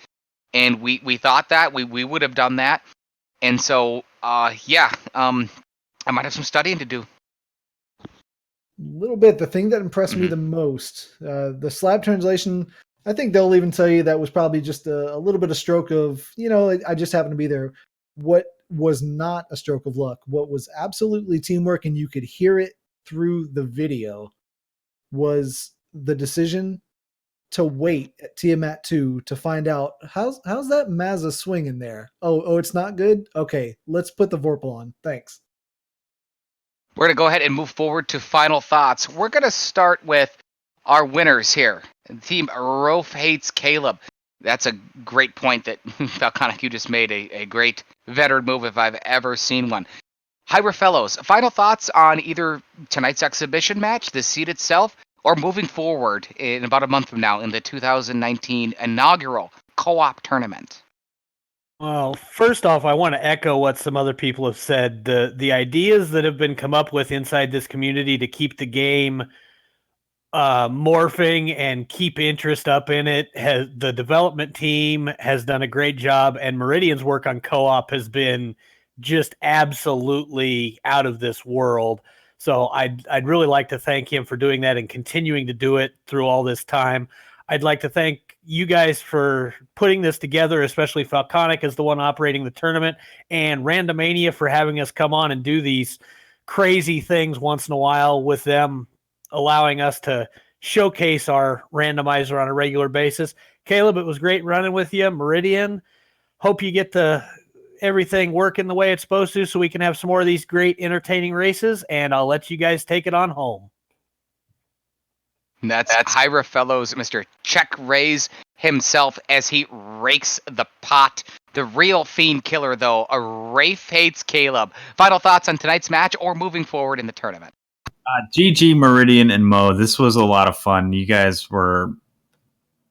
And we thought that we would have done that. And so, I might have some studying to do. A little bit. The thing that impressed me the most, the slab translation, I think they'll even tell you that was probably just a little bit of stroke of, I just happened to be there. What was not a stroke of luck, what was absolutely teamwork, and you could hear it through the video, was the decision to wait at Tiamat 2 to find out how's that Mazza swinging there. Oh, it's not good. Okay, let's put the Vorpal on. Thanks. We're going to go ahead and move forward to final thoughts. We're going to start with our winners here. Team RofeHatesCaleb. That's a great point that Falconic, you just made a great veteran move if I've ever seen one. Hyra Fellows, final thoughts on either tonight's exhibition match, the seed itself, or moving forward in about a month from now in the 2019 inaugural co-op tournament? Well, first off, I want to echo what some other people have said. The ideas that have been come up with inside this community to keep the game morphing and keep interest up in it, the development team has done a great job, and Meridian's work on co-op has been just absolutely out of this world. So I'd really like to thank him for doing that and continuing to do it through all this time. I'd like to thank you guys for putting this together, especially Falconic as the one operating the tournament, and Randomania for having us come on and do these crazy things once in a while with them, allowing us to showcase our randomizer on a regular basis. Caleb, it was great running with you. Meridian, hope you get everything working the way it's supposed to so we can have some more of these great entertaining races, and I'll let you guys take it on home. And that's Hyra Fellows, Mr. Check Raise himself as he rakes the pot. The real fiend killer, though, a RofeHatesCaleb. Final thoughts on tonight's match or moving forward in the tournament? GG, Meridian, and Mo. This was a lot of fun. You guys were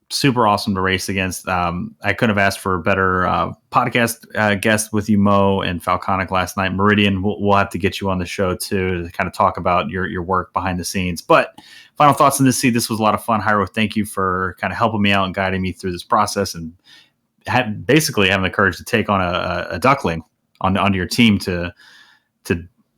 super awesome to race against. I couldn't have asked for a better podcast guest with you, Mo, and Falconic last night. Meridian, we'll have to get you on the show too to kind of talk about your work behind the scenes. But final thoughts on this seed. This was a lot of fun. Hyro, thank you for kind of helping me out and guiding me through this process, and basically having the courage to take on a duckling onto your team to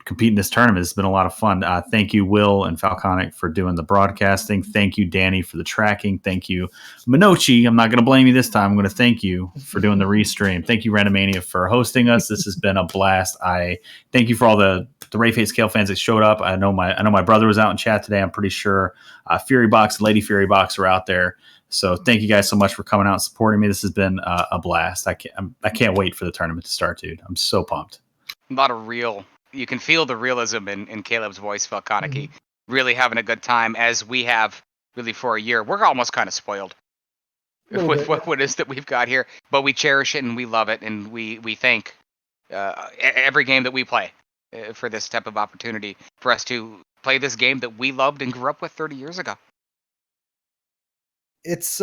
compete in this tournament. It's been a lot of fun. Thank you, Will and Falconic, for doing the broadcasting. Thank you, Danny, for the tracking. Thank you, Minochi. I'm not going to blame you this time. I'm going to thank you for doing the restream. Thank you, Randomania, for hosting us. This has been a blast. I thank you for all the RofeHatesCaleb fans that showed up. I know my brother was out in chat today. I'm pretty sure Fury Box and Lady Fury Box are out there. So thank you guys so much for coming out and supporting me. This has been a blast. I can't wait for the tournament to start, dude. I'm so pumped. A lot of you can feel the realism in Caleb's voice, Falconic. Really having a good time, as we have really for a year. We're almost kind of spoiled with what it is that we've got here, but we cherish it and we love it, and we thank every game that we play for this type of opportunity for us to play this game that we loved and grew up with 30 years ago. It's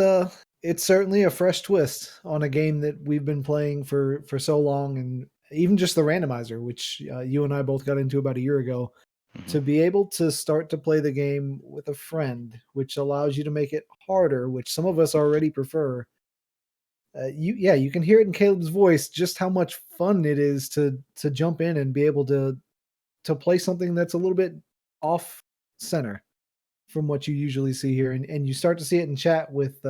certainly a fresh twist on a game that we've been playing for so long, and even just the randomizer, which you and I both got into about a year ago, to be able to start to play the game with a friend, which allows you to make it harder, which some of us already prefer. You can hear it in Caleb's voice just how much fun it is to jump in and be able to play something that's a little bit off center from what you usually see here, and you start to see it in chat with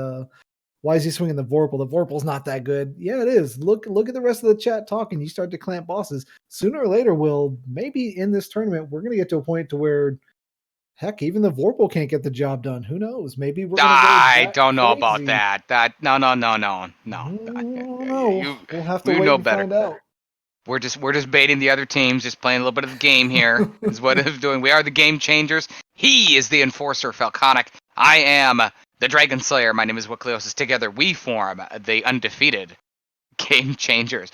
why is he swinging the Vorpal? The Vorpal's not that good. Yeah, it is. Look at the rest of the chat talking. You start to clamp bosses. Sooner or later, maybe in this tournament, we're going to get to a point to where, heck, even the Vorpal can't get the job done. Who knows? Maybe we're going to go I don't know crazy. about that. No. We'll have to wait and find out. We're just baiting the other teams, just playing a little bit of the game here. Is what it's doing. We are the game changers. He is the enforcer, Falconic. I am the Dragon Slayer. My name is Wicleosis. Together we form the undefeated Game Changers.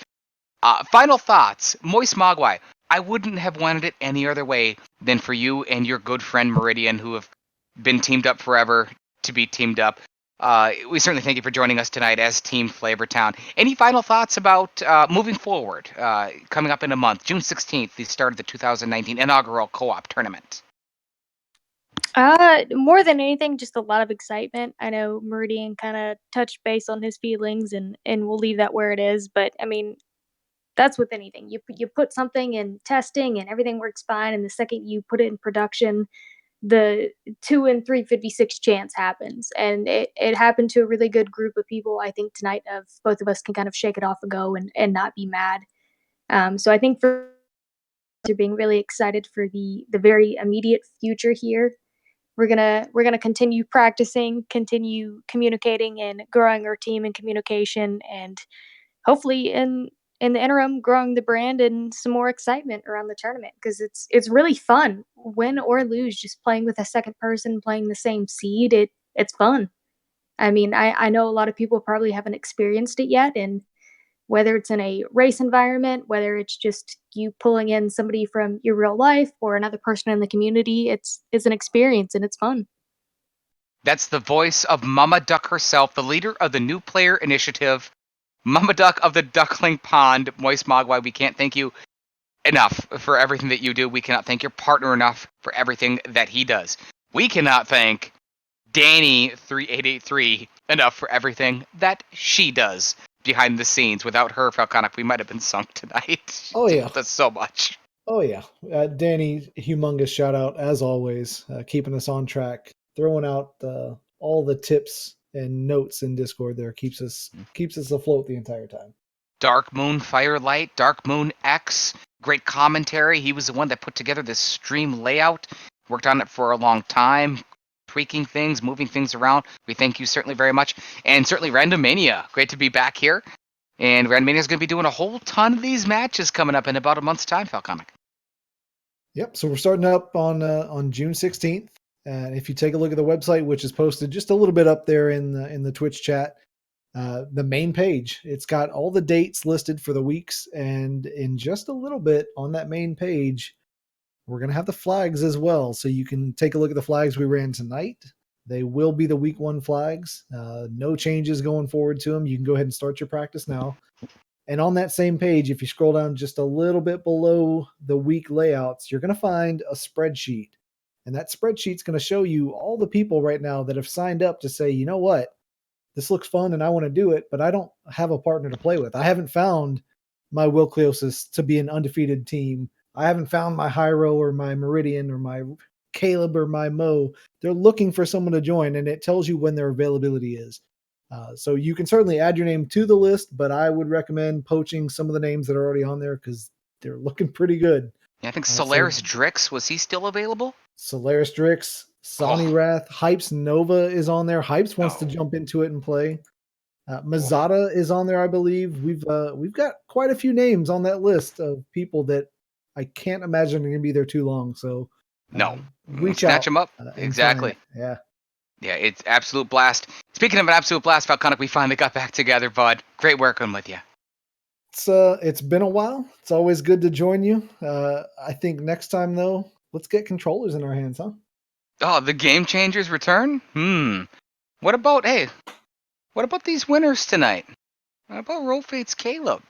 Final thoughts. Moist Mogwai. I wouldn't have wanted it any other way than for you and your good friend Meridian, who have been teamed up forever, to be teamed up. We certainly thank you for joining us tonight as Team FlavorTown. Any final thoughts about moving forward, coming up in a month, June 16th, the start of the 2019 inaugural co-op tournament? More than anything, just a lot of excitement. I know Meridian kind of touched base on his feelings, and we'll leave that where it is. But I mean, that's with anything. You put something in testing, and everything works fine. And the second you put it in production, the 2 in 356 chance happens, and it happened to a really good group of people. I think tonight, of both of us can kind of shake it off and go and not be mad. So I think for being really excited for the very immediate future here. we're gonna continue practicing, continue communicating, and growing our team and communication, and hopefully in the interim, growing the brand and some more excitement around the tournament because it's really fun, win or lose. Just playing with a second person, playing the same seed, it's fun. I mean, I know a lot of people probably haven't experienced it yet, and whether it's in a race environment, whether it's just you pulling in somebody from your real life or another person in the community, it's an experience and it's fun. That's the voice of Mama Duck herself, the leader of the New Player Initiative, Mama Duck of the Duckling Pond, Moist Mogwai. We can't thank you enough for everything that you do. We cannot thank your partner enough for everything that he does. We cannot thank Danny3883 enough for everything that she does behind the scenes. Without her, Falconic, we might have been sunk tonight. Oh, She yeah. helped us so much. Oh yeah, Danny, humongous shout out as always, keeping us on track, throwing out all the tips and notes in Discord. There keeps us afloat the entire time. Dark Moon Firelight, Dark Moon X, great commentary. He was the one that put together this stream layout, worked on it for a long time, tweaking things, moving things around. We thank you certainly very much. And certainly Random Mania, great to be back here. And Random Mania is going to be doing a whole ton of these matches coming up in about a month's time, Falconic. Yep. So we're starting up on June 16th, and if you take a look at the website, which is posted just a little bit up there in the Twitch chat, the main page, it's got all the dates listed for the weeks, and in just a little bit on that main page, we're gonna have the flags as well, so you can take a look at the flags we ran tonight. They will be the week 1 flags. No changes going forward to them. You can go ahead and start your practice now. And on that same page, if you scroll down just a little bit below the week layouts, you're going to find a spreadsheet. And that spreadsheet's going to show you all the people right now that have signed up to say, you know what, this looks fun and I want to do it, but I don't have a partner to play with. I haven't found my Wilkliosis to be an undefeated team. I haven't found my Hyro or my Meridian or my Caleb or my Mo. They're looking for someone to join, and it tells you when their availability is. So you can certainly add your name to the list, but I would recommend poaching some of the names that are already on there because they're looking pretty good. Yeah, I think Solaris Drix, was he still available? Solaris Drix, Sonny Wrath, Hypes Nova is on there. Hypes wants to jump into it and play. Mazada is on there, I believe. We've got quite a few names on that list of people that I can't imagine are going to be there too long. So reach out, snatch them up. Exactly. Yeah. Yeah, it's absolute blast. Speaking of an absolute blast, Falconic, we finally got back together, bud. Great working with you. It's been a while. It's always good to join you. I think next time though, let's get controllers in our hands, huh? Oh, the Game Changers return? What about these winners tonight? What about RofeHatesCaleb?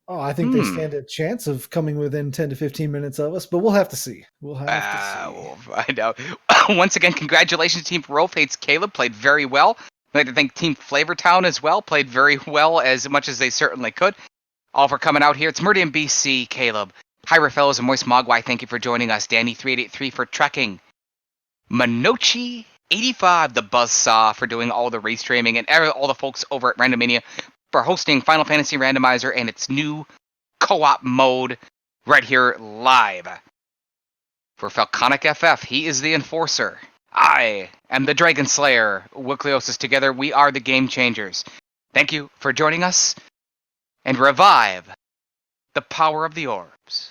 Oh, I think they stand a chance of coming within 10 to 15 minutes of us, but we'll have to see. We'll find out. Once again, congratulations, Team RofeHatesCaleb. Played very well. I'd like to thank Team FlavorTown as well. Played very well, as much as they certainly could. All for coming out here. It's Meridian BC, Caleb. Hi, fellows, and Moist Mogwai. Thank you for joining us. Danny3883 for trekking. Manochi85, the Buzzsaw, for doing all the race streaming, and all the folks over at Randomania for hosting Final Fantasy Randomizer and its new co-op mode right here live. For Falconic FF, he is the Enforcer. I am the Dragon Slayer. Wilkliosis, together we are the Game Changers. Thank you for joining us, and revive the power of the orbs.